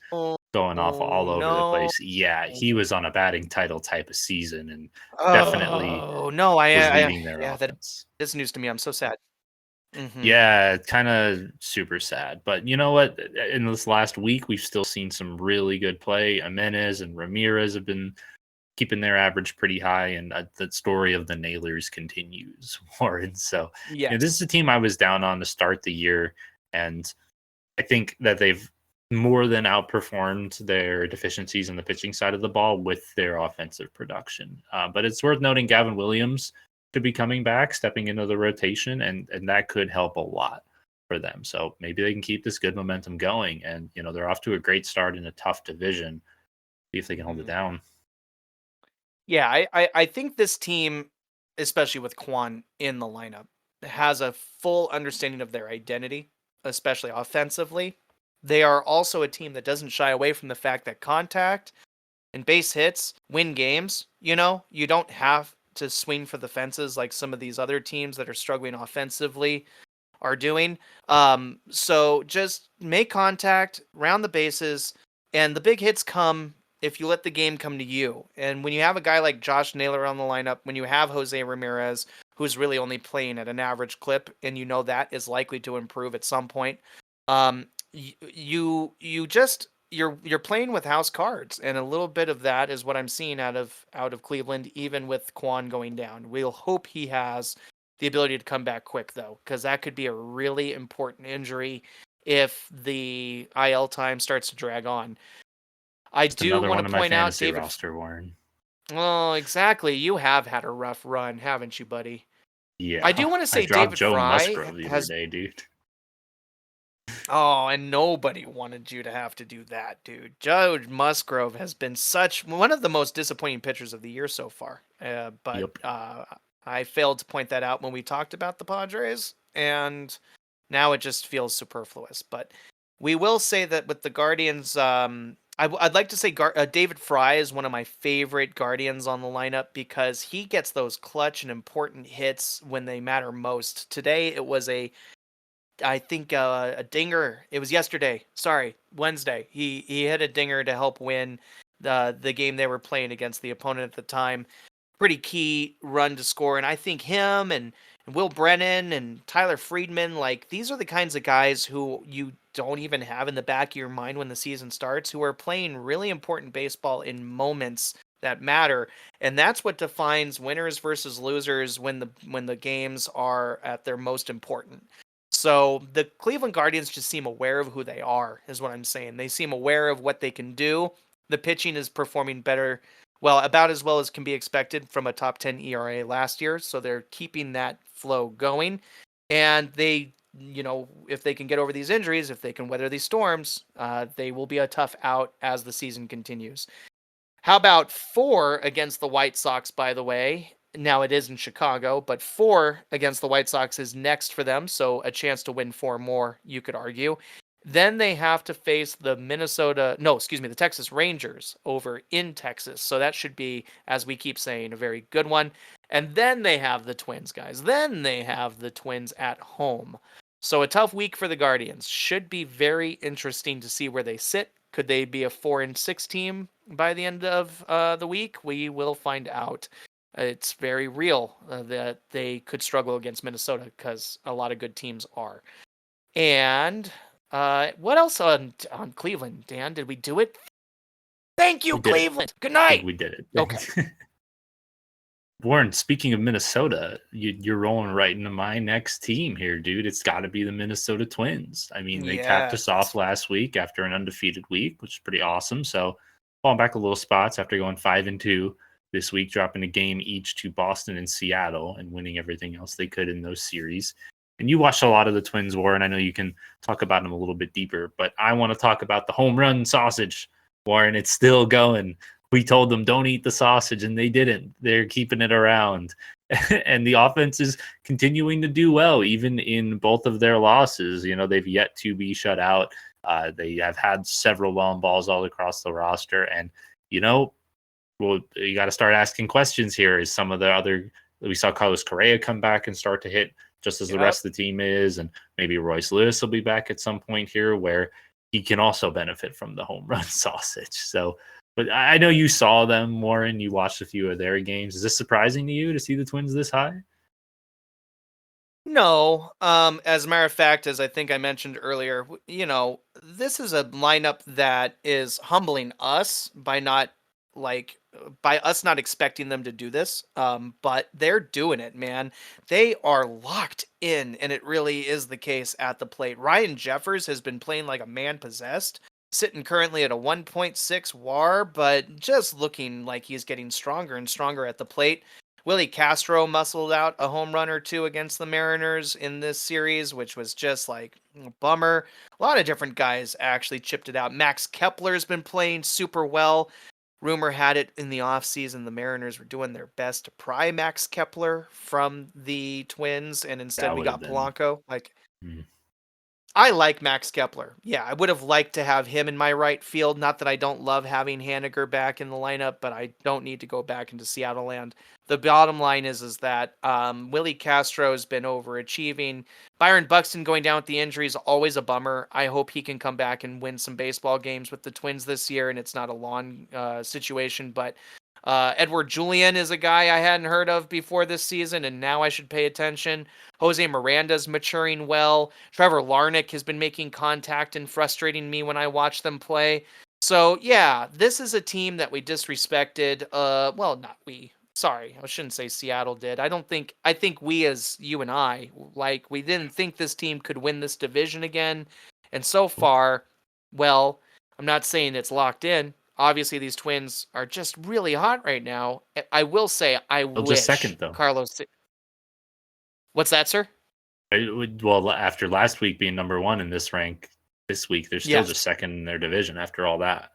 going off all over the no. place. Yeah, he was on a batting title type of season and definitely Oh, no, was leading their yeah, that offense. is news to me. I'm so sad. Mhm. Yeah, kind of super sad. But you know what? In this last week, we've still seen some really good play. Jimenez and Ramirez have been keeping their average pretty high, and the story of the Nailers continues, Warren. So, this is Yes. a team I was down on to start the year, and I think that they've more than outperformed their deficiencies in the pitching side of the ball with their offensive production. But it's worth noting Gavin Williams could be coming back, stepping into the rotation, and that could help a lot for them. So maybe they can keep this good momentum going, and they're off to a great start in a tough division. See if they can hold it Mhm. down. Yeah, I think this team, especially with Quan in the lineup, has a full understanding of their identity, especially offensively. They are also a team that doesn't shy away from the fact that contact and base hits win games. You don't have to swing for the fences like some of these other teams that are struggling offensively are doing. So just make contact, round the bases, and the big hits come if you let the game come to you. And when you have a guy like Josh Naylor on the lineup, when you have Jose Ramirez, who's really only playing at an average clip, and you know that is likely to improve at some point, you're playing with house cards, and a little bit of that is what I'm seeing out of Cleveland, even with Quan going down. We'll hope he has the ability to come back quick, though, because that could be a really important injury if the IL time starts to drag on. I Just do another want one to of my point out, fantasy David. roster, Warren. Well, exactly. You have had a rough run, haven't you, buddy? I Yeah, do want to I say dropped David Joe Fry Musgrove the other has. day, dude. Oh, and nobody wanted you to have to do that, dude. Joe Musgrove has been such one of the most disappointing pitchers of the year so far. But Yep. I failed to point that out when we talked about the Padres, and now it just feels superfluous. But we will say that with the Guardians, I'd like to say David Fry is one of my favorite Guardians on the lineup because he gets those clutch and important hits when they matter most. Today it was I think a dinger. It was yesterday. Sorry, Wednesday. He hit a dinger to help win the game they were playing against the opponent at the time. Pretty key run to score, and I think him and Will Brennan and Tyler Friedman, like these are the kinds of guys who you don't even have in the back of your mind when the season starts, who are playing really important baseball in moments that matter, and that's what defines winners versus losers when the games are at their most important. So the Cleveland Guardians just seem aware of who they are, is what I'm saying. They seem aware of what they can do. The pitching is performing better, well, about as well as can be expected from a top 10 ERA last year. So they're keeping that flow going. And if they can get over these injuries, if they can weather these storms, they will be a tough out as the season continues. How about 4 against the White Sox, by the way? Now it is in Chicago, but 4 against the White Sox is next for them, so a chance to win 4 more, you could argue. Then they have to face the Texas Rangers over in Texas. So that should be, as we keep saying, a very good one. And then they have the Twins, guys. Then they have the Twins at home. So a tough week for the Guardians. Should be very interesting to see where they sit. Could they be a 4-6 team by the end of the week? We will find out. It's very real that they could struggle against Minnesota because a lot of good teams are. And what else on Cleveland, Dan? Did we do it? Thank you, We did it. Cleveland. Good I think night. we did Okay. it. Warren, speaking of Minnesota, you're rolling right into my next team here, dude. It's got to be the Minnesota Twins. I mean, they capped us Yes. off last week after an undefeated week, which is pretty awesome. So, falling back a little spots after going 5-2 this week, dropping a game each to Boston and Seattle and winning everything else they could in those series. And you watched a lot of the Twins, Warren. I know you can talk about them a little bit deeper, but I want to talk about the home run sausage, Warren. It's still going. We told them don't eat the sausage, and they didn't. They're keeping it around. And the offense is continuing to do well, even in both of their losses. You know, they've yet to be shut out. They have had several long balls all across the roster. And, well, you got to start asking questions here. Is some of the other, we saw Carlos Correa come back and start to hit just as the Yep. rest of the team is. And maybe Royce Lewis will be back at some point here where he can also benefit from the home run sausage. So, but I know you saw them, Warren. You watched a few of their games. Is this surprising to you to see the Twins this high? No. As a matter of fact, as I think I mentioned earlier, this is a lineup that is humbling us by us not expecting them to do this. But they're doing it, man. They are locked in, and it really is the case at the plate. Ryan Jeffers has been playing like a man possessed, sitting currently at a 1.6 WAR, but just looking like he's getting stronger and stronger at the plate. Willie Castro muscled out a home run or two against the Mariners in this series, which was just like a bummer. A lot of different guys actually chipped it out. Max Kepler's been playing super well. Rumor had it in the offseason the Mariners were doing their best to pry Max Kepler from the Twins, and instead That we would have got been. Polanco. Like, Mm. I like Max Kepler. Yeah, I would have liked to have him in my right field. Not that I don't love having Haniger back in the lineup, but I don't need to go back into Seattle land. The bottom line is that Willie Castro has been overachieving. Byron Buxton going down with the injury is always a bummer. I hope he can come back and win some baseball games with the Twins this year, and it's not a long situation. But Edward Julian is a guy I hadn't heard of before this season, and now I should pay attention. Jose Miranda's maturing well. Trevor Larnach has been making contact and frustrating me when I watch them play. So, yeah, this is a team that we disrespected. Well, not we. Sorry, I shouldn't say Seattle did. I think we as you and I, like, we didn't think this team could win this division again. And so far, well, I'm not saying it's locked in. Obviously, these Twins are just really hot right now. I will say, I Still just wish second though. Carlos. What's that, sir? Well, after last week being number one in this rank, this week they're still just Yes. second in their division after all that.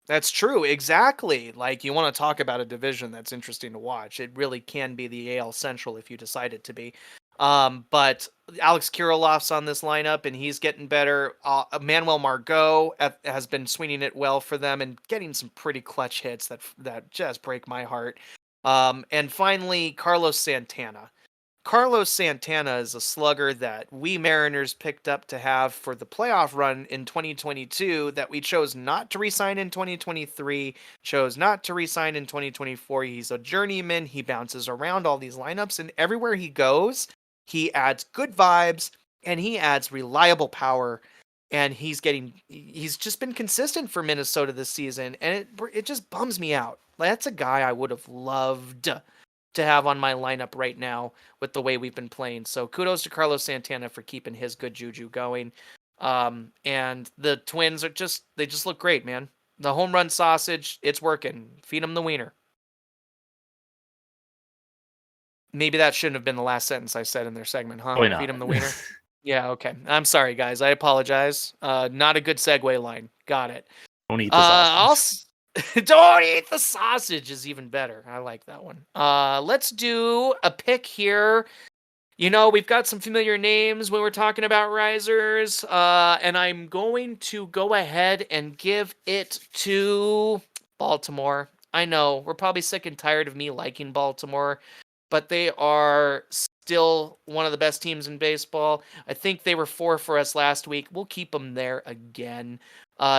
That's true. Exactly. Like, you want to talk about a division that's interesting to watch. It really can be the AL Central if you decide it to be. But Alex Kirilloff's on this lineup and he's getting better. Manuel Margot has been swinging it well for them and getting some pretty clutch hits that just break my heart. And finally, Carlos Santana. Carlos Santana is a slugger that we Mariners picked up to have for the playoff run in 2022 that we chose not to resign in 2023, chose not to resign in 2024. He's a journeyman. He bounces around all these lineups, and everywhere he goes, he adds good vibes and he adds reliable power. And he's just been consistent for Minnesota this season, and it just bums me out. That's a guy I would have loved to have on my lineup right now with the way we've been playing. So kudos to Carlos Santana for keeping his good juju going. And the Twins they just look great, man. The home run sausage, it's working. Feed them the wiener. Maybe that shouldn't have been the last sentence I said in their segment, huh? Why Feed not? them the wiener. Yeah, okay. I'm sorry, guys. I apologize. Not a good segue line. Got it. Don't eat the sausage. Don't eat the sausage is even better. I like that one. Let's do a pick here. You know, we've got some familiar names when we're talking about risers, and I'm going to go ahead and give it to Baltimore. I know we're probably sick and tired of me liking Baltimore, but they are still one of the best teams in baseball. I think they were 4 for us last week. We'll keep them there again.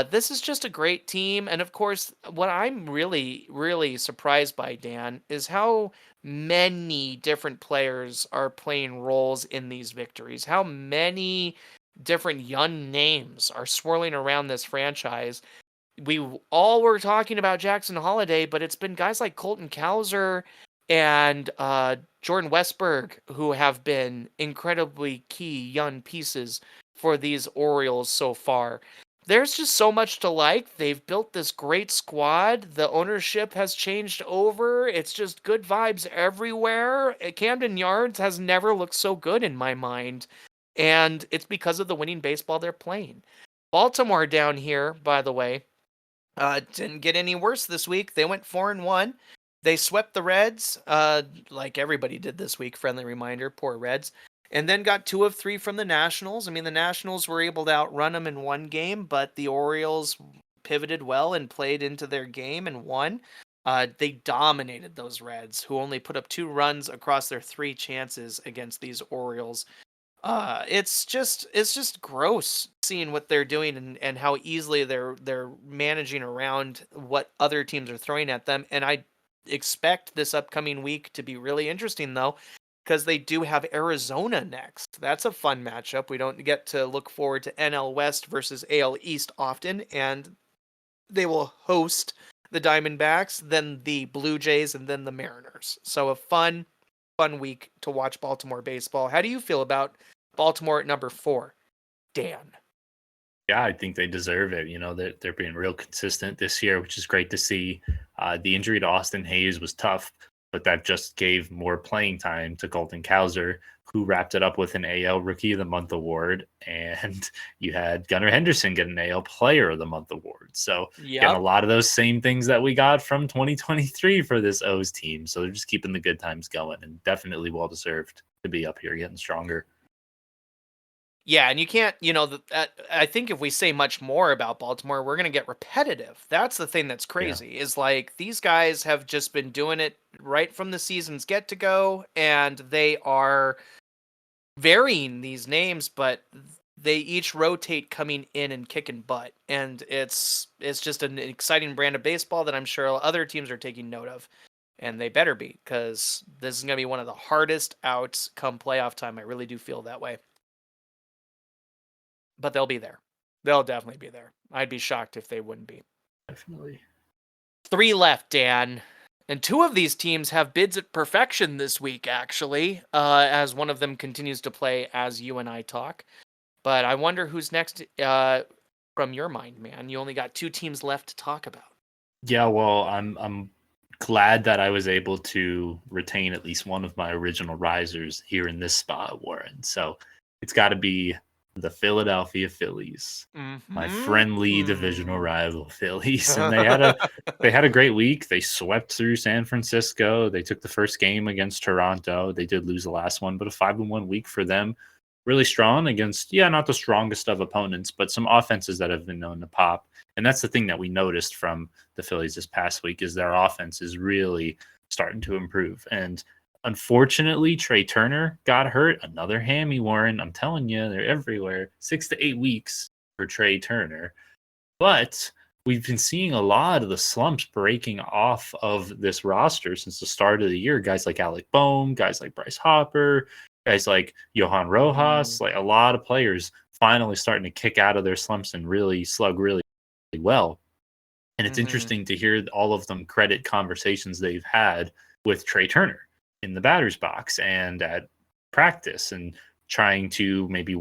This is just a great team. And of course, what I'm really, really surprised by, Dan, is how many different players are playing roles in these victories. How many different young names are swirling around this franchise. We all were talking about Jackson Holiday, but it's been guys like Colton Cowser and Jordan Westberg who have been incredibly key young pieces for these Orioles so far. There's just so much to like. They've built this great squad. The ownership has changed over. It's just good vibes everywhere. Camden Yards has never looked so good in my mind. And it's because of the winning baseball they're playing. Baltimore down here, by the way, didn't get any worse this week. They went 4-1. They swept the Reds, like everybody did this week. Friendly reminder, poor Reds. And then got 2 of 3 from the Nationals. I mean, the Nationals were able to outrun them in one game, but the Orioles pivoted well and played into their game and won. They dominated those Reds, who only put up 2 runs across their 3 chances against these Orioles. It's just gross seeing what they're doing and how easily they're managing around what other teams are throwing at them. And I expect this upcoming week to be really interesting though, because they do have Arizona next. That's a fun matchup. We don't get to look forward to NL West versus AL East often, and they will host the Diamondbacks, then the Blue Jays, and then the Mariners. So a fun week to watch Baltimore baseball. How do you feel about Baltimore at number 4? Dan. Yeah, I think they deserve it. You know, they're being real consistent this year, which is great to see. The injury to Austin Hayes was tough, but that just gave more playing time to Colton Cowser. who wrapped it up with an AL Rookie of the Month award, and you had Gunnar Henderson get an AL Player of the Month award. So getting a Yep. lot of those same things that we got from 2023 for this O's team. So they're just keeping the good times going, and definitely well deserved to be up here getting stronger. Yeah, and you can't, I think if we say much more about Baltimore, we're going to get repetitive. That's the thing that's Yeah. crazy is like these guys have just been doing it right from the season's get to go, and they are varying these names, but they each rotate coming in and kicking butt. And it's just an exciting brand of baseball that I'm sure other teams are taking note of. And they better be, because this is going to be one of the hardest outs come playoff time. I really do feel that way. But they'll be there. They'll definitely be there. I'd be shocked if they wouldn't be. Definitely. 3 left, Dan. And 2 of these teams have bids at perfection this week, actually, as one of them continues to play as you and I talk. But I wonder who's next from your mind, man. You only got 2 teams left to talk about. Yeah, well, I'm glad that I was able to retain at least one of my original risers here in this spot, Warren. So it's got to be the Philadelphia Phillies, my friendly divisional rival Phillies, and they had a great week. They swept through San Francisco. They took the first game against Toronto. They did lose the last one, but a 5-1 week for them. Really strong against, not the strongest of opponents, but some offenses that have been known to pop. And that's the thing that we noticed from the Phillies this past week is their offense is really starting to improve. And unfortunately, Trey Turner got hurt. Another hammy, Warren. I'm telling you, they're everywhere. 6 to 8 weeks for Trey Turner. But we've been seeing a lot of the slumps breaking off of this roster since the start of the year. Guys like Alec Boehm, guys like Bryce Harper, guys like Johan Rojas, like a lot of players finally starting to kick out of their slumps and really slug really well. And it's interesting to hear all of them credit conversations they've had with Trey Turner in the batter's box and at practice and trying to maybe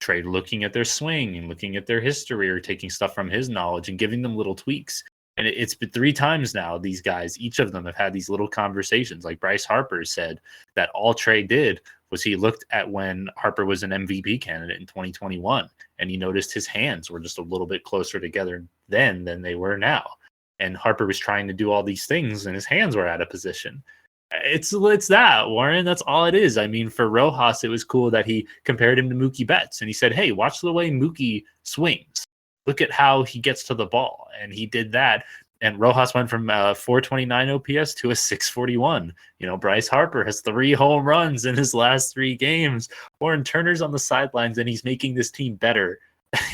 Trey looking at their swing and looking at their history or taking stuff from his knowledge and giving them little tweaks. And it's been 3 times now, these guys, each of them have had these little conversations. Like Bryce Harper said that all Trey did was he looked at when Harper was an MVP candidate in 2021, and he noticed his hands were just a little bit closer together then than they were now. And Harper was trying to do all these things, and his hands were out of position. It's that, Warren. That's all it is. I mean, for Rojas, it was cool that he compared him to Mookie Betts, and he said, hey, watch the way Mookie swings. Look at how he gets to the ball. And he did that. And Rojas went from 429 OPS to a 641. Bryce Harper has 3 home runs in his last 3 games. Warren Turner's on the sidelines, and he's making this team better.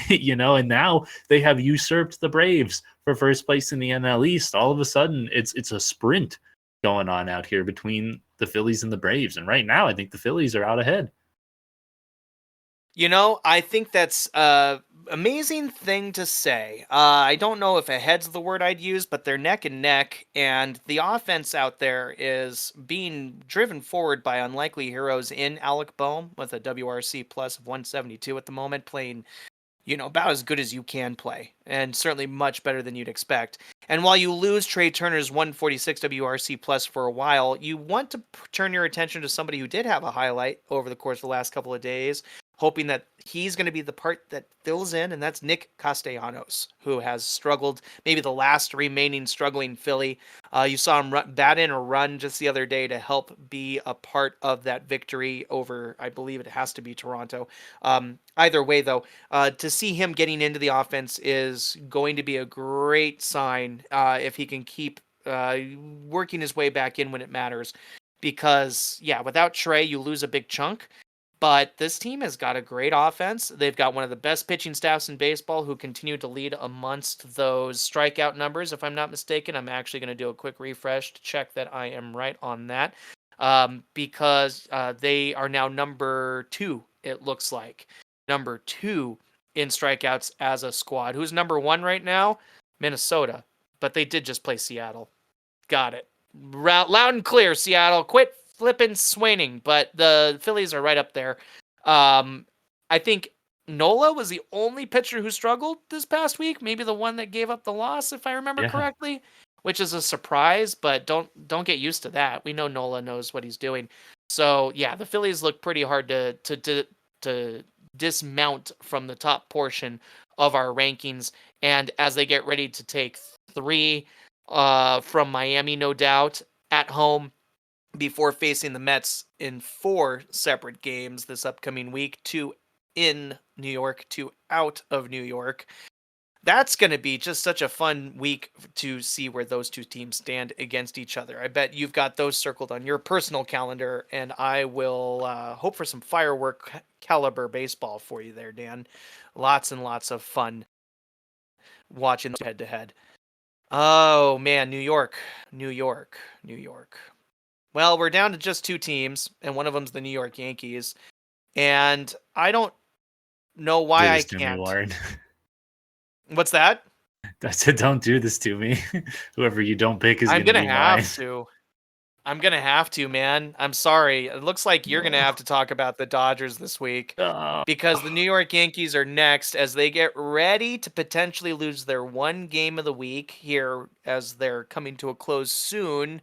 And now they have usurped the Braves for first place in the NL East. All of a sudden, it's a sprint going on out here between the Phillies and the Braves. And right now, I think the Phillies are out ahead. I think that's amazing thing to say. I don't know if ahead's the word I'd use, but they're neck and neck, and the offense out there is being driven forward by unlikely heroes in Alec Boehm with a WRC plus of 172 at the moment, playing about as good as you can play, and certainly much better than you'd expect. And while you lose Trey Turner's 146 WRC plus for a while, you want to turn your attention to somebody who did have a highlight over the course of the last couple of days, hoping that he's going to be the part that fills in, and that's Nick Castellanos, who has struggled, maybe the last remaining struggling Philly. You saw him bat in a run just the other day to help be a part of that victory over, I believe it has to be Toronto. Either way, though, to see him getting into the offense is going to be a great sign if he can keep working his way back in when it matters. Because, without Trey, you lose a big chunk. But this team has got a great offense. They've got one of the best pitching staffs in baseball who continue to lead amongst those strikeout numbers. If I'm not mistaken, I'm actually going to do a quick refresh to check that I am right on that. Because they are now number 2, it looks like. Number 2 in strikeouts as a squad. Who's number 1 right now? Minnesota. But they did just play Seattle. Got it. Loud and clear, Seattle. Quit flipping swinging, but the Phillies are right up there. I think Nola was the only pitcher who struggled this past week. Maybe the one that gave up the loss, if I remember correctly, which is a surprise. But don't get used to that. We know Nola knows what he's doing. So yeah, the Phillies look pretty hard to dismount from the top portion of our rankings. And as they get ready to take 3 from Miami, no doubt, at home before facing the Mets in 4 separate games this upcoming week, 2 in New York, 2 out of New York. That's going to be just such a fun week to see where those two teams stand against each other. I bet you've got those circled on your personal calendar, and I will hope for some firework caliber baseball for you there, Dan. Lots and lots of fun watching those head to head. Oh man, New York, New York, New York. Well, we're down to just 2 teams, and one of them's the New York Yankees. And I don't know why Do I this to me, can't. Warren. What's that? I said, don't do this to me. Whoever you don't pick is I'm going to gonna be mine. have to. I'm gonna have to, man. I'm sorry. It looks like you're gonna have to talk about the Dodgers this week Oh. because the New York Yankees are next as they get ready to potentially lose their one game of the week here as they're coming to a close soon,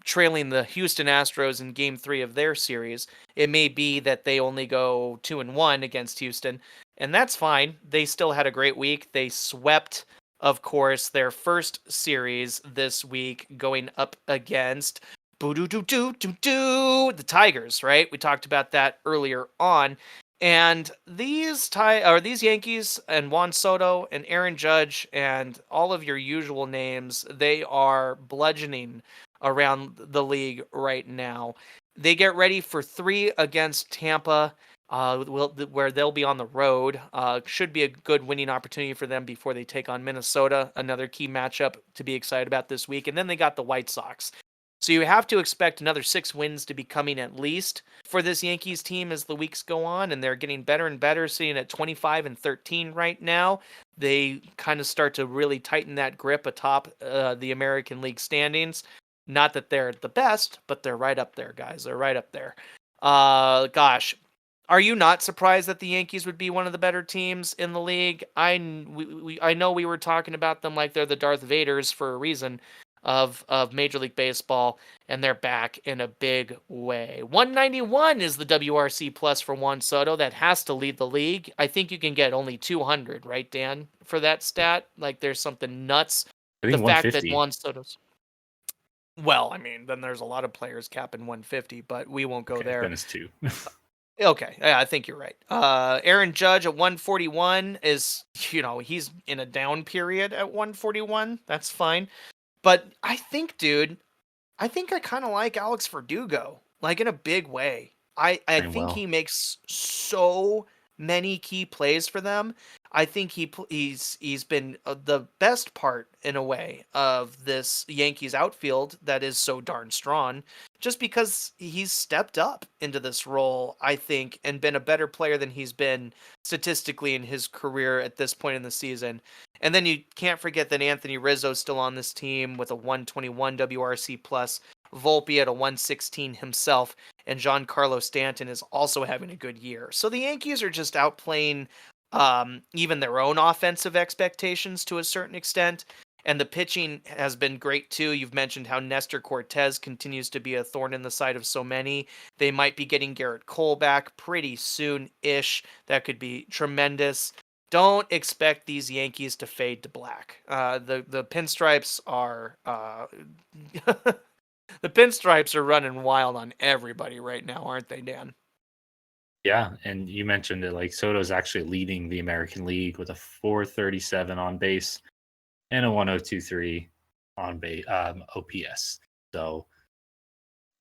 trailing the Houston Astros in game 3 of their series. It may be that they only go 2-1 against Houston, and that's fine. They still had a great week. They swept, of course, their first series this week going up against the Tigers, right? We talked about that earlier on. And these Yankees and Juan Soto and Aaron Judge and all of your usual names, they are bludgeoning around the league right now. They get ready for 3 against Tampa, where they'll be on the road. Should be a good winning opportunity for them before they take on Minnesota, another key matchup to be excited about this week. And then they got the White Sox. So you have to expect another 6 wins to be coming at least for this Yankees team as the weeks go on, and they're getting better and better, sitting at 25-13 right now. They kind of start to really tighten that grip atop the American League standings. Not that they're the best, but they're right up there, guys. They're right up there. Gosh, are you not surprised that the Yankees would be one of the better teams in the league? I know we were talking about them like they're the Darth Vaders for a reason of Major League Baseball, and they're back in a big way. 191 is the WRC plus for Juan Soto. That has to lead the league. I think you can get only 200, right, Dan, for that stat? Like there's something nuts. I The think fact that 150. Juan Soto's well, I mean, then there's a lot of players capping 150, but we won't go Okay, there. then it's 2. Okay, yeah, I think you're right. Aaron Judge at 141 is, he's in a down period at 141. That's fine. But I think, dude, I think I kind of like Alex Verdugo, like in a big way. I Playing think well. he makes so many key plays for them. I think he's been the best part in a way of this Yankees outfield that is so darn strong, just because he's stepped up into this role, I think, and been a better player than he's been statistically in his career at this point in the season. And then you can't forget that Anthony Rizzo's still on this team with a 121 WRC plus. Volpe at a 116 himself, and Giancarlo Stanton is also having a good year. So the Yankees are just outplaying even their own offensive expectations to a certain extent. And the pitching has been great too. You've mentioned how Nestor Cortez continues to be a thorn in the side of so many. They might be getting Garrett Cole back pretty soon-ish. That could be tremendous. Don't expect these Yankees to fade to black. The pinstripes are the pinstripes are running wild on everybody right now, aren't they, Dan? Yeah, and you mentioned it. Like Soto's actually leading the American League with a 437 on base and a 1023 on base OPS. So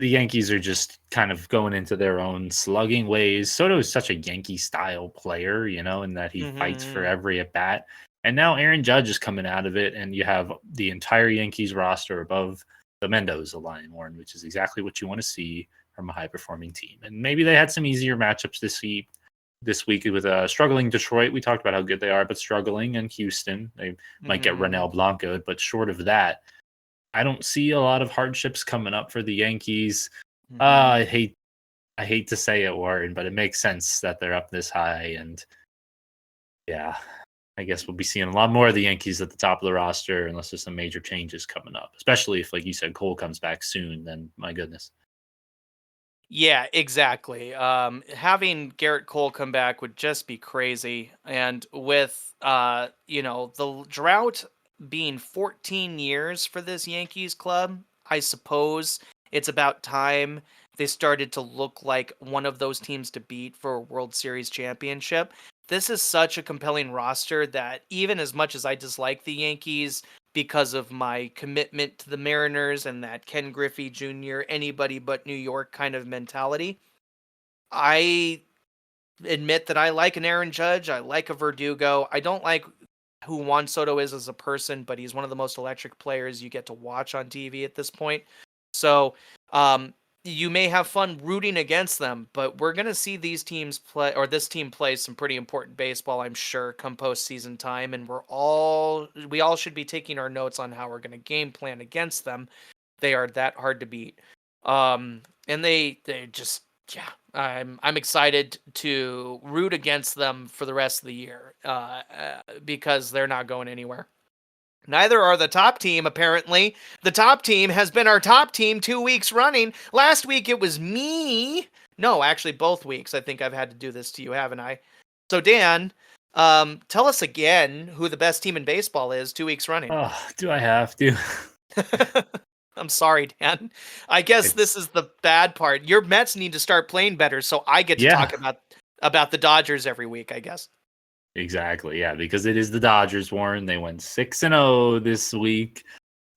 the Yankees are just kind of going into their own slugging ways. Soto is such a Yankee style player, in that he fights for Mm-hmm. every at bat. And now Aaron Judge is coming out of it, and you have the entire Yankees roster above the Mendoza line, Warren, which is exactly what you want to see from a high performing team. And maybe they had some easier matchups this week with struggling Detroit. We talked about how good they are, but struggling in Houston. They might get Mm-hmm. Renel Blanco, but short of that, I don't see a lot of hardships coming up for the Yankees. Mm-hmm. I hate to say it, Warren, but it makes sense that they're up this high. And yeah, I guess we'll be seeing a lot more of the Yankees at the top of the roster unless there's some major changes coming up, especially if, like you said, Cole comes back soon. Then my goodness. Yeah, exactly. Having Garrett Cole come back would just be crazy. And with the drought being 14 years for this Yankees club, I suppose it's about time they started to look like one of those teams to beat for a World Series championship. This is such a compelling roster that even as much as I dislike the Yankees, because of my commitment to the Mariners and that Ken Griffey Jr., anybody but New York kind of mentality. I admit that I like an Aaron Judge. I like a Verdugo. I don't like who Juan Soto is as a person, but he's one of the most electric players you get to watch on TV at this point. So, you may have fun rooting against them, but we're going to see these teams play, or this team play some pretty important baseball, I'm sure, come postseason time. And we all should be taking our notes on how we're going to game plan against them. They are that hard to beat. And they just, yeah, I'm excited to root against them for the rest of the year, because they're not going anywhere. Neither are the top team, apparently. The top team has been our top team 2 weeks running. Last week it was me. No, actually, both weeks. I think I've had to do this to you, haven't I? So, Dan, tell us again who the best team in baseball is 2 weeks running. Oh, do I have to? I'm sorry, Dan. I guess this It's is the bad part. Your Mets need to start playing better, so I get to yeah, talk about the Dodgers every week, I guess. exactly. Yeah, because it is the Dodgers, Warren. They went 6-0 this week.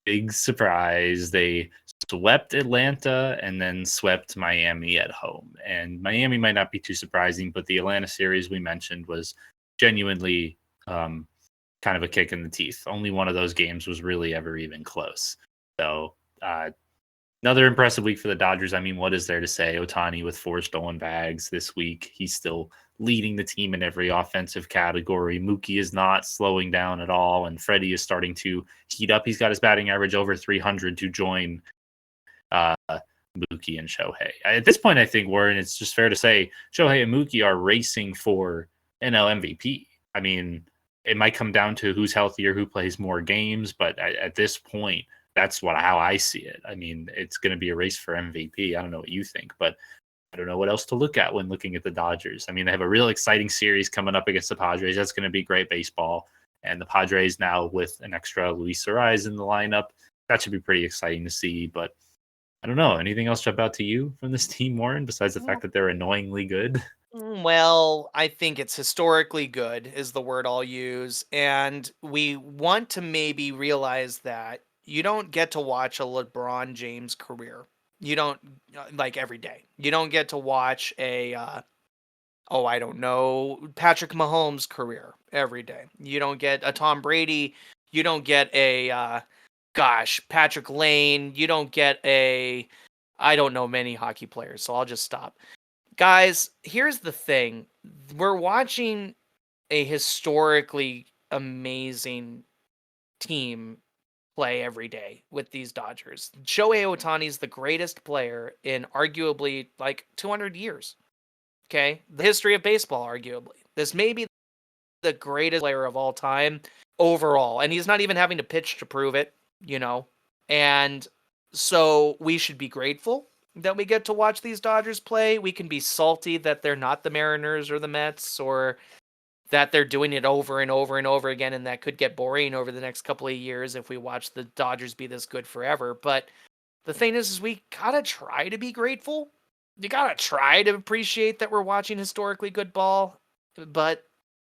Big surprise. They swept Atlanta and then swept Miami at home. And Miami might not be too surprising, but the Atlanta series we mentioned was genuinely kind of a kick in the teeth. Only one of those games was really ever even close. So, another impressive week for the Dodgers. I mean, what is there to say? Ohtani with 4 stolen bags this week. He's still leading the team in every offensive category. Mookie is not slowing down at all, and Freddie is starting to heat up. He's got his batting average over 300 to join uh, Mookie and Shohei. At this point, I think, Warren, it's just fair to say Shohei and Mookie are racing for NL MVP. I mean, it might come down to who's healthier, who plays more games, but at this point, that's how I see it. I mean, it's going to be a race for MVP. I don't know what you think, but I don't know what else to look at when looking at the Dodgers. I mean, they have a real exciting series coming up against the Padres. That's going to be great baseball. And the Padres now with an extra Luis Arraez in the lineup, that should be pretty exciting to see. But I don't know. Anything else jump out to you from this team, Warren, besides the fact that they're annoyingly good? Well, I think it's historically good, is the word I'll use. And we want to maybe realize that you don't get to watch a LeBron James career. You don't, like, every day. You don't get to watch I don't know, Patrick Mahomes' career every day. You don't get a Tom Brady. You don't get Patrick Lane. You don't get I don't know many hockey players, so I'll just stop. Guys, here's the thing. We're watching a historically amazing team play every day with these Dodgers. Shohei Ohtani is the greatest player in arguably like 200 years. Okay? The history of baseball, arguably. This may be the greatest player of all time overall. And he's not even having to pitch to prove it, you know? And so we should be grateful that we get to watch these Dodgers play. We can be salty that they're not the Mariners or the Mets, or that they're doing it over and over and over again, and that could get boring over the next couple of years if we watch the Dodgers be this good forever. But the thing is we gotta try to be grateful. You gotta try to appreciate that we're watching historically good ball, but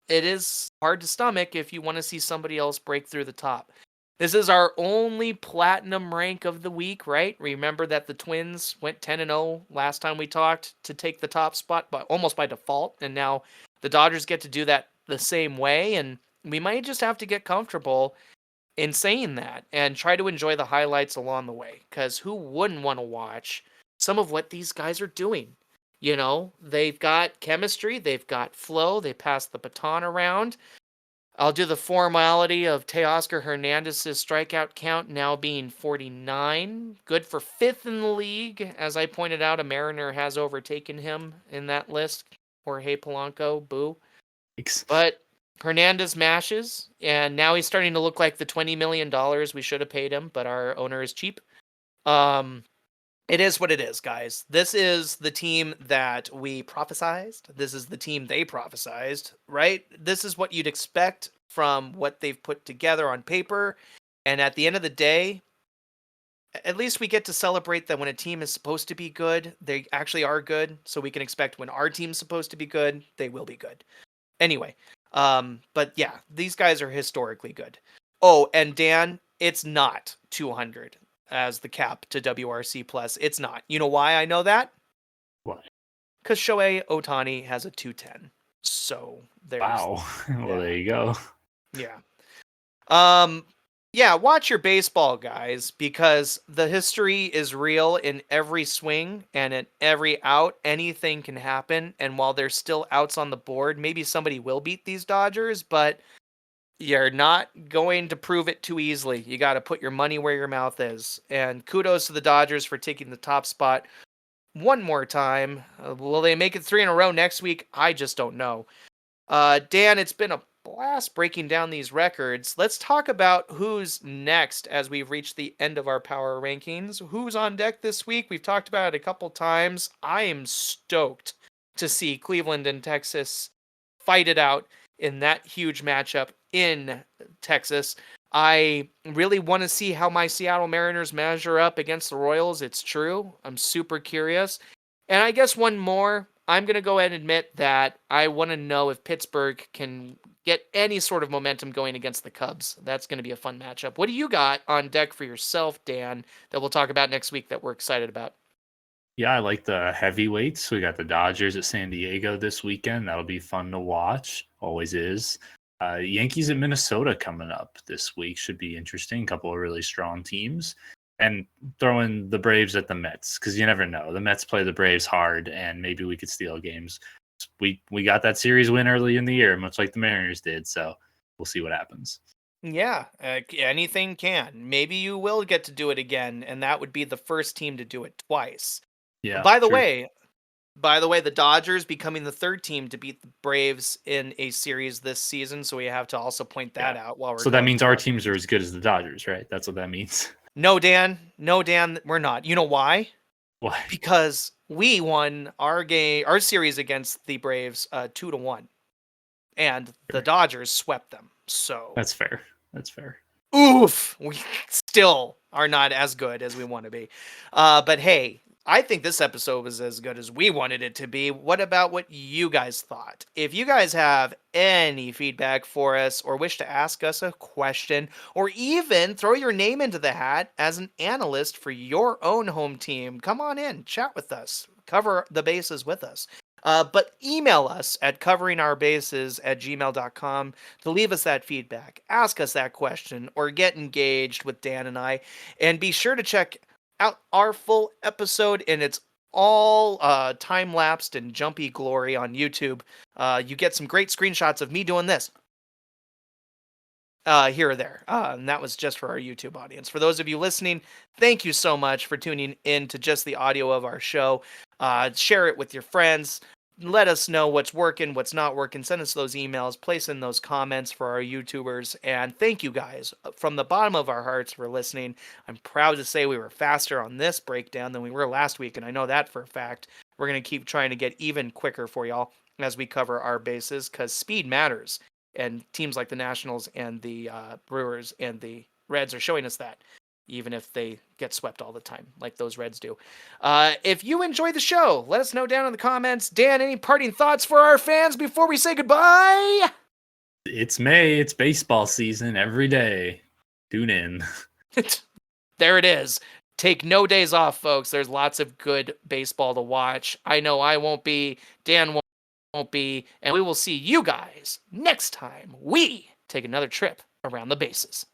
it is hard to stomach if you want to see somebody else break through the top. This is our only platinum rank of the week, right? Remember that the Twins went 10-0 last time we talked to take the top spot, but almost by default, and now the Dodgers get to do that the same way, and we might just have to get comfortable in saying that and try to enjoy the highlights along the way, because who wouldn't want to watch some of what these guys are doing? You know, they've got chemistry, they've got flow, they pass the baton around. I'll do the formality of Teoscar Hernandez's strikeout count now being 49. Good for fifth in the league. As I pointed out, a Mariner has overtaken him in that list. Jorge Polanco, boo. But Hernandez mashes, and now he's starting to look like the $20 million we should have paid him, but our owner is cheap. Um, It is what it is, guys. This is the team that we prophesized. This is the team they prophesized, right? This is what you'd expect from what they've put together on paper. And at the end of the day, at least we get to celebrate that when a team is supposed to be good, they actually are good. So we can expect when our team's supposed to be good, they will be good. Anyway, but yeah, these guys are historically good. Oh, and Dan, it's not 200 as the cap to WRC plus. It's not. You know why I know that? What? Because Shohei Ohtani has a 210. So there's Wow. Well, there you go. yeah. Um yeah, watch your baseball, guys, because the history is real in every swing and in every out. Anything can happen. And while there's still outs on the board, maybe somebody will beat these Dodgers, but you're not going to prove it too easily. You got to put your money where your mouth is. And kudos to the Dodgers for taking the top spot one more time. Will they make it 3 in a row next week? I just don't know. Dan, it's been a blast breaking down these records. Let's talk about who's next as we've reached the end of our power rankings. Who's on deck this week? We've talked about it a couple times. I am stoked to see Cleveland and Texas fight it out in that huge matchup in Texas. I really want to see how my Seattle Mariners measure up against the Royals. It's true. I'm super curious. And I guess one more. I'm going to go ahead and admit that I want to know if Pittsburgh can get any sort of momentum going against the Cubs. That's going to be a fun matchup. What do you got on deck for yourself, Dan, that we'll talk about next week that we're excited about? Yeah, I like the heavyweights. We got the Dodgers at San Diego this weekend. That'll be fun to watch. Always is. Yankees at Minnesota coming up this week should be interesting. A couple of really strong teams. And throwing the Braves at the Mets, because you never know. The Mets play the Braves hard, and maybe we could steal games. We got that series win early in the year, much like the Mariners did. So we'll see what happens. Yeah, anything can. Maybe you will get to do it again, and that would be the first team to do it twice. Yeah, By the true. way, the Dodgers becoming the third team to beat the Braves in a series this season, so we have to also point that out while we're So that going means through our our teams are rankings. as good as the Dodgers, right? That's what that means. No, Dan. No, Dan, we're not. You know why? Why? Because we won our series against the Braves 2-1, and the Dodgers swept them. So That's fair. That's fair. oof, we still are not as good as we want to be. But hey, I think this episode was as good as we wanted it to be. What about what you guys thought? If you guys have any feedback for us or wish to ask us a question or even throw your name into the hat as an analyst for your own home team, come on in, chat with us, cover the bases with us. But email us at coveringOurBases@gmail.com to leave us that feedback, ask us that question, or get engaged with Dan and I. And be sure to check out our full episode in its all time-lapsed and jumpy glory on YouTube. You get some great screenshots of me doing this. Here or there. And that was just for our YouTube audience. For those of you listening, thank you so much for tuning in to just the audio of our show. Share it with your friends. Let us know what's working, what's not working. Send us those emails. Place in those comments for our YouTubers. And thank you guys from the bottom of our hearts for listening. I'm proud to say we were faster on this breakdown than we were last week. And I know that for a fact. We're going to keep trying to get even quicker for y'all as we cover our bases because speed matters. And teams like the Nationals and the Brewers and the Reds are showing us that, even if they get swept all the time, like those Reds do. If you enjoy the show, let us know down in the comments. Dan, any parting thoughts for our fans before we say goodbye? It's May. It's baseball season every day. Tune in. There it is. Take no days off, folks. There's lots of good baseball to watch. I know I won't be. Dan won't be, and we will see you guys next time we take another trip around the bases.